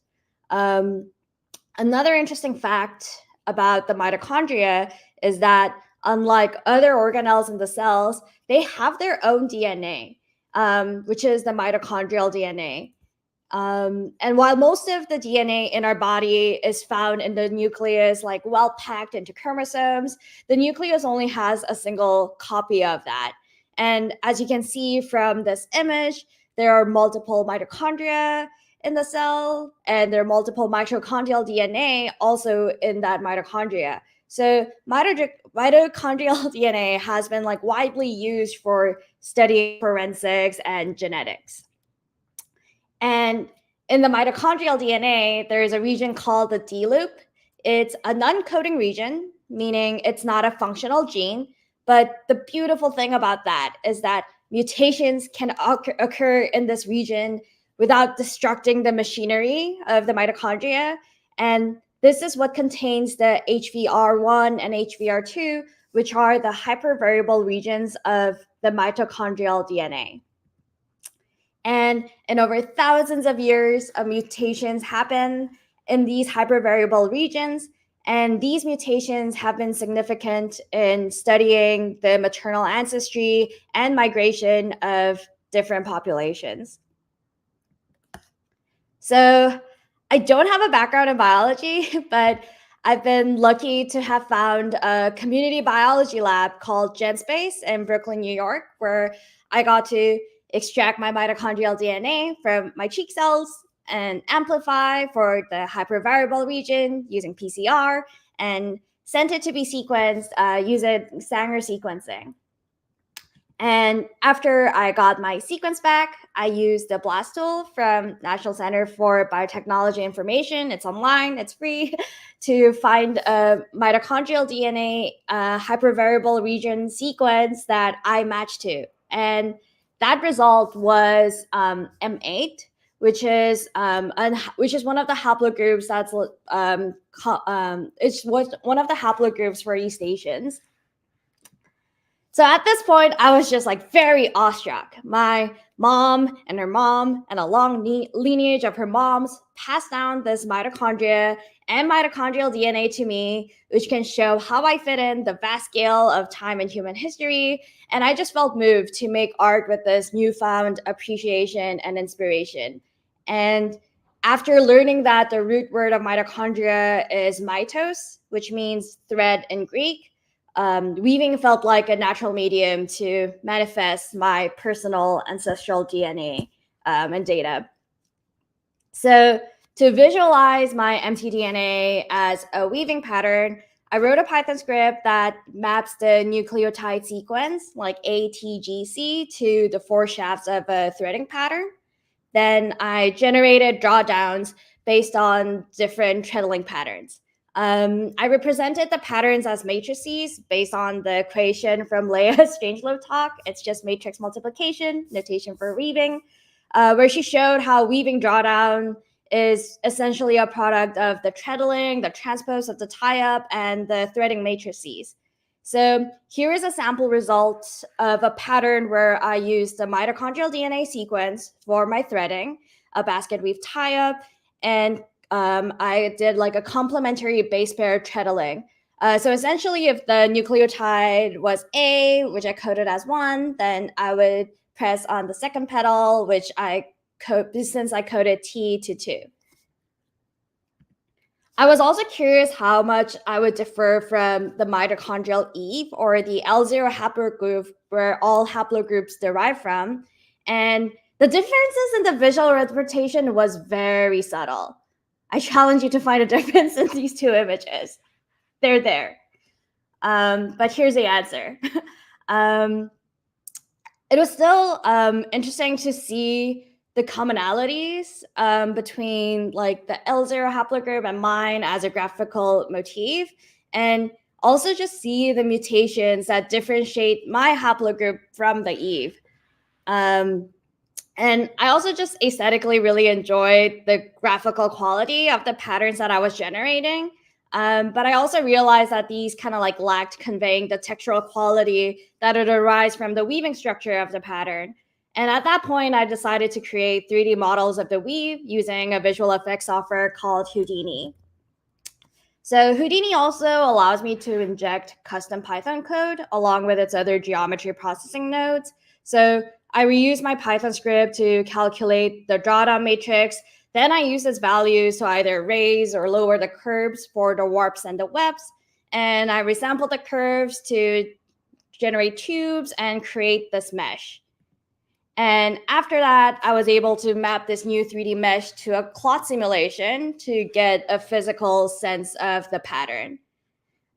Another interesting fact about the mitochondria is that unlike other organelles in the cells, they have their own DNA, which is the mitochondrial DNA. And while most of the DNA in our body is found in the nucleus, like well packed into chromosomes, the nucleus only has a single copy of that. And as you can see from this image, there are multiple mitochondria in the cell, and there are multiple mitochondrial DNA also in that mitochondria. So mitochondrial DNA has been like widely used for studying forensics and genetics. And in the mitochondrial DNA, there is a region called the D loop. It's a non-coding region, meaning it's not a functional gene. But the beautiful thing about that is that mutations can occur in this region without destructing the machinery of the mitochondria. And this is what contains the HVR1 and HVR2, which are the hypervariable regions of the mitochondrial DNA. And in over thousands of years, mutations happen in these hypervariable regions. And these mutations have been significant in studying the maternal ancestry and migration of different populations. So I don't have a background in biology, but I've been lucky to have found a community biology lab called GenSpace in Brooklyn, New York, where I got to extract my mitochondrial DNA from my cheek cells and amplify for the hypervariable region using PCR and sent it to be sequenced using Sanger sequencing. And after I got my sequence back, I used the BLAST tool from National Center for Biotechnology Information. It's online, it's free, to find a mitochondrial DNA hypervariable region sequence that I matched to. And that result was M8, which is one of the haplogroups that's it's one of the haplogroups for East Asians. So at this point, I was just like very awestruck. My mom and her mom and a long lineage of her moms passed down this mitochondria and mitochondrial DNA to me, which can show how I fit in the vast scale of time in human history. And I just felt moved to make art with this newfound appreciation and inspiration. And after learning that the root word of mitochondria is mitos, which means thread in Greek, weaving felt like a natural medium to manifest my personal ancestral DNA and data. So to visualize my mtDNA as a weaving pattern, I wrote a Python script that maps the nucleotide sequence, like ATGC, to the 4 shafts of a threading pattern. Then I generated drawdowns based on different treadling patterns. I represented the patterns as matrices based on the equation from Leah's Strangelove talk. It's just matrix multiplication, notation for weaving, where she showed how weaving drawdown is essentially a product of the treadling, the transpose of the tie-up, and the threading matrices. So here is a sample result of a pattern where I used the mitochondrial DNA sequence for my threading, a basket weave tie-up, and I did like a complementary base pair treadling. So essentially, if the nucleotide was A, which I coded as 1, then I would press on the second pedal, which since I coded T to 2. I was also curious how much I would differ from the mitochondrial Eve, or the L0 haplogroup, where all haplogroups derive from. And the differences in the visual representation was very subtle. I challenge you to find a difference in these two images. They're there. But here's the answer. It was still interesting to see the commonalities between like the L0 haplogroup and mine as a graphical motif, and also just see the mutations that differentiate my haplogroup from the Eve. And I also just aesthetically really enjoyed the graphical quality of the patterns that I was generating. But I also realized that these kind of like lacked conveying the textural quality that would arise from the weaving structure of the pattern. And at that point, I decided to create 3D models of the weave using a visual effects software called Houdini. So Houdini also allows me to inject custom Python code along with its other geometry processing nodes. So I reuse my Python script to calculate the drawdown matrix. Then I use its values to either raise or lower the curves for the warps and the webs. And I resample the curves to generate tubes and create this mesh. And after that, I was able to map this new 3D mesh to a clot simulation to get a physical sense of the pattern.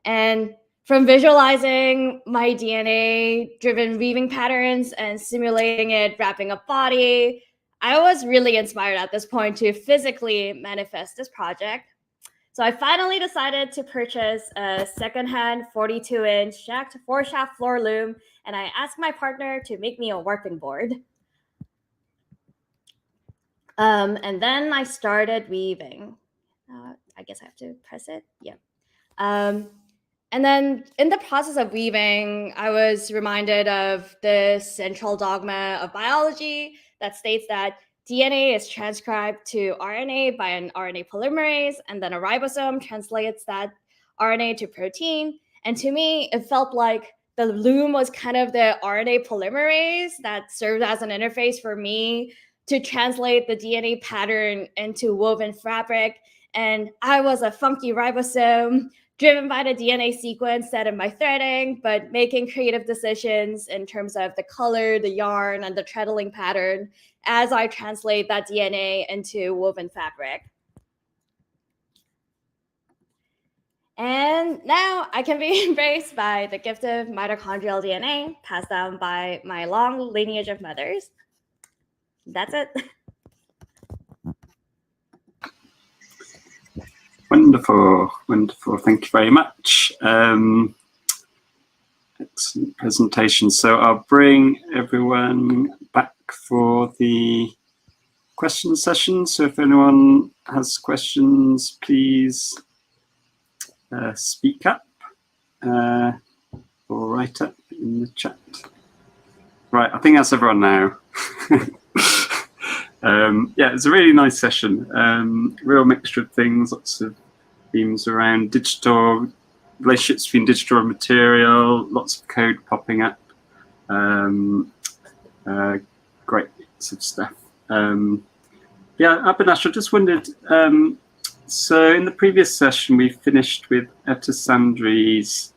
And from visualizing my DNA-driven weaving patterns and simulating it wrapping a body, I was really inspired at this point to physically manifest this project. So I finally decided to purchase a secondhand 42-inch 4-shaft floor loom, and I asked my partner to make me a working board. And then I started weaving. I guess I have to press it. Yeah. And then in the process of weaving, I was reminded of the central dogma of biology that states that DNA is transcribed to RNA by an RNA polymerase, and then a ribosome translates that RNA to protein. And to me, it felt like the loom was kind of the RNA polymerase that served as an interface for me to translate the DNA pattern into woven fabric. And I was a funky ribosome driven by the DNA sequence set in my threading, but making creative decisions in terms of the color, the yarn, and the treadling pattern as I translate that DNA into woven fabric. And now I can be embraced by the gift of mitochondrial DNA passed down by my long lineage of mothers. That's it. Wonderful, wonderful. Thank you very much. Excellent presentation. So I'll bring everyone back for the question session. So if anyone has questions, please speak up or write up in the chat. Right, I think that's everyone now. Yeah, it's a really nice session. Real mixture of things, lots of themes around digital, relationships between digital and material, lots of code popping up. Great bits of stuff. Yeah, Abinash, I just wondered, so in the previous session, we finished with Etta Sandry's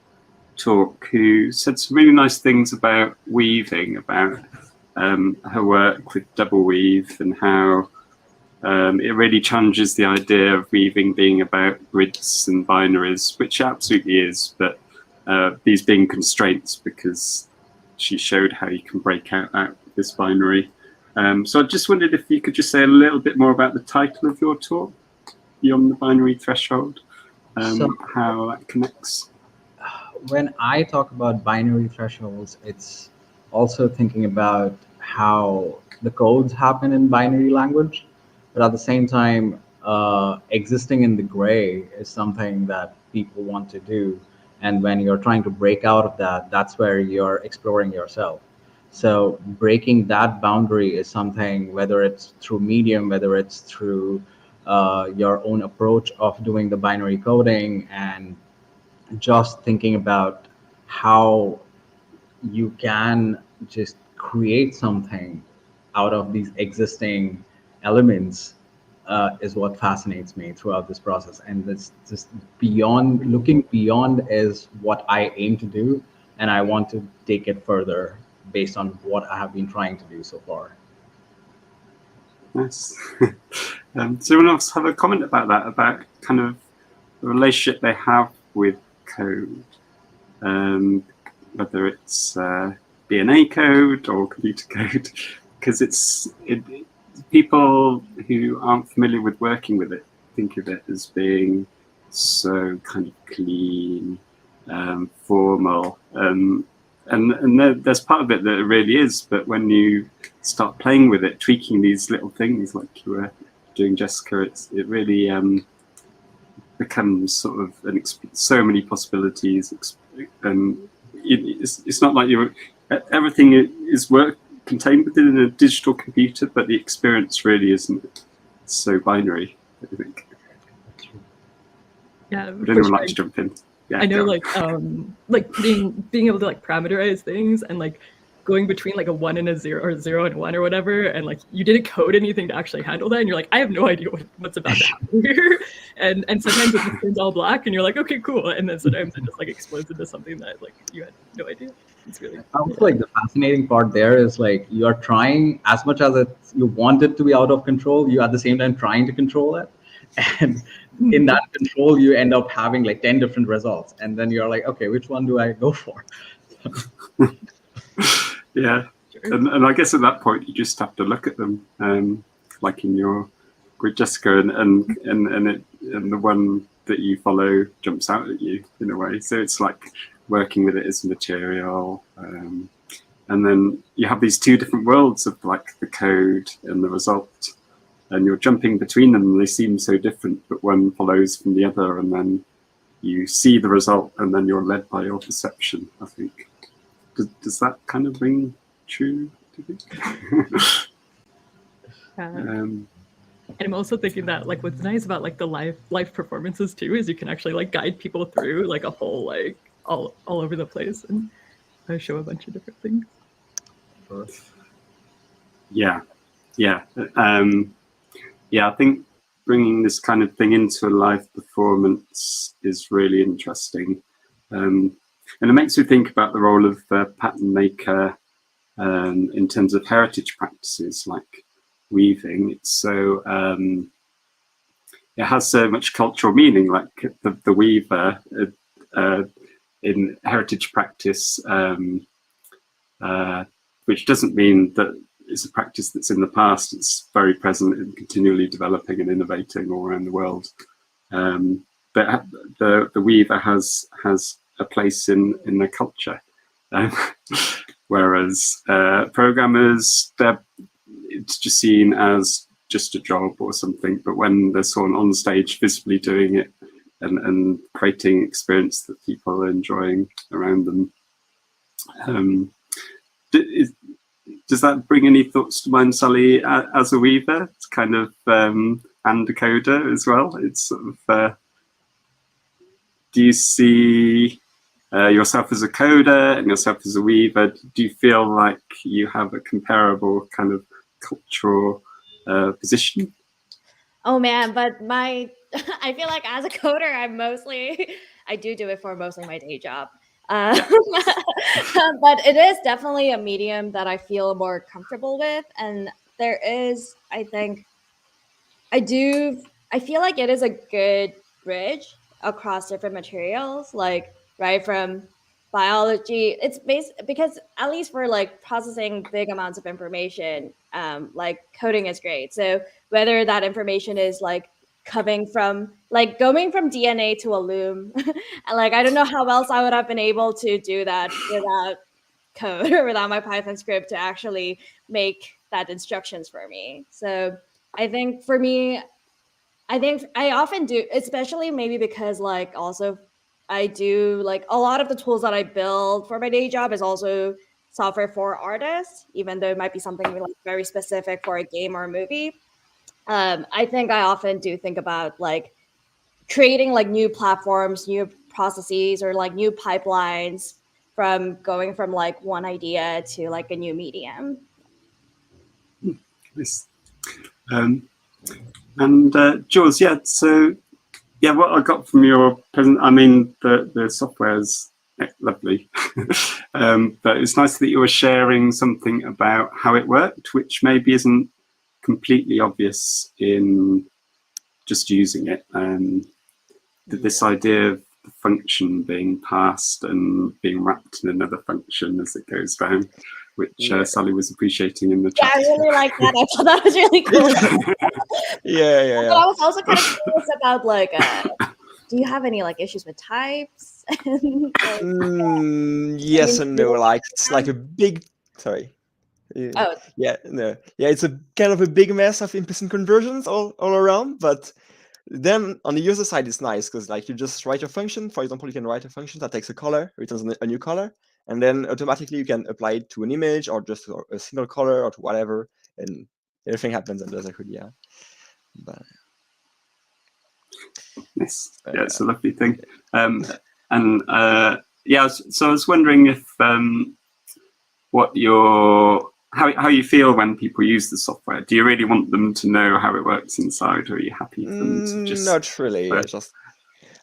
talk, who said some really nice things about weaving, about her work with double weave and how it really challenges the idea of weaving being about grids and binaries, which it absolutely is, but these being constraints, because she showed how you can break out this binary. So I just wondered if you could just say a little bit more about the title of your talk, Beyond the Binary Threshold, how that connects. When I talk about binary thresholds, it's also thinking about how the codes happen in binary language, but at the same time, existing in the gray is something that people want to do. And when you're trying to break out of that, that's where you're exploring yourself. So breaking that boundary is something, whether it's through Medium, whether it's through your own approach of doing the binary coding, and just thinking about how you can just create something out of these existing elements is what fascinates me throughout this process. And it's just beyond, looking beyond is what I aim to do, and I want to take it further based on what I have been trying to do so far. Nice. Does anyone else have a comment about that, about kind of the relationship they have with code, whether it's DNA code or computer code? Because people who aren't familiar with working with it think of it as being so kind of clean, formal, and there's part of it that it really is. But when you start playing with it, tweaking these little things like you were doing, Jessica, it really becomes sort of so many possibilities. And it's not like everything is contained within a digital computer, but the experience really isn't so binary, I think. Yeah, would anyone like to jump in? Yeah, I know, like being able to like parameterize things and like going between like a 1 and a 0 or 0 and 1 or whatever, and like you didn't code anything to actually handle that, and you're like, I have no idea what's about to happen here, and sometimes it just turns all black, and you're like, okay, cool, and then sometimes it just like explodes into something that like you had no idea. It's really also like the fascinating part there is like you are trying as much as you want it to be out of control, you at the same time trying to control it, and in that control you end up having like 10 different results, and then you're like, okay, which one do I go for? Yeah, and I guess at that point you just have to look at them, like in your grid, Jessica, and the one that you follow jumps out at you in a way. So it's like working with it as material, and then you have these two different worlds of like the code and the result, and you're jumping between them, and they seem so different, but one follows from the other, and then you see the result, and then you're led by your perception, I think. Does that kind of ring true, do you think? And I'm also thinking that like what's nice about like the live performances too is you can actually like guide people through like a whole like all over the place and show a bunch of different things. Yeah. I think bringing this kind of thing into a live performance is really interesting. And it makes me think about the role of pattern maker in terms of heritage practices like weaving. It's so it has so much cultural meaning, like the weaver in heritage practice, which doesn't mean that it's a practice that's in the past. It's very present and continually developing and innovating all around the world. But the weaver has a place in the culture, whereas programmers, it's just seen as just a job or something. But when there's someone on stage visibly doing it and creating experience that people are enjoying around them, does that bring any thoughts to mind, Sally, as a weaver? It's kind of and a coder as well. It's sort of, do you see yourself as a coder and yourself as a weaver? Do you feel like you have a comparable kind of cultural position? Oh man, but I feel like as a coder, I do it for mostly my day job. But it is definitely a medium that I feel more comfortable with. And there is, I feel like it is a good bridge across different materials, like right from biology. It's because at least for like processing big amounts of information, like coding is great. So whether that information is like going from DNA to a loom, like I don't know how else I would have been able to do that without code or without my Python script to actually make that instructions for me. So I think for me, I think I often do, especially maybe because like also I do like a lot of the tools that I build for my day job is also software for artists, even though it might be something like very specific for a game or a movie. I think I often do think about like creating like new platforms, new processes, or like new pipelines from going from like one idea to like a new medium. Nice. And Jules, yeah, so yeah, what I got from your present, I mean, the software is lovely, but it's nice that you were sharing something about how it worked, which maybe isn't completely obvious in just using it. This idea of the function being passed and being wrapped in another function as it goes down, which Sally was appreciating in the chat. Yeah, I really like that. I thought that was really cool. Yeah. But I was also kind of curious about like, do you have any like issues with types? Yes and no. Like it's like a big. Sorry. Oh. Yeah, no. Yeah, it's a kind of a big mess of implicit conversions all around, but then on the user side, it's nice because like you just write a function. For example, you can write a function that takes a color, returns a new color, and then automatically you can apply it to an image or just a single color or to whatever, and everything happens under the hood. Yeah. But yes, yeah, it's a lovely thing. Yeah, so I was wondering if how you feel when people use the software. Do you really want them to know how it works inside, or are you happy for them to just? Not really.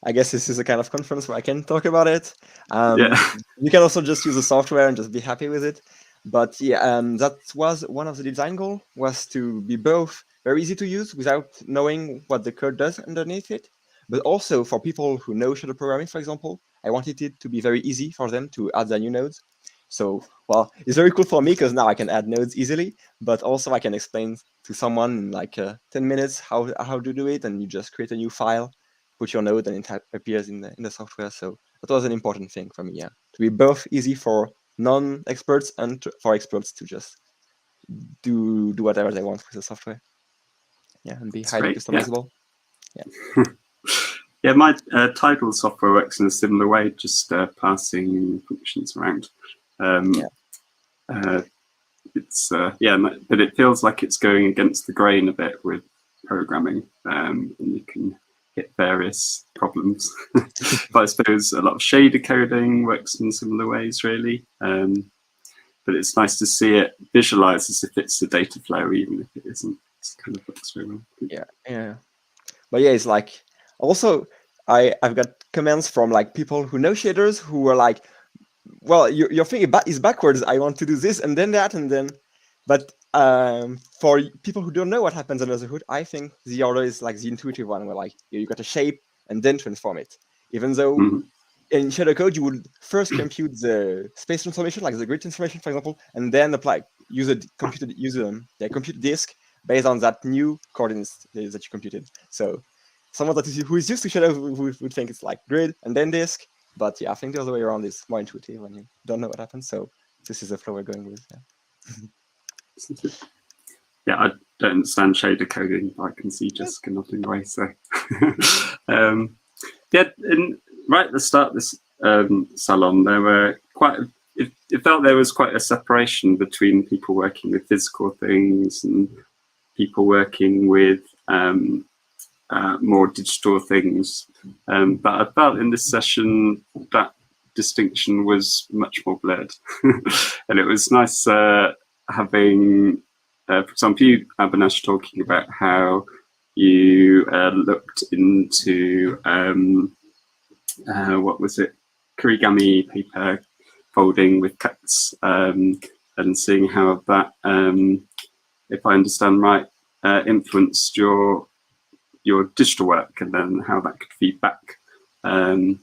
I guess this is a kind of conference where I can talk about it. You can also just use the software and just be happy with it. But yeah, that was one of the design goals, was to be both very easy to use without knowing what the code does underneath it. But also for people who know shadow programming, for example, I wanted it to be very easy for them to add their new nodes. So, well, it's very cool for me because now I can add nodes easily, but also I can explain to someone in like 10 minutes how to do it, and you just create a new file, put your node, and it appears in the software. So that was an important thing for me, yeah, to be both easy for non-experts and for experts to just do whatever they want with the software. Yeah, and be highly customizable. Yeah. Yeah, my title software works in a similar way, just passing functions around. But it feels like it's going against the grain a bit with programming, and you can hit various problems. But I suppose a lot of shader coding works in similar ways, really. But it's nice to see it visualized as if it's a data flow, even if it isn't. It's kind of works very well. Yeah. But yeah, it's like also I've got comments from like people who know shaders who were like, well, your thing is backwards. I want to do this and then that and then, but for people who don't know what happens under the hood, I think the order is like the intuitive one, where like you got a shape and then transform it. Even though in shadow code you would first compute the space transformation, like the grid transformation, for example, and then use a compute disk based on that new coordinates that you computed. So someone who is used to shadow would think it's like grid and then disk. But yeah, I think the other way around is more intuitive when you don't know what happens. So this is the flow we're going with. Yeah, I don't understand shader coding, but I can see Jessica nodding away. So right at the start of this salon, there were it felt there was quite a separation between people working with physical things and people working with more digital things, but I felt in this session that distinction was much more blurred. And it was nice having, for example, you, Abinash, talking about how you looked into what was it, origami paper folding with cuts, and seeing how that, if I understand right, influenced your digital work, and then how that could feed back. And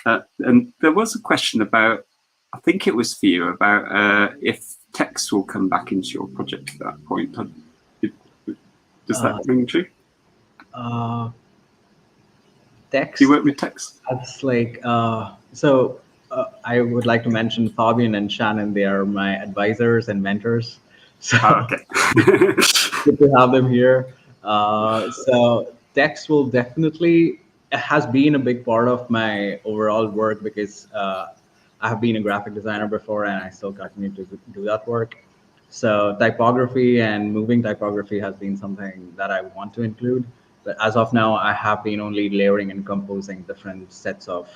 there was a question about, I think it was for you, about if text will come back into your project at that point. Does that ring true? Text. You work with text? That's like, I would like to mention Fabian and Shannon. They are my advisors and mentors. So okay. good to have them here. So text will definitely has been a big part of my overall work because I have been a graphic designer before and I still continue to do that work. So typography and moving typography has been something that I want to include. But as of now, I have been only layering and composing different sets of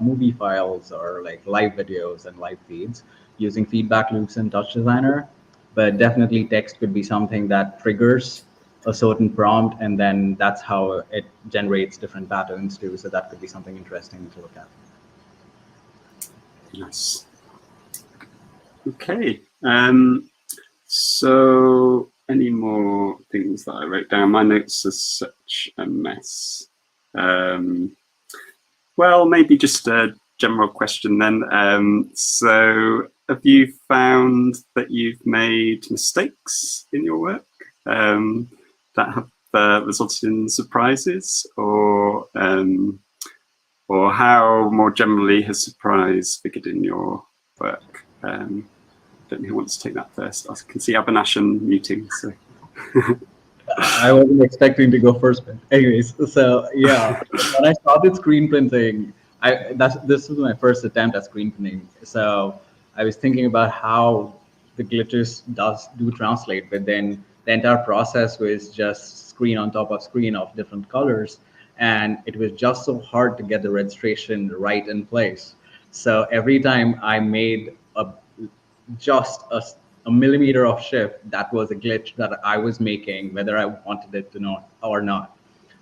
movie files or like live videos and live feeds using feedback loops in Touch Designer. But definitely text could be something that triggers a certain prompt, and then that's how it generates different patterns too. So that could be something interesting to look at. Nice. Okay. So any more things that I wrote down? My notes are such a mess. Well, maybe just a general question then. So have you found that you've made mistakes in your work that have resulted in surprises, or how more generally has surprise figured in your work? I don't know who wants to take that first. I can see Abinash muting. So I wasn't expecting to go first, but anyways, so yeah, when I started screen printing, this was my first attempt at screen printing. So I was thinking about how the glitches do translate, but then the entire process was just screen on top of screen of different colors, and it was just so hard to get the registration right in place. So every time I made just a millimeter of shift, that was a glitch that I was making, whether I wanted it to know or not.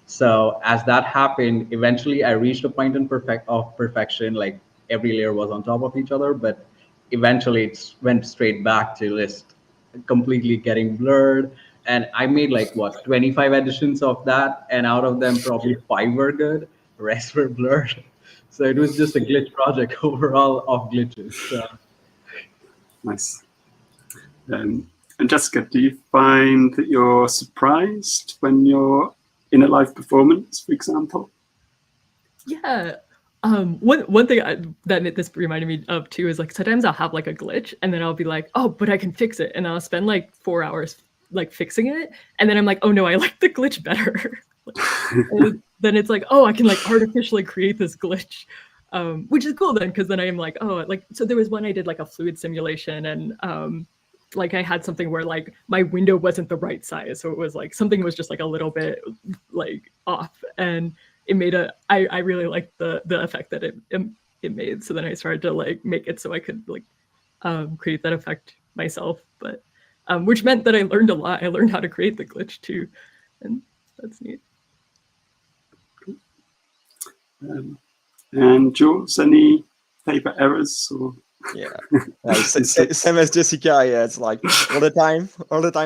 So as that happened, eventually I reached a point of perfection, like every layer was on top of each other, but eventually it went straight back to just completely getting blurred. And I made like 25 editions of that, and out of them probably 5 were good, the rest were blurred. So it was just a glitch project overall of glitches. So. Nice. And Jessica, do you find that you're surprised when you're in a live performance, for example? Yeah. One thing that this reminded me of too is like sometimes I'll have like a glitch and then I'll be like, oh, but I can fix it, and I'll spend like 4 hours like fixing it, and then I'm like, oh no, I like the glitch better. And then it's like, oh, I can like artificially create this glitch, which is cool then, because then I am like, oh, like, so there was one I did like a fluid simulation, and like I had something where like my window wasn't the right size, so it was like something was just like a little bit like off, and it made I really liked the effect that it made. So then I started to like make it so I could like create that effect myself, but which meant that I learned a lot. I learned how to create the glitch too, and that's neat. And Jules, any favorite errors? Or yeah, same as Jessica. Yeah, it's like all the time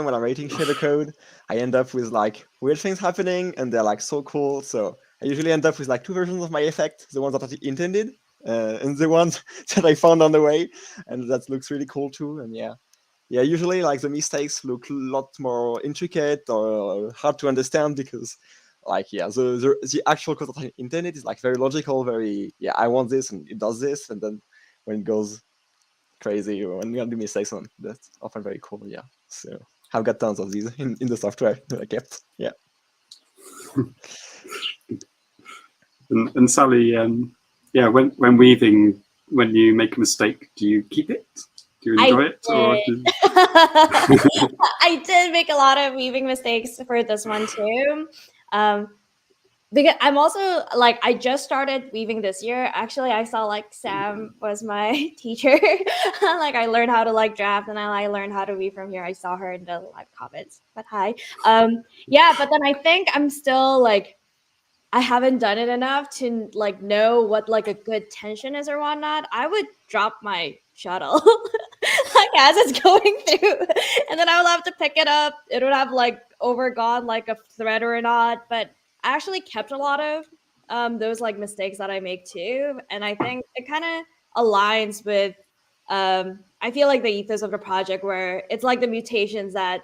when I'm writing shader code, I end up with like weird things happening, and they're like so cool. So I usually end up with like 2 versions of my effect: the ones that I intended, and the ones that I found on the way, and that looks really cool too. And yeah, usually like the mistakes look a lot more intricate or hard to understand because. Like the actual code that I intended is like very logical, very I want this and it does this, and then when it goes crazy or when you do mistakes on, that's often very cool. Yeah, so I've got tons of these in the software that I kept. Yeah. and Sally, when weaving, when you make a mistake, do you keep it? Do you enjoy it? Or I did make a lot of weaving mistakes for this one too. Because I'm also like, I just started weaving this year. Actually, I saw like Sam was my teacher. Like I learned how to like draft, and I learned how to weave from here. I saw her in the live comments, but hi. Yeah, but then I think I'm still like, I haven't done it enough to like know what like a good tension is or whatnot. I would drop my shuttle like as it's going through, and then I will have to pick it up. It would have like overgone like a thread or not, but I actually kept a lot of those like mistakes that I make too, and I think it kind of aligns with I feel like the ethos of the project, where it's like the mutations that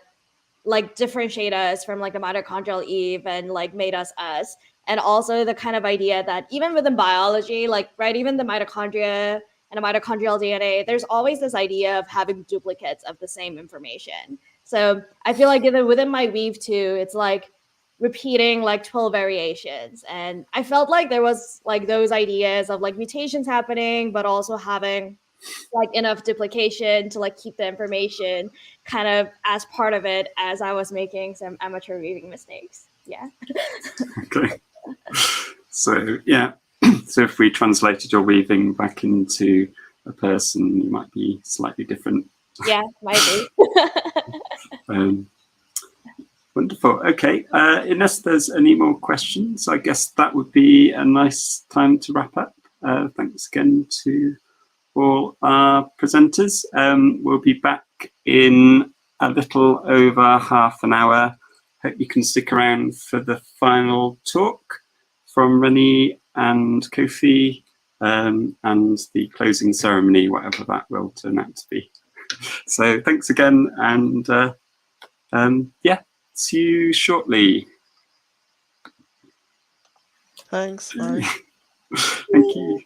like differentiate us from like the mitochondrial Eve and like made us us. And also the kind of idea that even within biology, like, right, even the mitochondria and the mitochondrial DNA, there's always this idea of having duplicates of the same information. So I feel like even within my weave too, it's like repeating like 12 variations. And I felt like there was like those ideas of like mutations happening, but also having like enough duplication to like keep the information kind of as part of it as I was making some amateur weaving mistakes. Yeah. Okay. So yeah, so if we translated your weaving back into a person, you might be slightly different. Yeah, might be. Wonderful. Okay, unless there's any more questions, I guess that would be a nice time to wrap up. Thanks again to all our presenters. We'll be back in a little over half an hour. Hope you can stick around for the final talk from Renee and Kofi, and the closing ceremony, whatever that will turn out to be. So thanks again, and yeah, see you shortly. Thanks. Bye. Thank you.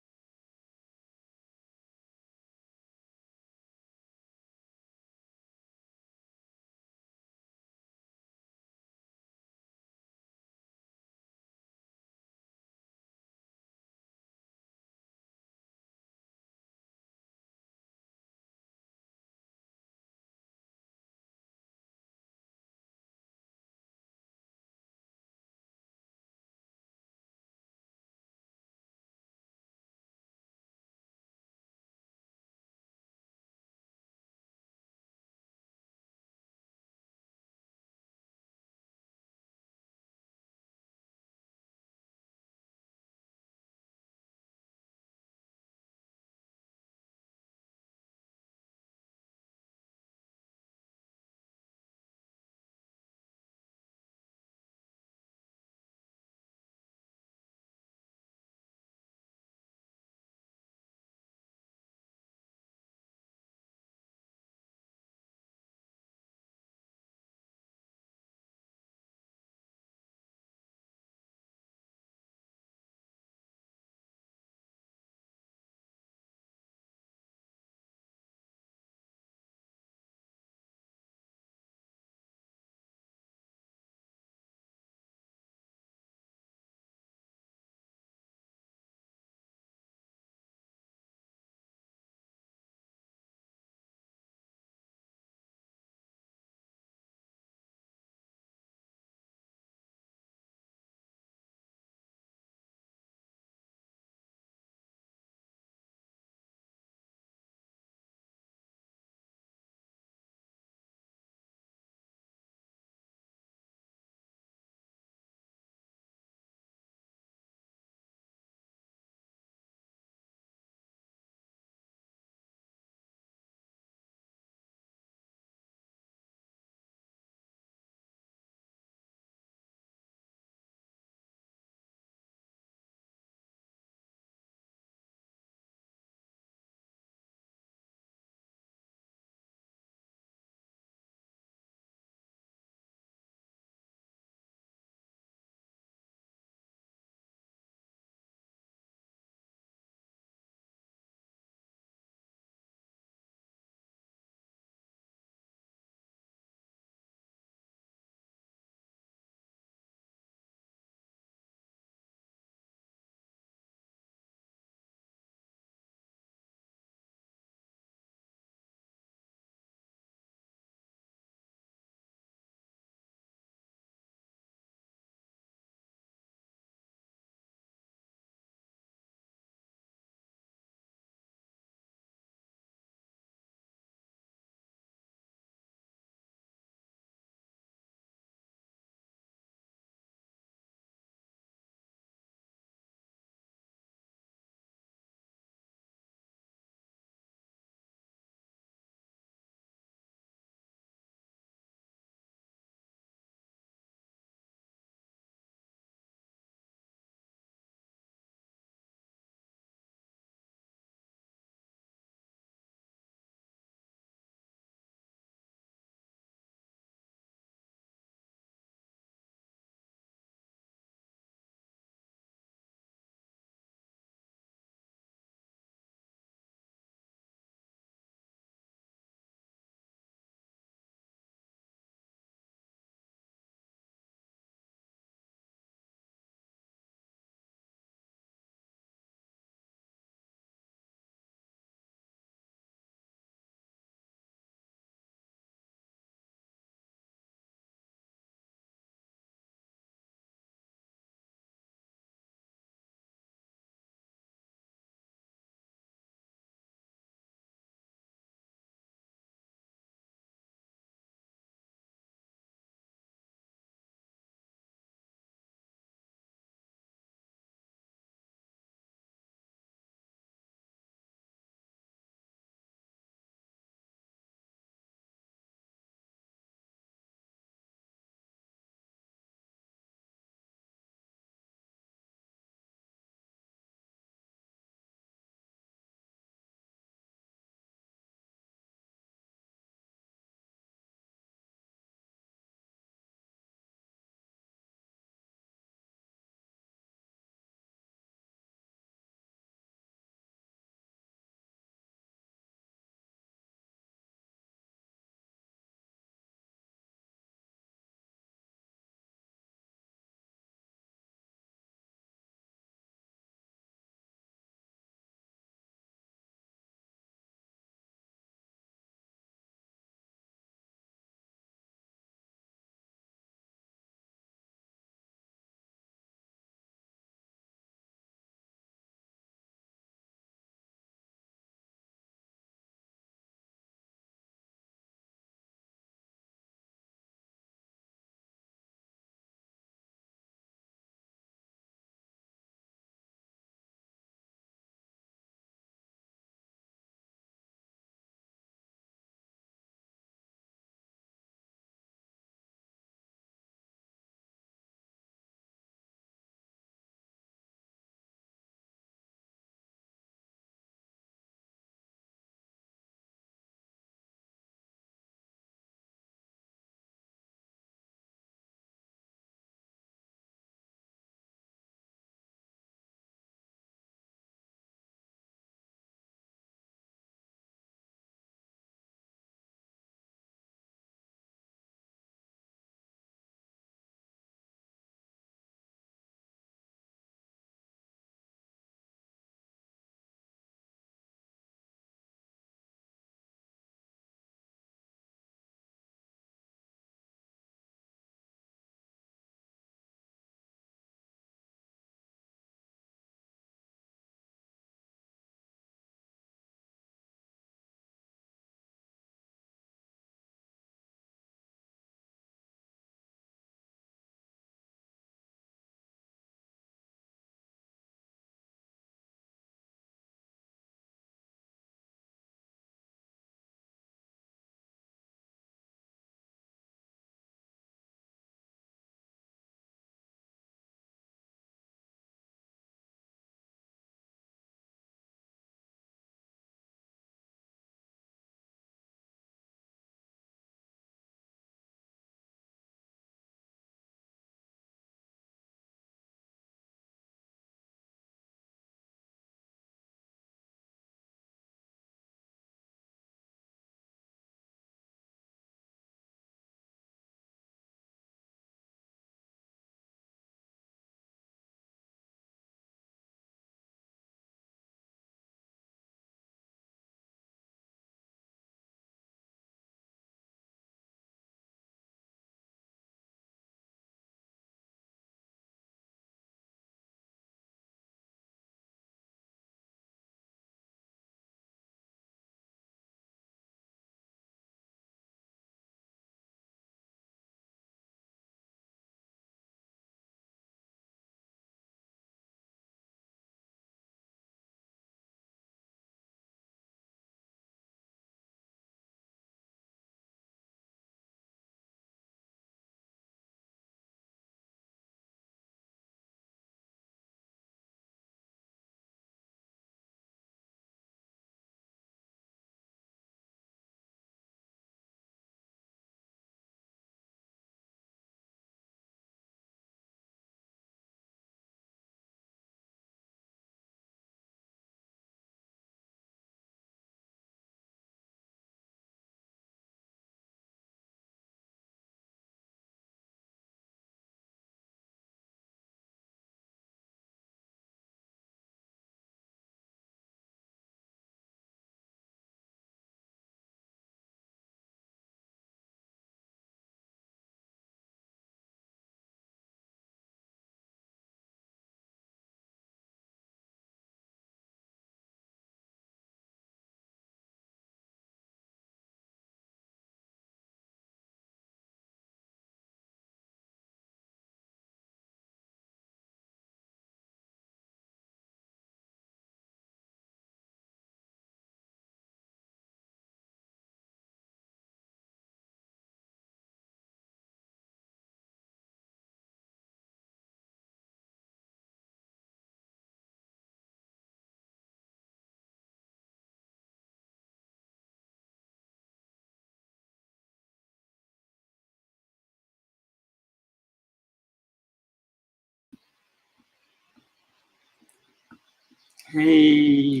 Hey,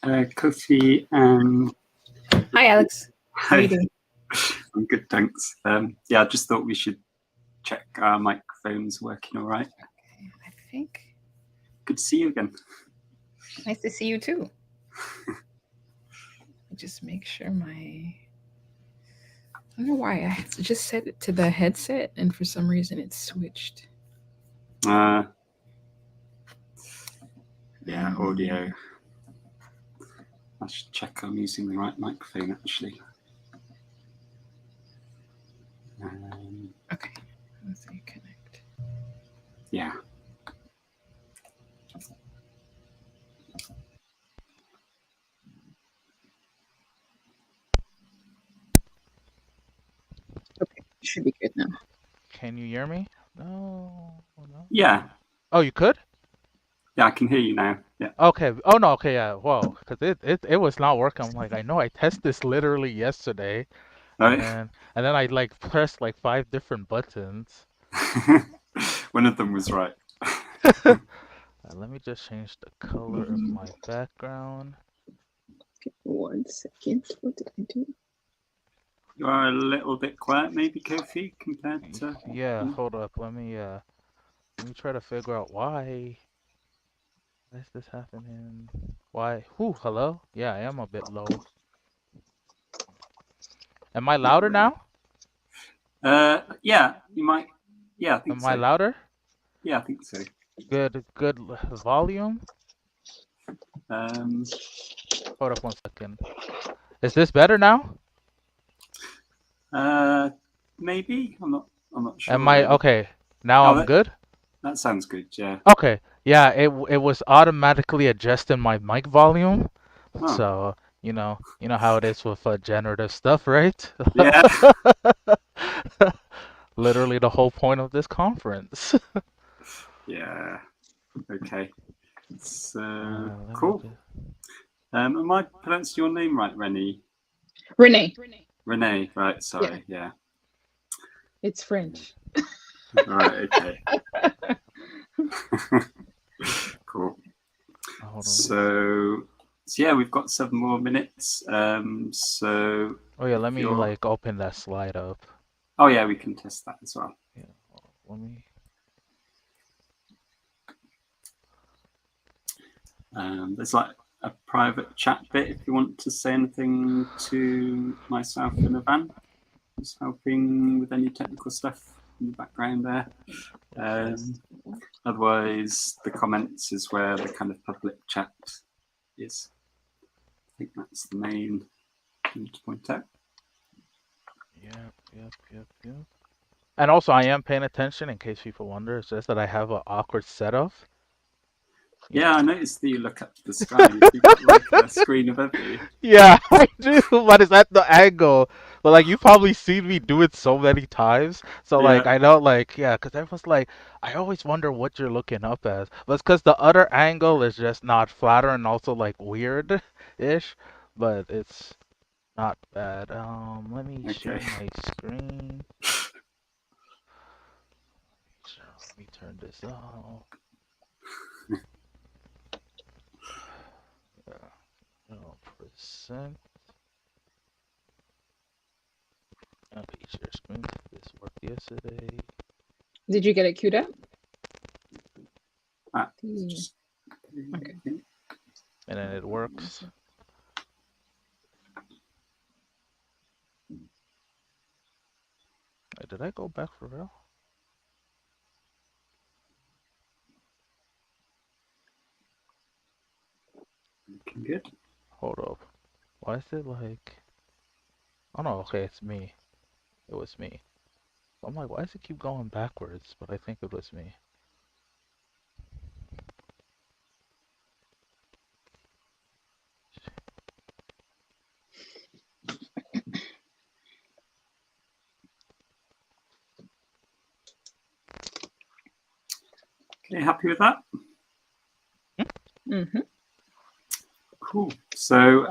Kofi. Hi, Alex. How are you Hi. doing? I'm good, thanks. Yeah, I just thought we should check our microphones working all right. Okay, I think. Good to see you again. Nice to see you too. Just make sure my. I don't know why I just set it to the headset, and for some reason it switched. Yeah, audio. I should check I'm using the right microphone actually. Okay, let's see, connect. Yeah. Okay, should be good now. Can you hear me? No. Yeah. Oh, you could? Yeah, I can hear you now. Yeah. Okay. Oh no. Okay. Yeah. Whoa. Because it was not working. I'm like, I know I tested this literally yesterday, Right. and then I like pressed like 5 different buttons. One of them was right. Let me just change the color of my background. Okay, 1 second. What did I do? You are a little bit quiet, maybe, Kofi, compared to. Yeah. Hold up. Let me try to figure out why. Why is this happening? Why? Whew, hello? Yeah, I am a bit low. Am I louder now? Yeah, you might. Yeah, I think Am so. I louder? Yeah, I think so. Good volume. Um, Hold up 1 second. Is this better now? Maybe. I'm not sure. Am I really. okay? Now I'm good? That sounds good, yeah. Okay. Yeah, it was automatically adjusting my mic volume. Oh. So, you know how it is with generative stuff, right? Yeah. Literally the whole point of this conference. Yeah. Okay. It's me cool. Am I pronouncing your name right, Renee? Renee. Renee, right, sorry, yeah. It's French. Right, okay. Cool. So yeah, we've got 7 more minutes. So oh yeah, let me like open that slide up. Oh yeah, we can test that as well. Yeah, let me. There's like a private chat bit if you want to say anything to myself and Ivan, who's helping with any technical stuff in the background there. Otherwise, the comments is where the kind of public chat is. I think that's the main thing to point out. Yep. And also, I am paying attention in case people wonder. It's just that I have an awkward setup. Yeah, I noticed that you look up the sky. You've got like a screen above you. Yeah, I do, but it's at the angle. But like, you've probably seen me do it so many times. So like, I know like, yeah, because I was like, I always wonder what you're looking up as. But it's because the other angle is just not flatter and also like weird-ish. But it's not bad. Let me share my screen. Let me turn this off. Present. Okay, share screen. This worked yesterday. Did you get it queued up? Okay. And then it works. Wait, did I go back for real? Looking good. Hold up. Why is it like... Oh no, okay, it's me. It was me. I'm like, why does it keep going backwards? But I think it was me. Okay, happy with that? Mm-hmm. Cool. So,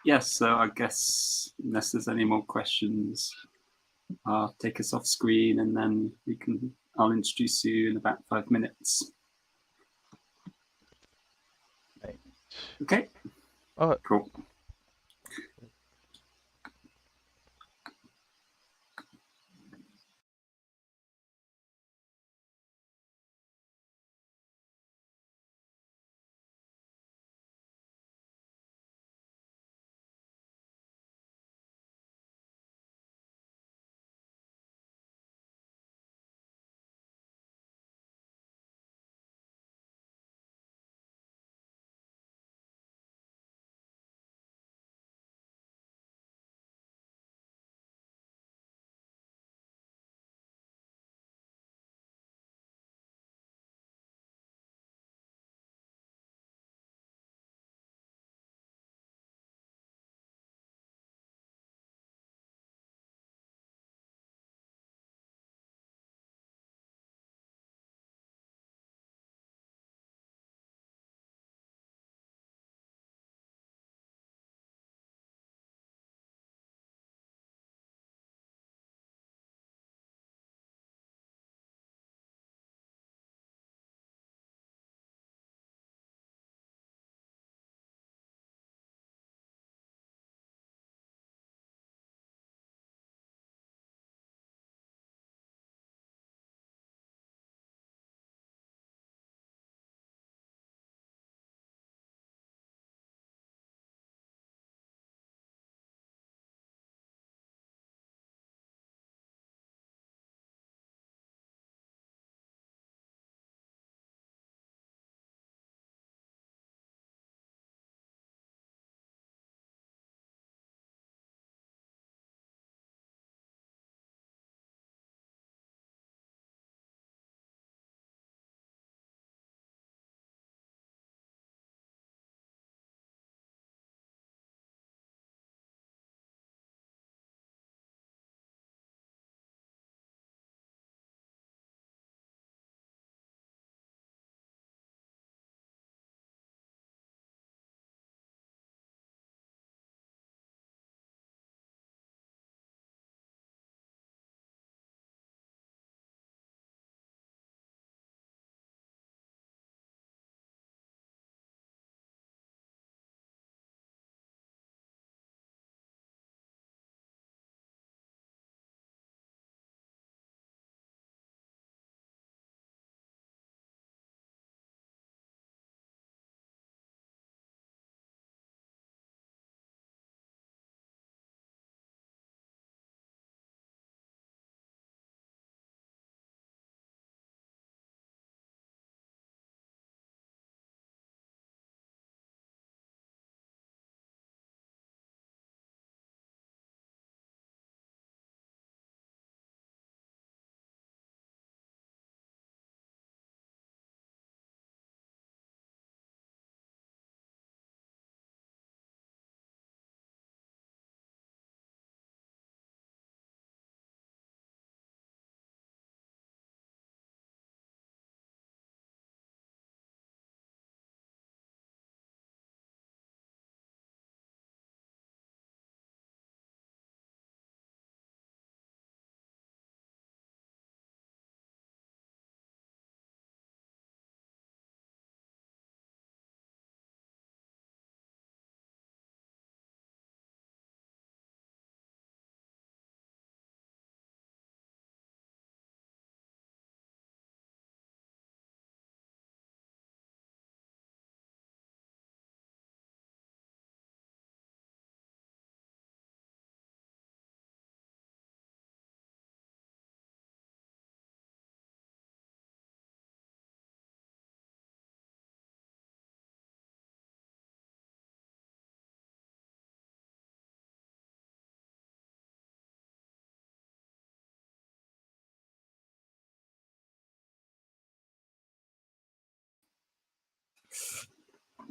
yes, so I guess unless there's any more questions, I'll take us off screen and then I'll introduce you in about 5 minutes. Okay, Oh, cool.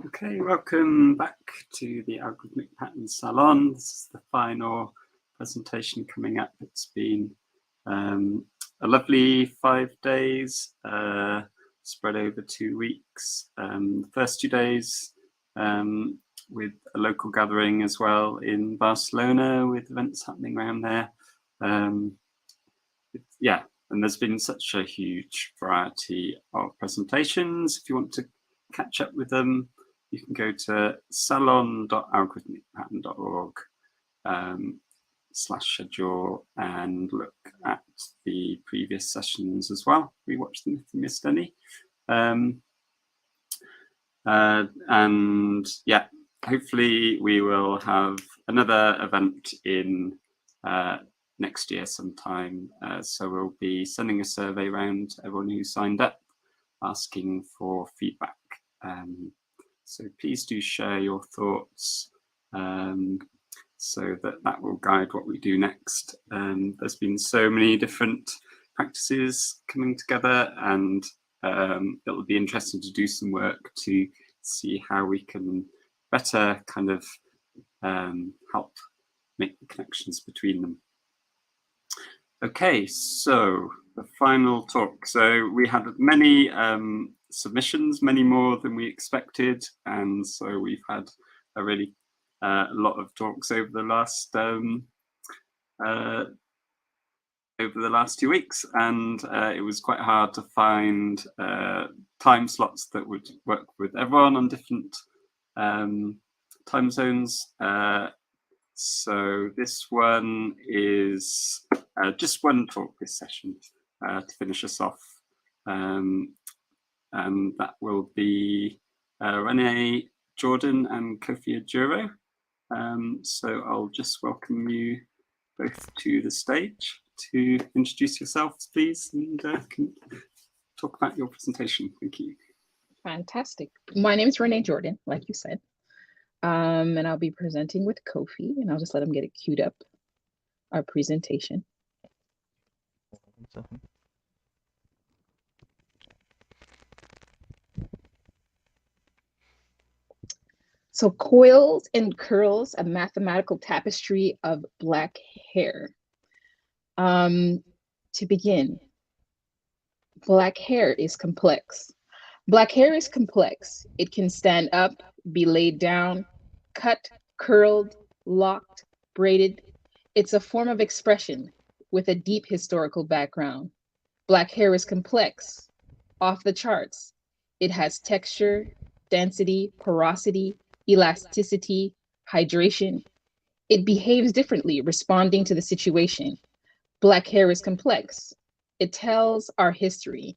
Okay, welcome back to the Algorithmic Pattern Salon. This is the final presentation coming up. It's been a lovely 5 days, spread over 2 weeks. The first 2 days with a local gathering as well in Barcelona with events happening around there. Yeah, and there's been such a huge variety of presentations. If you want to catch up with them, you can go to salon.algorithmicpattern.org /schedule and look at the previous sessions as well. Rewatch them if you missed any. And yeah, hopefully we will have another event in next year sometime. So we'll be sending a survey around to everyone who signed up, asking for feedback. So please do share your thoughts so that will guide what we do next. There's been so many different practices coming together, and it'll be interesting to do some work to see how we can better kind of help make the connections between them. Okay, so the final talk. So we had many submissions, many more than we expected, and so we've had a really lot of talks over the last 2 weeks, and it was quite hard to find time slots that would work with everyone on different time zones. So this one is just one talk this session to finish us off, and that will be Renee, Jordan, and Kofi Oduro. So I'll just welcome you both to the stage to introduce yourselves, please, and can talk about your presentation. Thank you. Fantastic. My name is Renee Jordan, like you said, and I'll be presenting with Kofi, and I'll just let him get it queued up, our presentation. So coils and curls, a mathematical tapestry of Black hair. To begin, Black hair is complex. Black hair is complex. It can stand up, be laid down, cut, curled, locked, braided. It's a form of expression with a deep historical background. Black hair is complex, off the charts. It has texture, density, porosity, elasticity, hydration. It behaves differently, responding to the situation. Black hair is complex. It tells our history.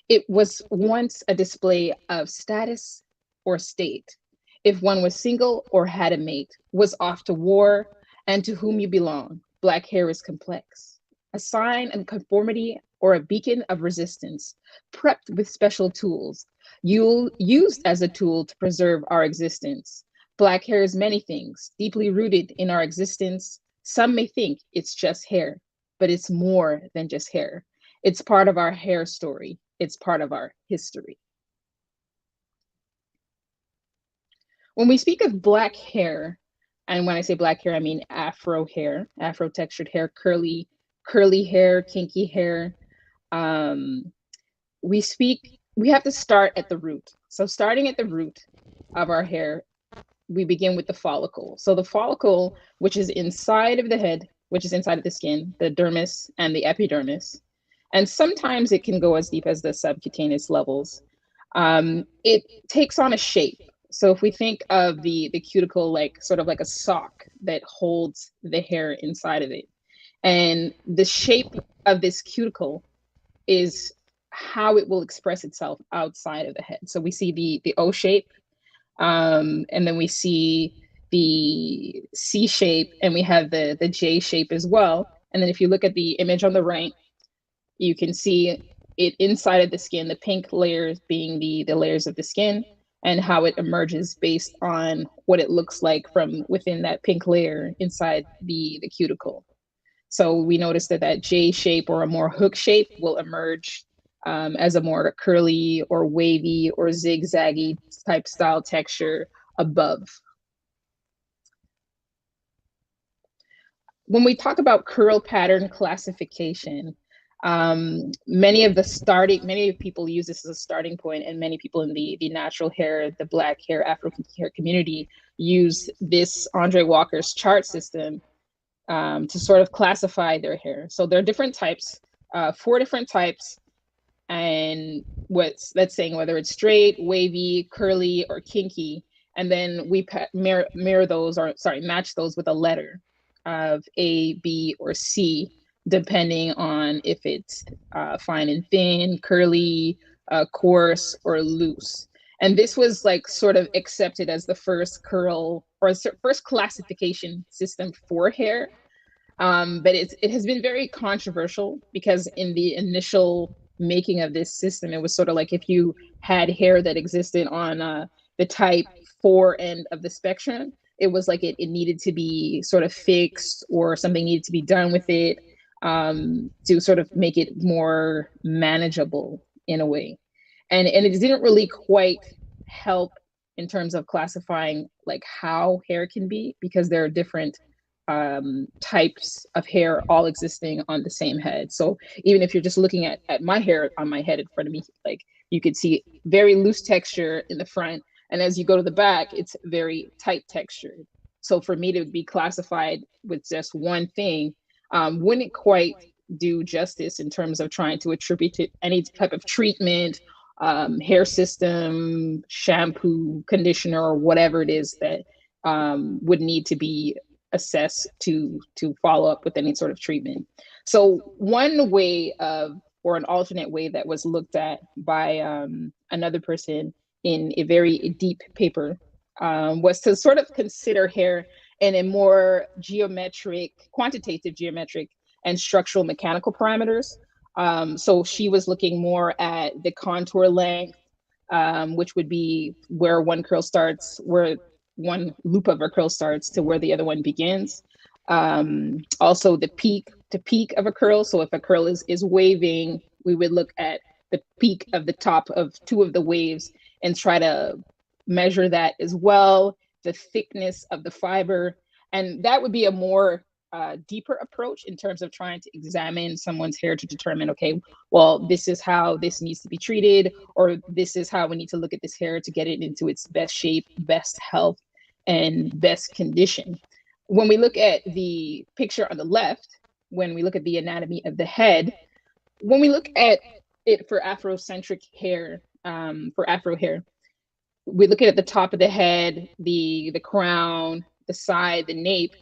It was once a display of status or state. If one was single or had a mate, was off to war, and to whom you belong. Black hair is complex. A sign of conformity or a beacon of resistance, prepped with special tools, used as a tool to preserve our existence. Black hair is many things, deeply rooted in our existence. Some may think it's just hair, but it's more than just hair. It's part of our hair story. It's part of our history. When we speak of Black hair, and when I say Black hair, I mean Afro hair, Afro textured hair, curly hair, kinky hair. We have to start at the root. So starting at the root of our hair, we begin with the follicle. So the follicle, which is inside of the head, which is inside of the skin, the dermis and the epidermis. And sometimes it can go as deep as the subcutaneous levels. It takes on a shape. So if we think of the cuticle like sort of like a sock that holds the hair inside of it, and the shape of this cuticle is how it will express itself outside of the head. So we see the O shape, and then we see the C shape, and we have the J shape as well. And then if you look at the image on the right, you can see it inside of the skin, the pink layers being the layers of the skin, and how it emerges based on what it looks like from within that pink layer inside the cuticle. So we notice that J shape or a more hook shape will emerge as a more curly or wavy or zigzaggy type style texture above. When we talk about curl pattern classification, many of people use this as a starting point, and many people in the natural hair, the Black hair, Afro hair community use this Andre Walker's chart system to sort of classify their hair. So there are different types, 4 different types, and that's saying whether it's straight, wavy, curly, or kinky. and then we mirror those, or sorry, match those with a letter of A, B, or C, depending on if it's fine and thin, curly, coarse, or loose. And this was like sort of accepted as the first curl or first classification system for hair. But it has been very controversial because in the initial making of this system, it was sort of like if you had hair that existed on the type 4 end of the spectrum, it was like it needed to be sort of fixed, or something needed to be done with it to sort of make it more manageable in a way. And it didn't really quite help in terms of classifying like how hair can be, because there are different types of hair all existing on the same head. So even if you're just looking at my hair on my head in front of me, like you could see very loose texture in the front, and as you go to the back, it's very tight textured. So for me to be classified with just one thing wouldn't quite do justice in terms of trying to attribute to any type of treatment, hair system, shampoo, conditioner, or whatever it is that would need to be assessed to follow up with any sort of treatment. So one way of, or an alternate way that was looked at by another person in a very deep paper was to sort of consider hair in a more quantitative geometric and structural mechanical parameters. So she was looking more at the contour length, which would be where one curl starts, where one loop of a curl starts to where the other one begins. Also the peak to peak of a curl. So if a curl is waving, we would look at the peak of the top of 2 of the waves and try to measure that as well, the thickness of the fiber. And that would be a more deeper approach in terms of trying to examine someone's hair to determine, okay, well, this is how this needs to be treated, or this is how we need to look at this hair to get it into its best shape, best health, and best condition. When we look at the picture on the left, when we look at the anatomy of the head, when we look at it for Afrocentric hair, for Afro hair, we look at the top of the head, the crown, the side, the nape.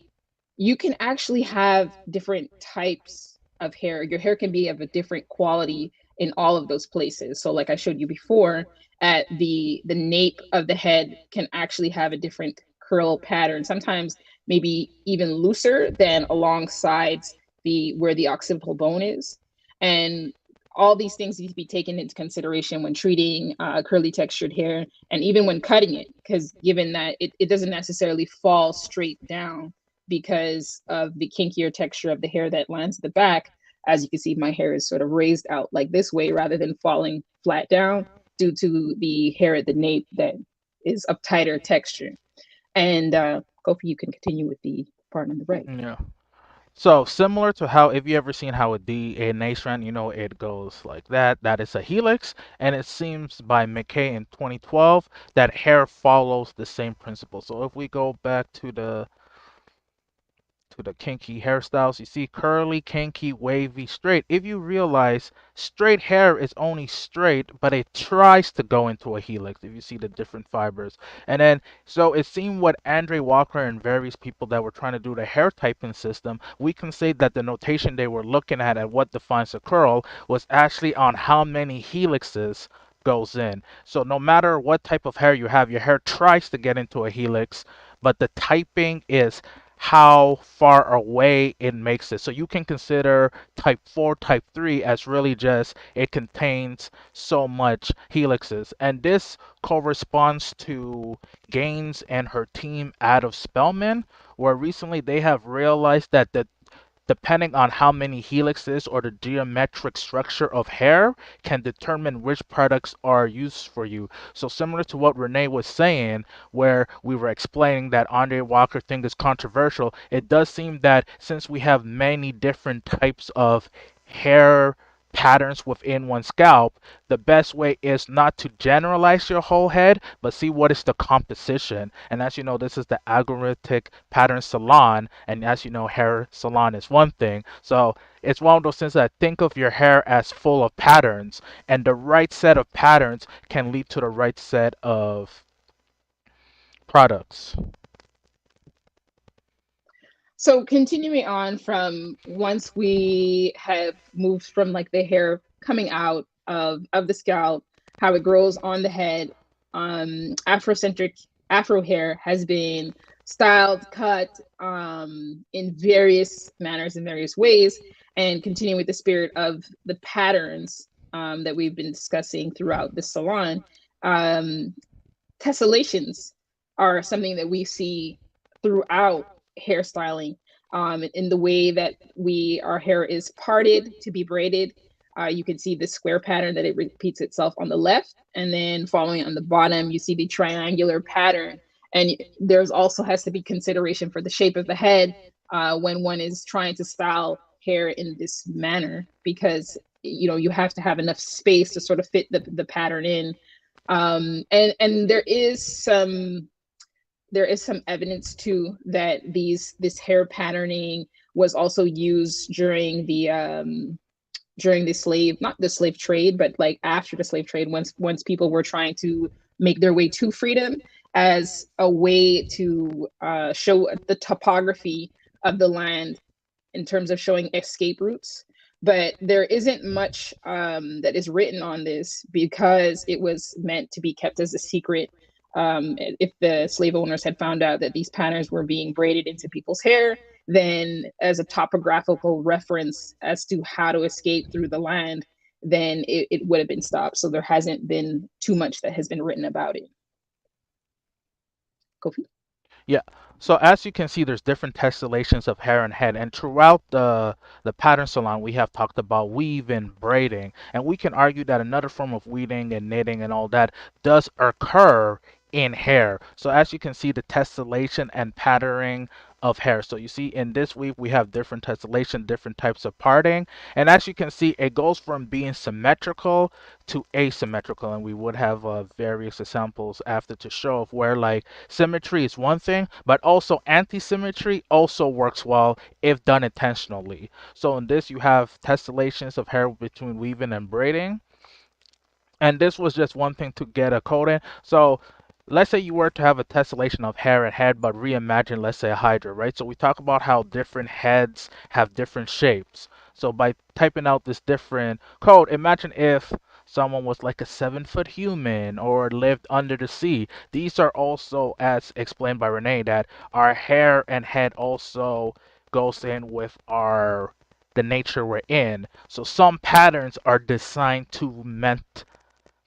You can actually have different types of hair. Your hair can be of a different quality in all of those places. So like I showed you before, at the nape of the head can actually have a different curl pattern, sometimes maybe even looser than alongside where the occipital bone is. And all these things need to be taken into consideration when treating curly textured hair, and even when cutting it, because given that it doesn't necessarily fall straight down because of the kinkier texture of the hair that lands at the back. As you can see, my hair is sort of raised out like this way rather than falling flat down due to the hair at the nape that is of tighter texture. And Kofi, you can continue with the part on the right. Yeah. So similar to how, if you ever seen how a DNA strand, it goes like that. That is a helix, and it seems by McKay in 2012 that hair follows the same principle. So if we go back to the kinky hairstyles, you see curly, kinky, wavy, straight. If you realize straight hair is only straight, but it tries to go into a helix, if you see the different fibers. And then, so it seemed what Andre Walker and various people that were trying to do the hair typing system, we can say that the notation they were looking at what defines a curl, was actually on how many helixes goes in. So no matter what type of hair you have, your hair tries to get into a helix, but the typing is how far away it makes it. So you can consider type 4, type 3 as really just it contains so much helixes. And this corresponds to Gaines and her team out of Spelman, where recently they have realized that depending on how many helixes or the geometric structure of hair can determine which products are used for you. So similar to what Renee was saying, where we were explaining that Andre Walker thing is controversial, it does seem that since we have many different types of hair patterns within one scalp, the best way is not to generalize your whole head, but see what is the composition. And as you know, this is the Algorithmic Pattern Salon, and as you know, hair salon is one thing. So it's one of those things that think of your hair as full of patterns, and the right set of patterns can lead to the right set of products. So continuing on from once we have moved from like the hair coming out of the scalp, how it grows on the head, Afrocentric Afro hair has been styled, cut in various manners, in various ways, and continuing with the spirit of the patterns that we've been discussing throughout the salon. Tessellations are something that we see throughout hairstyling, in the way that our hair is parted to be braided. You can see the square pattern that it repeats itself on the left, and then following on the bottom, you see the triangular pattern. And there's also has to be consideration for the shape of the head when one is trying to style hair in this manner, because you have to have enough space to sort of fit the pattern in. And there is some evidence too that this hair patterning was also used during the slave, not the slave trade, but like after the slave trade, once people were trying to make their way to freedom, as a way to show the topography of the land in terms of showing escape routes. But there isn't much that is written on this, because it was meant to be kept as a secret. If the slave owners had found out that these patterns were being braided into people's hair, then as a topographical reference as to how to escape through the land, then it would have been stopped. So there hasn't been too much that has been written about it. Kofi? Yeah. So as you can see, there's different tessellations of hair and head, and throughout the pattern salon, we have talked about weaving, braiding, and we can argue that another form of weaving and knitting and all that does occur in hair. So as you can see, the tessellation and patterning of hair. So you see in this weave, we have different tessellation, different types of parting, and as you can see, it goes from being symmetrical to asymmetrical, and we would have various examples after to show of where like symmetry is one thing, but also anti-symmetry also works well if done intentionally. So in this, you have tessellations of hair between weaving and braiding. And this was just one thing to get a code in. So let's say you were to have a tessellation of hair and head, but reimagine, let's say, a Hydra, right? So we talk about how different heads have different shapes. So by typing out this different code, imagine if someone was like a 7-foot human or lived under the sea. These are also, as explained by Renee, that our hair and head also goes in with the nature we're in. So some patterns are designed to meant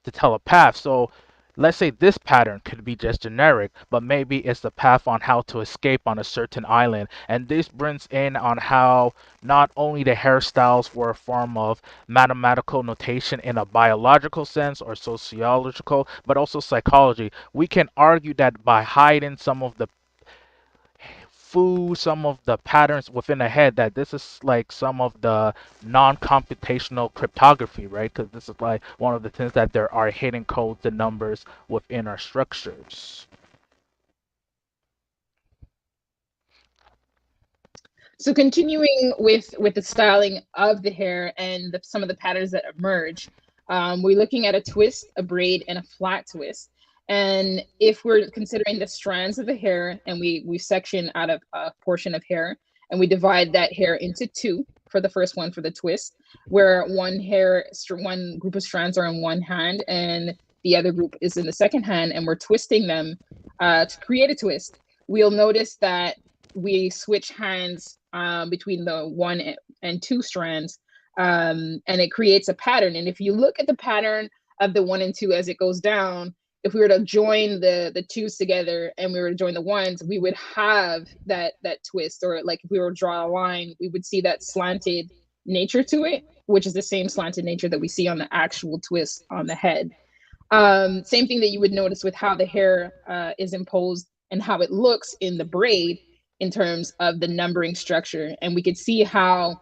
to tell a path. So let's say this pattern could be just generic, but maybe it's the path on how to escape on a certain island. And this brings in on how not only the hairstyles were a form of mathematical notation in a biological sense or sociological, but also psychology. We can argue that by hiding some of the some of the patterns within the head, that this is like some of the non-computational cryptography, right? Because this is like one of the things that there are hidden codes and numbers within our structures. So continuing with the styling of the hair and some of the patterns that emerge, we're looking at a twist, a braid, and a flat twist. And if we're considering the strands of the hair, and we section out of a portion of hair, and we divide that hair into two, for the first one, for the twist, where one group of strands are in one hand and the other group is in the second hand, and we're twisting them to create a twist, we'll notice that we switch hands between the 1 and 2 strands, and it creates a pattern. And if you look at the pattern of the 1 and 2 as it goes down, if we were to join the 2s together and we were to join the 1s, we would have that twist. Or like if we were to draw a line, we would see that slanted nature to it, which is the same slanted nature that we see on the actual twist on the head. Same thing that you would notice with how the hair is imposed and how it looks in the braid in terms of the numbering structure. And we could see how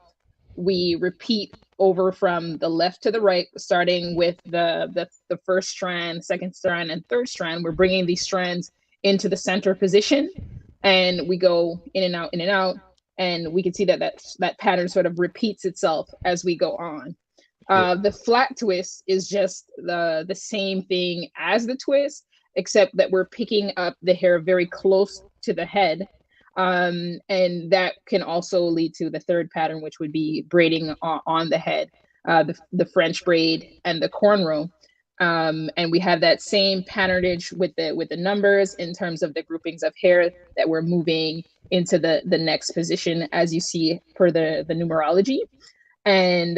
we repeat over from the left to the right, starting with the first strand, second strand, and third strand. We're bringing these strands into the center position, and we go in and out, and we can see that pattern sort of repeats itself as we go on. The flat twist is just the same thing as the twist, except that we're picking up the hair very close to the head. And that can also lead to the third pattern, which would be braiding on the head, the French braid and the cornrow. And we have that same patternage with the numbers in terms of the groupings of hair that we're moving into the next position, as you see per the numerology. And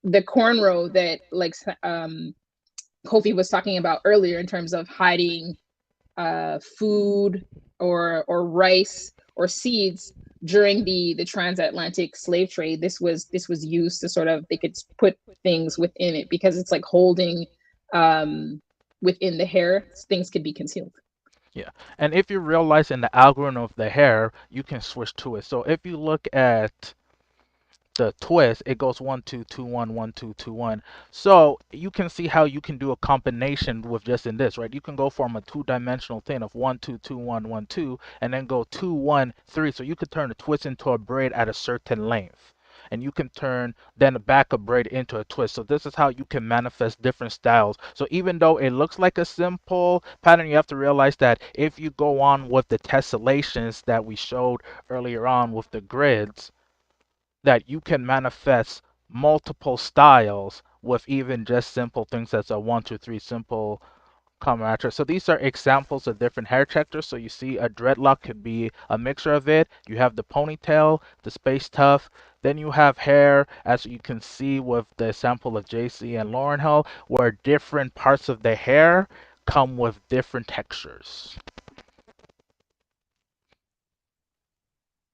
the cornrow that Kofi was talking about earlier in terms of hiding food or rice or seeds during the transatlantic slave trade. This was used to sort of, they could put things within it because it's like holding within the hair, things could be concealed. Yeah, and if you realize in the algorithm of the hair, you can switch to it. So if you look at the twist, it goes 1 2 2 1 1 2 2 1. So you can see how you can do a combination with just in this, right? You can go from a two-dimensional thing of 1 2 2 1 1 2, and then go 2 1 3. So you could turn a twist into a braid at a certain length. And you can turn then back a braid into a twist. So this is how you can manifest different styles. So even though it looks like a simple pattern, you have to realize that if you go on with the tessellations that we showed earlier on with the grids, that you can manifest multiple styles with even just simple things that's a 1 2 3 simple combination. So these are examples of different hair textures. So you see a dreadlock could be a mixture of it. You have the ponytail, the space tuft. Then you have hair, as you can see with the sample of JC and Lauren Hill, where different parts of the hair come with different textures.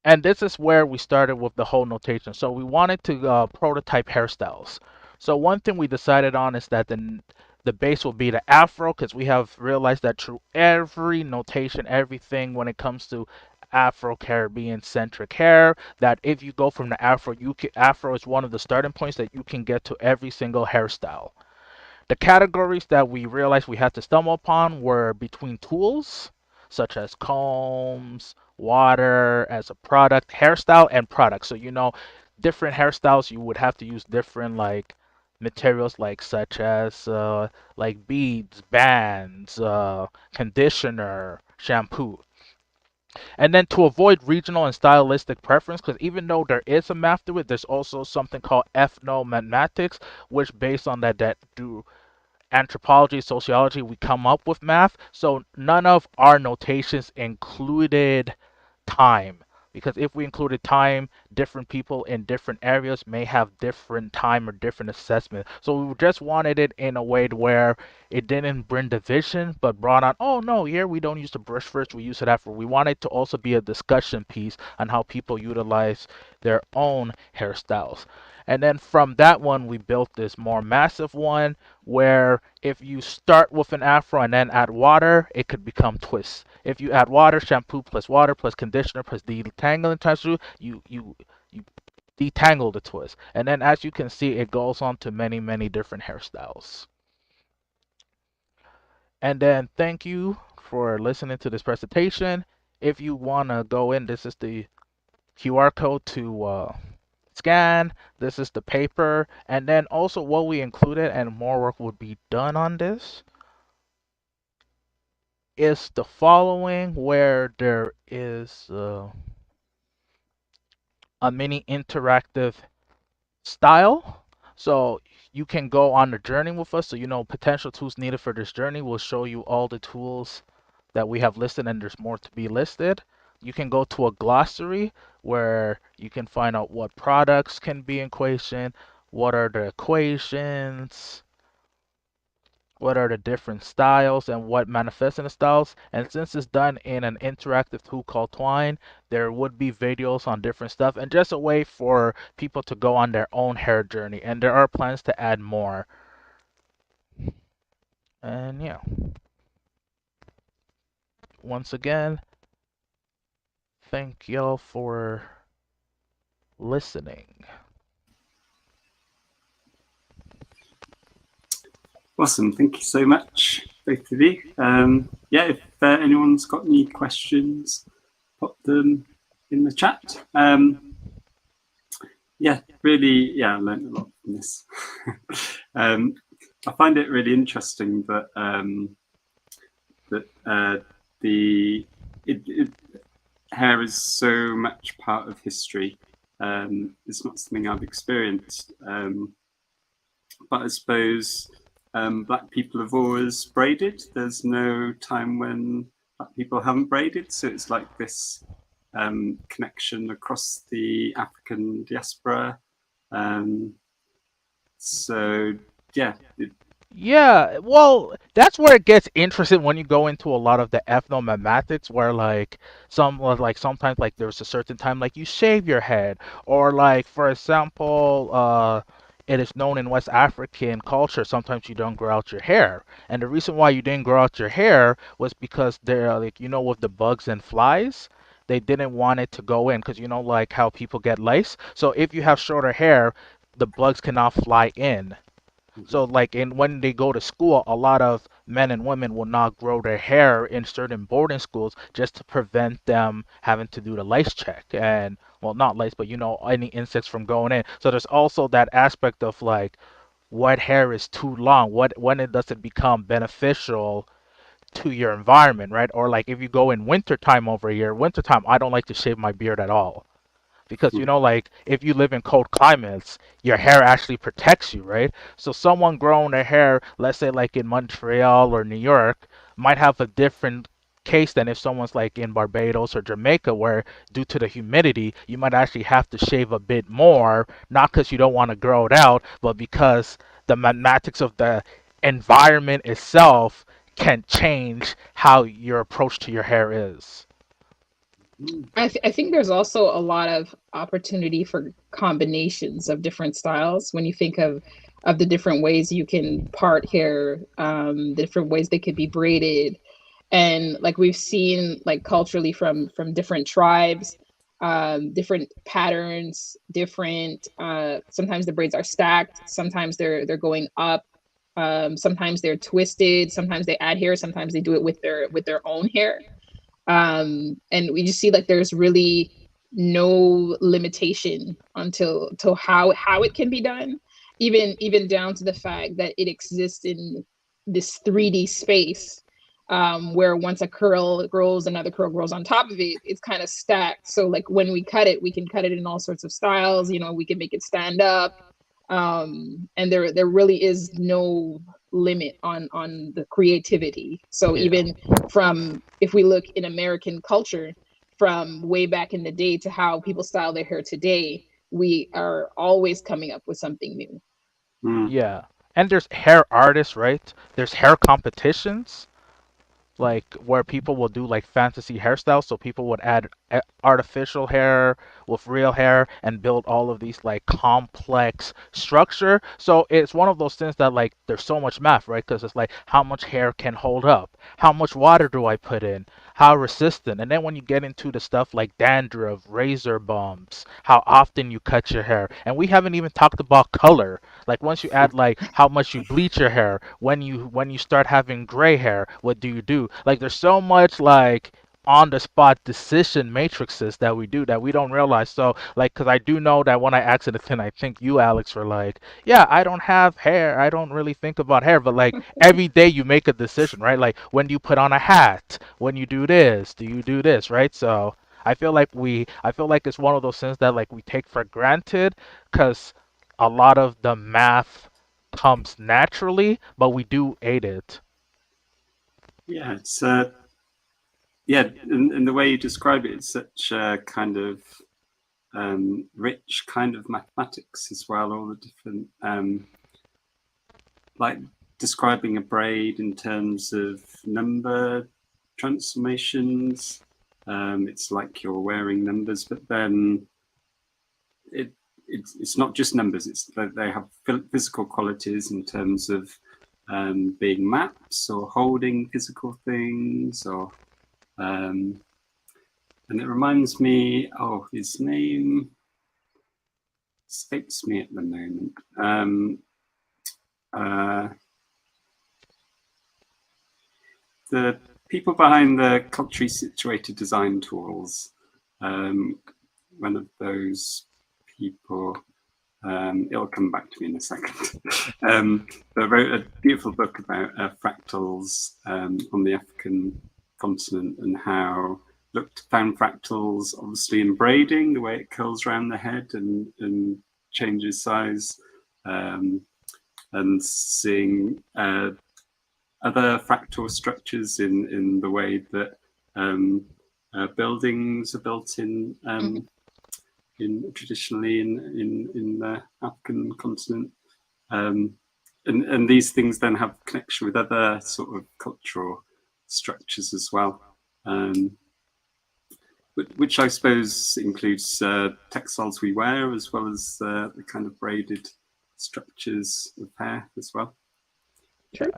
And this is where we started with the whole notation. So we wanted to prototype hairstyles. So one thing we decided on is that the base will be the afro, because we have realized that through every notation, everything when it comes to Afro-Caribbean centric hair, that if you go from the afro, afro is one of the starting points that you can get to every single hairstyle. The categories that we realized we had to stumble upon were between tools, such as combs, water as a product, hairstyle, and product. So, different hairstyles, you would have to use different, materials, such as, beads, bands, conditioner, shampoo. And then to avoid regional and stylistic preference, because even though there is a math to it, there's also something called ethnomathematics, which based on that do anthropology, sociology, we come up with math. So none of our notations included time. Because if we included time, different people in different areas may have different time or different assessment. So we just wanted it in a way where it didn't bring division, but brought on, oh no, here we don't use the brush first, we use it after. We wanted to also be a discussion piece on how people utilize their own hairstyles. And then from that one, we built this more massive one where if you start with an afro and then add water, it could become twists. If you add water, shampoo plus water plus conditioner plus detangling shampoo, you detangle the twist. And then as you can see, it goes on to many, many different hairstyles. And then thank you for listening to this presentation. If you want to go in, this is the QR code to scan. This is the paper. And then also what we included, and more work would be done on this, is the following, where there is a mini interactive style. So you can go on the journey with us. So potential tools needed for this journey will show you all the tools that we have listed, and there's more to be listed. You can go to a glossary where you can find out what products can be in equation, what are the equations, what are the different styles, and what manifests in the styles. And since it's done in an interactive tool called Twine, there would be videos on different stuff, and just a way for people to go on their own hair journey. And there are plans to add more. And yeah, once again, thank y'all for listening. Awesome. Thank you so much, both of you. Yeah, if anyone's got any questions, pop them in the chat. Yeah, really, I learned a lot from this. I find it really interesting that that hair is so much part of history. It's not something I've experienced, but I suppose Black people have always braided. There's no time when Black people haven't braided, so it's like this connection across the African diaspora. So yeah. Yeah, well, that's where it gets interesting when you go into a lot of the ethnomathematics, where like sometimes like there's a certain time like you shave your head, or like for example, it is known in West African culture sometimes you don't grow out your hair, and the reason why you didn't grow out your hair was because they're like with the bugs and flies. They didn't want it to go in because like how people get lice. So if you have shorter hair, the bugs cannot fly in. So like when they go to school, a lot of men and women will not grow their hair in certain boarding schools just to prevent them having to do the lice check and well not lice but any insects from going in. So there's also that aspect of like what hair is too long, when it doesn't become beneficial to your environment, right? Or like if you go in wintertime over here, wintertime I don't like to shave my beard at all because like if you live in cold climates your hair actually protects you, right? So someone growing their hair, let's say like in Montreal or New York, might have a different case than if someone's like in Barbados or Jamaica, where due to the humidity you might actually have to shave a bit more, not because you don't want to grow it out but because the mathematics of the environment itself can change how your approach to your hair is. I think there's also a lot of opportunity for combinations of different styles when you think of the different ways you can part hair, the different ways they could be braided, and like we've seen like culturally from different tribes, different patterns, different. Sometimes the braids are stacked, sometimes they're going up, sometimes they're twisted, sometimes they add hair, sometimes they do it with their own hair. And we just see like there's really no limitation until to how it can be done, even down to the fact that it exists in this 3D space, where once a curl grows, another curl grows on top of it. It's kind of stacked. So like when we cut it, we can cut it in all sorts of styles. We can make it stand up, and there really is no limit on the creativity. So even from, if we look in American culture from way back in the day to how people style their hair today, we are always coming up with something new. Yeah, and there's hair artists, right? There's hair competitions like where people will do like fantasy hairstyles. So people would add artificial hair with real hair and build all of these like complex structure. So it's one of those things that like there's so much math, right? Because it's like how much hair can hold up, how much water do I put in, how resistant. And then when you get into the stuff like dandruff, razor bumps, how often you cut your hair, and we haven't even talked about color. Like once you add like how much you bleach your hair, when you start having gray hair, what do you do? Like there's so much like on the spot decision matrices that we do that we don't realize. So like because I do know that when I accidentally, and I think you Alex were like, yeah, I don't have hair, I don't really think about hair, but like every day you make a decision, right? Like when do you put on a hat, when you do this, do you do this, right? So I feel like it's one of those things that like we take for granted because a lot of the math comes naturally, but we do aid it. Yeah, it's yeah, and the way you describe it, it's such a kind of rich kind of mathematics as well. All the different like describing a braid in terms of number transformations. It's like you're wearing numbers, but then it's not just numbers. It's that they have physical qualities in terms of being maps or holding physical things, or and it reminds me, oh, his name escapes me at the moment. The people behind the culturally situated design tools, one of those people, It'll come back to me in a second. But I wrote a beautiful book about fractals on the African continent and how found fractals obviously in braiding, the way it curls around the head and changes size, and seeing other fractal structures in the way that buildings are built in traditionally in the African continent, and these things then have connection with other sort of cultural structures as well, which I suppose includes textiles we wear as well as the kind of braided structures of hair as well. Sure.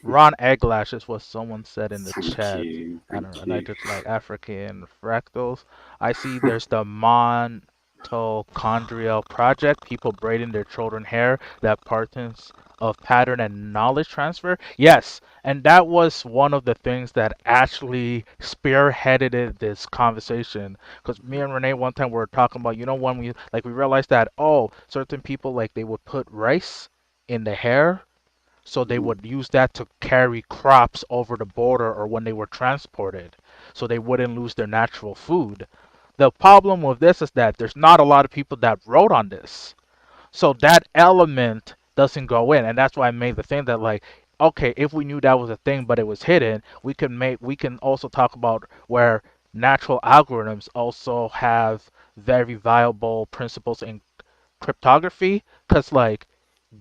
Ron Eglash is what someone said in the Thank chat. you. I don't know, and I just like African fractals. I see there's the mitochondrial project, people braiding their children hair, that partners of pattern and knowledge transfer. Yes, and that was one of the things that actually spearheaded this conversation. Because me and Renee one time were talking about, when we realized that, certain people, like, they would put rice in the hair, so they would use that to carry crops over the border or when they were transported, so they wouldn't lose their natural food. The problem with this is that there's not a lot of people that wrote on this. So that element doesn't go in, and that's why I made the thing that, like, okay, if we knew that was a thing but it was hidden, we can also talk about where natural algorithms also have very viable principles in cryptography, because, like,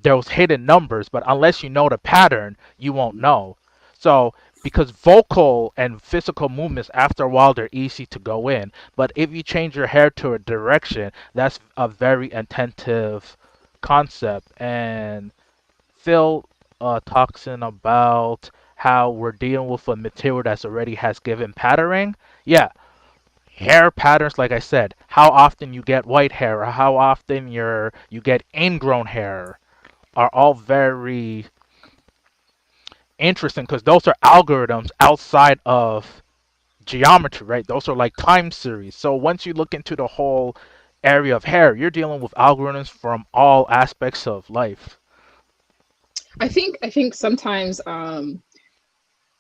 those hidden numbers, but unless you know the pattern, you won't know. So because vocal and physical movements, after a while, they're easy to go in, but if you change your hair to a direction, that's a very attentive concept. And Phil talks in about how we're dealing with a material that's already has given patterning. Yeah, hair patterns, like I said, how often you get white hair or how often you get ingrown hair are all very interesting, because those are algorithms outside of geometry, right? Those are like time series. So once you look into the whole area of hair, you're dealing with algorithms from all aspects of life. I think sometimes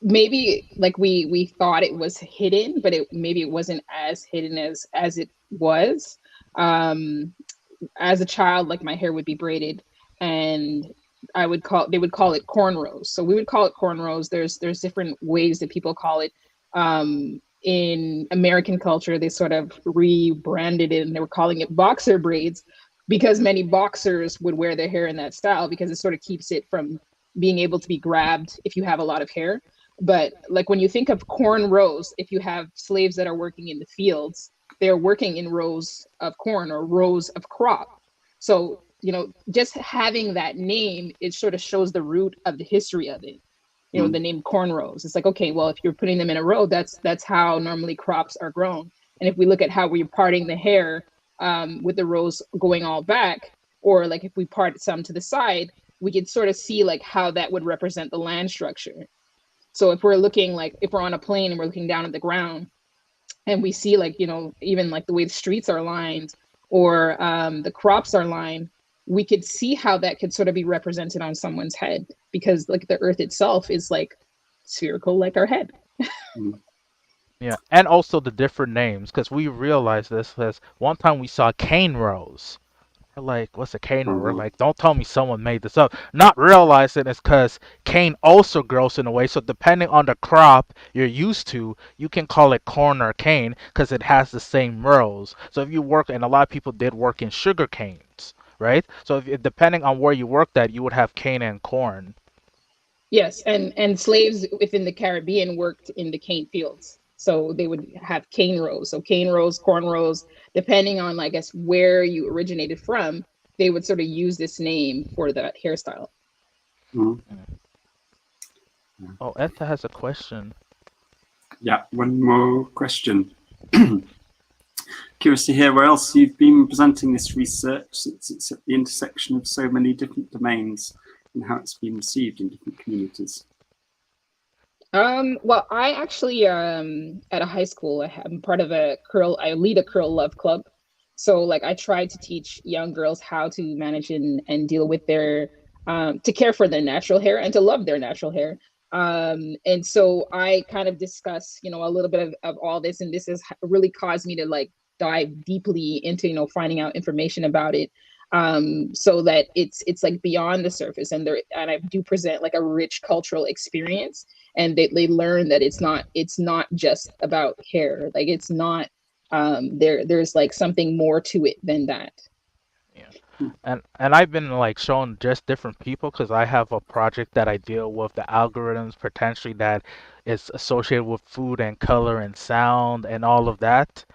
maybe like we thought it was hidden, but maybe it wasn't as hidden as it was. As a child, like, my hair would be braided, and they would call it cornrows. So we would call it cornrows. There's different ways that people call it. In American culture, they sort of rebranded it and they were calling it boxer braids, because many boxers would wear their hair in that style because it sort of keeps it from being able to be grabbed if you have a lot of hair. But like, when you think of cornrows, if you have slaves that are working in the fields, they're working in rows of corn or rows of crop. So, just having that name, it sort of shows the root of the history of it. The name cornrows. It's like, okay, well, if you're putting them in a row, that's how normally crops are grown. And if we look at how we're parting the hair, with the rows going all back, or like if we part some to the side, we could sort of see like how that would represent the land structure. So if we're looking, like, if we're on a plane and we're looking down at the ground, and we see, like, even like the way the streets are lined, or the crops are lined, we could see how that could sort of be represented on someone's head, because like the earth itself is like spherical, like our head. Yeah, and also the different names, because we realized this because one time we saw cane rows. We're like, what's a cane row? We're like, don't tell me someone made this up. Not realizing it's because cane also grows in a way, so depending on the crop you're used to, you can call it corn or cane because it has the same rows. So if you work, and a lot of people did work in sugar canes, right? So depending on where you worked at, you would have cane and corn. Yes, and slaves within the Caribbean worked in the cane fields. So they would have cane rows. So cane rows, corn rows, depending on, I guess, where you originated from, they would sort of use this name for that hairstyle. Oh, Etta has a question. Yeah, one more question. Curious to hear where else you've been presenting this research, since it's at the intersection of so many different domains, and how it's been received in different communities. Well, I actually, at a high school, I'm part of I lead a curl love club. So like I try to teach young girls how to manage and deal with their to care for their natural hair and to love their natural hair. And so I kind of discuss, you know, a little bit of all this, and this has really caused me to like dive deeply into, you know, finding out information about it, so that it's like beyond the surface, and I do present like a rich cultural experience, and they learn that it's not just about hair, like it's not there's like something more to it than that. Yeah. And I've been like showing just different people because I have a project that I deal with the algorithms potentially that is associated with food and color and sound and all of that.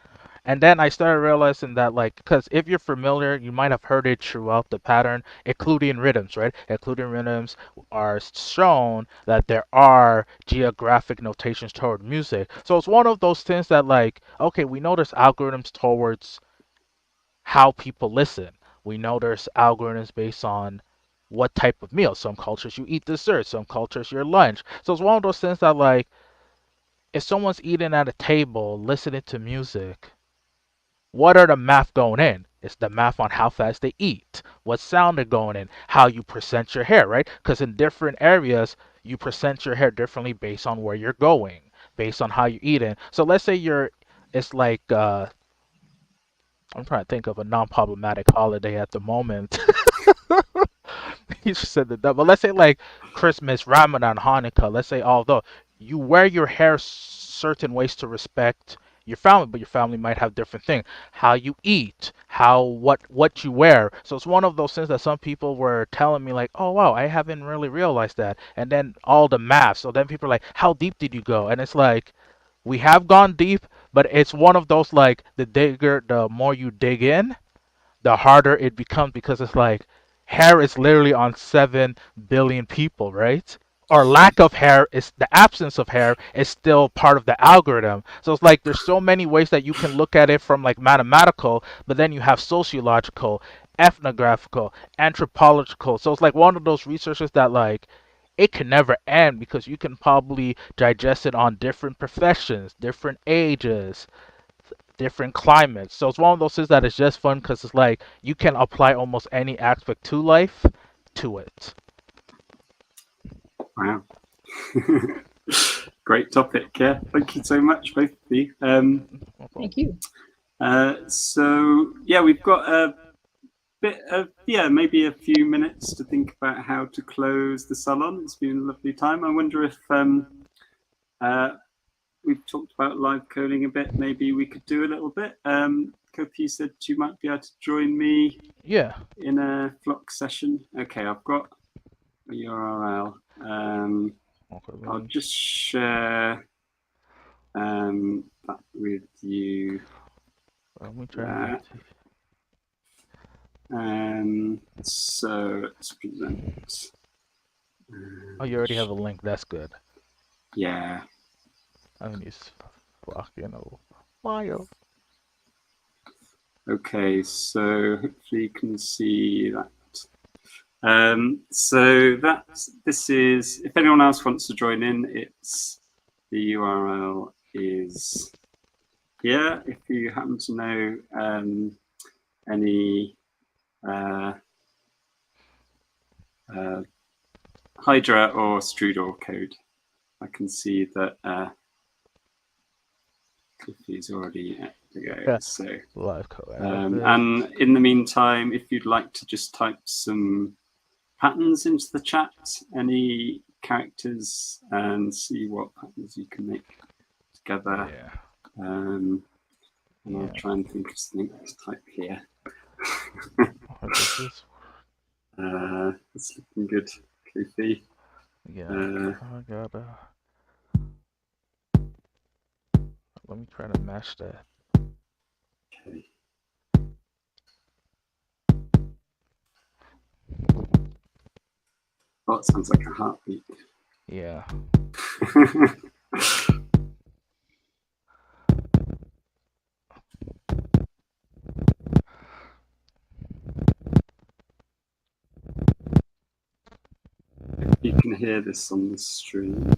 And then I started realizing that, like, because if you're familiar, you might have heard it throughout the pattern, Euclidean rhythms, right? Euclidean rhythms are shown that there are geographic notations toward music. So it's one of those things that, like, okay, we know there's algorithms towards how people listen. We know there's algorithms based on what type of meal. Some cultures you eat dessert, some cultures your lunch. So it's one of those things that, like, if someone's eating at a table, listening to music, what are the math going in? It's the math on how fast they eat, what sound they're going in, how you present your hair, right? Because in different areas, you present your hair differently based on where you're going, based on how you're eating. So let's say it's like, I'm trying to think of a non-problematic holiday at the moment. You just said that, but let's say like Christmas, Ramadan, Hanukkah. Let's say although you wear your hair certain ways to respect your family, but your family might have different things. How you eat, what you wear. So it's one of those things that some people were telling me like, oh wow, I haven't really realized that. And then all the math. So then people are like, how deep did you go? And it's like, we have gone deep, but it's one of those like the more you dig in, the harder it becomes because it's like hair is literally on 7 billion people, right? Or lack of hair is the absence of hair is still part of the algorithm. So it's like there's so many ways that you can look at it from like mathematical, but then you have sociological, ethnographical, anthropological. So it's like one of those researches that like it can never end because you can probably digest it on different professions, different ages, different climates. So it's one of those things that is just fun because it's like you can apply almost any aspect to life to it. Wow. Great topic. Yeah. Thank you so much, both of you. Thank you. So yeah, we've got a bit of maybe a few minutes to think about how to close the salon. It's been a lovely time. I wonder if we've talked about live coding a bit. Maybe we could do a little bit. Kofi said you might be able to join me. Yeah. In a Flock session. Okay, I've got a URL. I'll just share that with you. Let me try so let's present. Oh, you already have a link. That's good. Yeah. I mean, it's fucking wild. Okay, so hopefully you can see that. So this is, if anyone else wants to join in, it's the URL is here. If you happen to know any Hydra or Strudel code, I can see that Kofi's already at the go. Yeah. So live code. And in the meantime, if you'd like to just type some patterns into the chat, any characters, and see what patterns you can make together. Yeah. And I'll try and think of something to type here. It's looking good, Kofi. Yeah. I gotta. Let me try to match that. Okay. Oh, it sounds like a heartbeat. Yeah. You can hear this on the stream.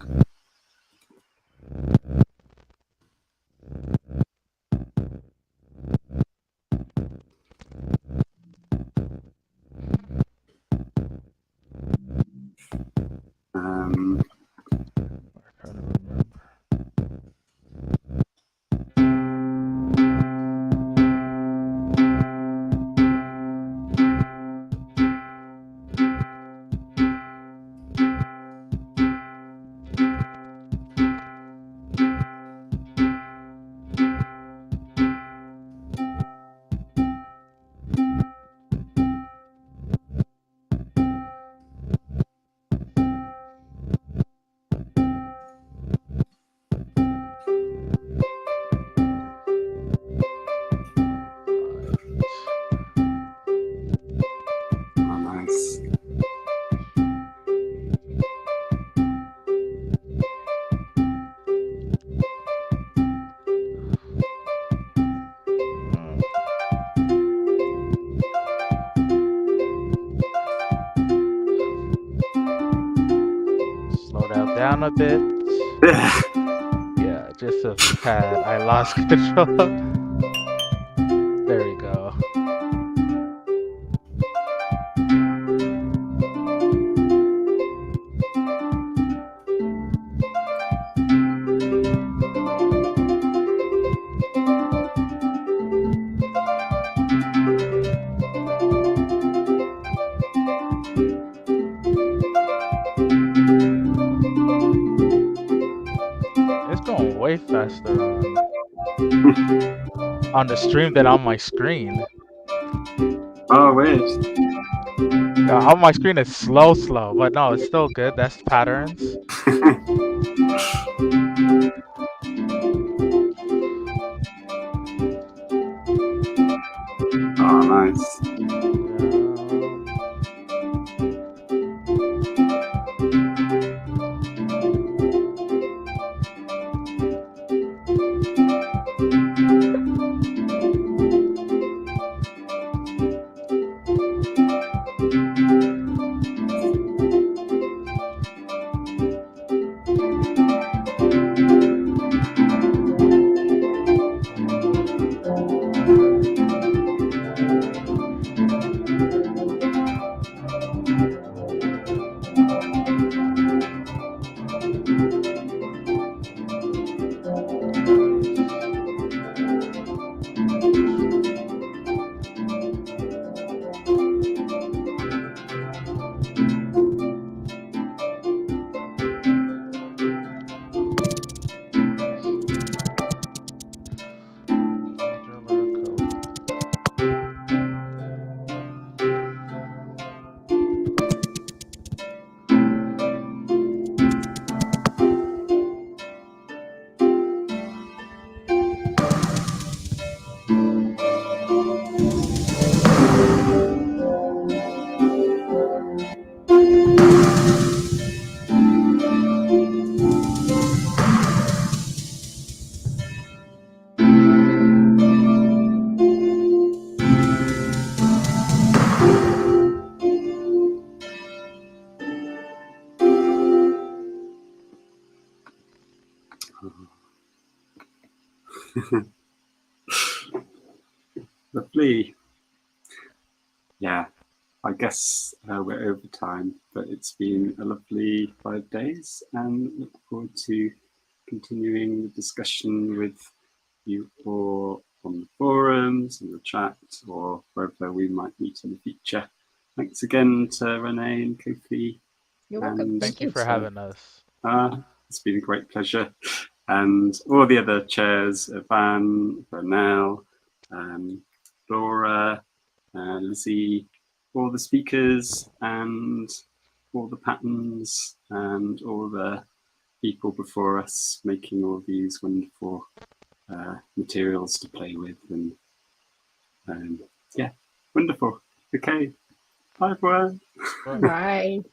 down a bit. Yeah, just a tad. I lost control. There we go. It's going way faster on the stream than on my screen. Oh, weird. On my screen it's slow, but no, it's still good. That's patterns. Oh, nice. Lovely. Yeah, I guess we're over time, but it's been a lovely 5 days and look forward to continuing the discussion with you all on the forums, in the chat, or wherever we might meet in the future. Thanks again to Renee and Kofi. You're welcome. Thank you for having us. It's been a great pleasure. And all the other chairs, Van, Vernelle, Laura, Lizzie, all the speakers and all the patterns and all the people before us making all these wonderful materials to play with. And yeah, wonderful. Okay, bye everyone. Bye.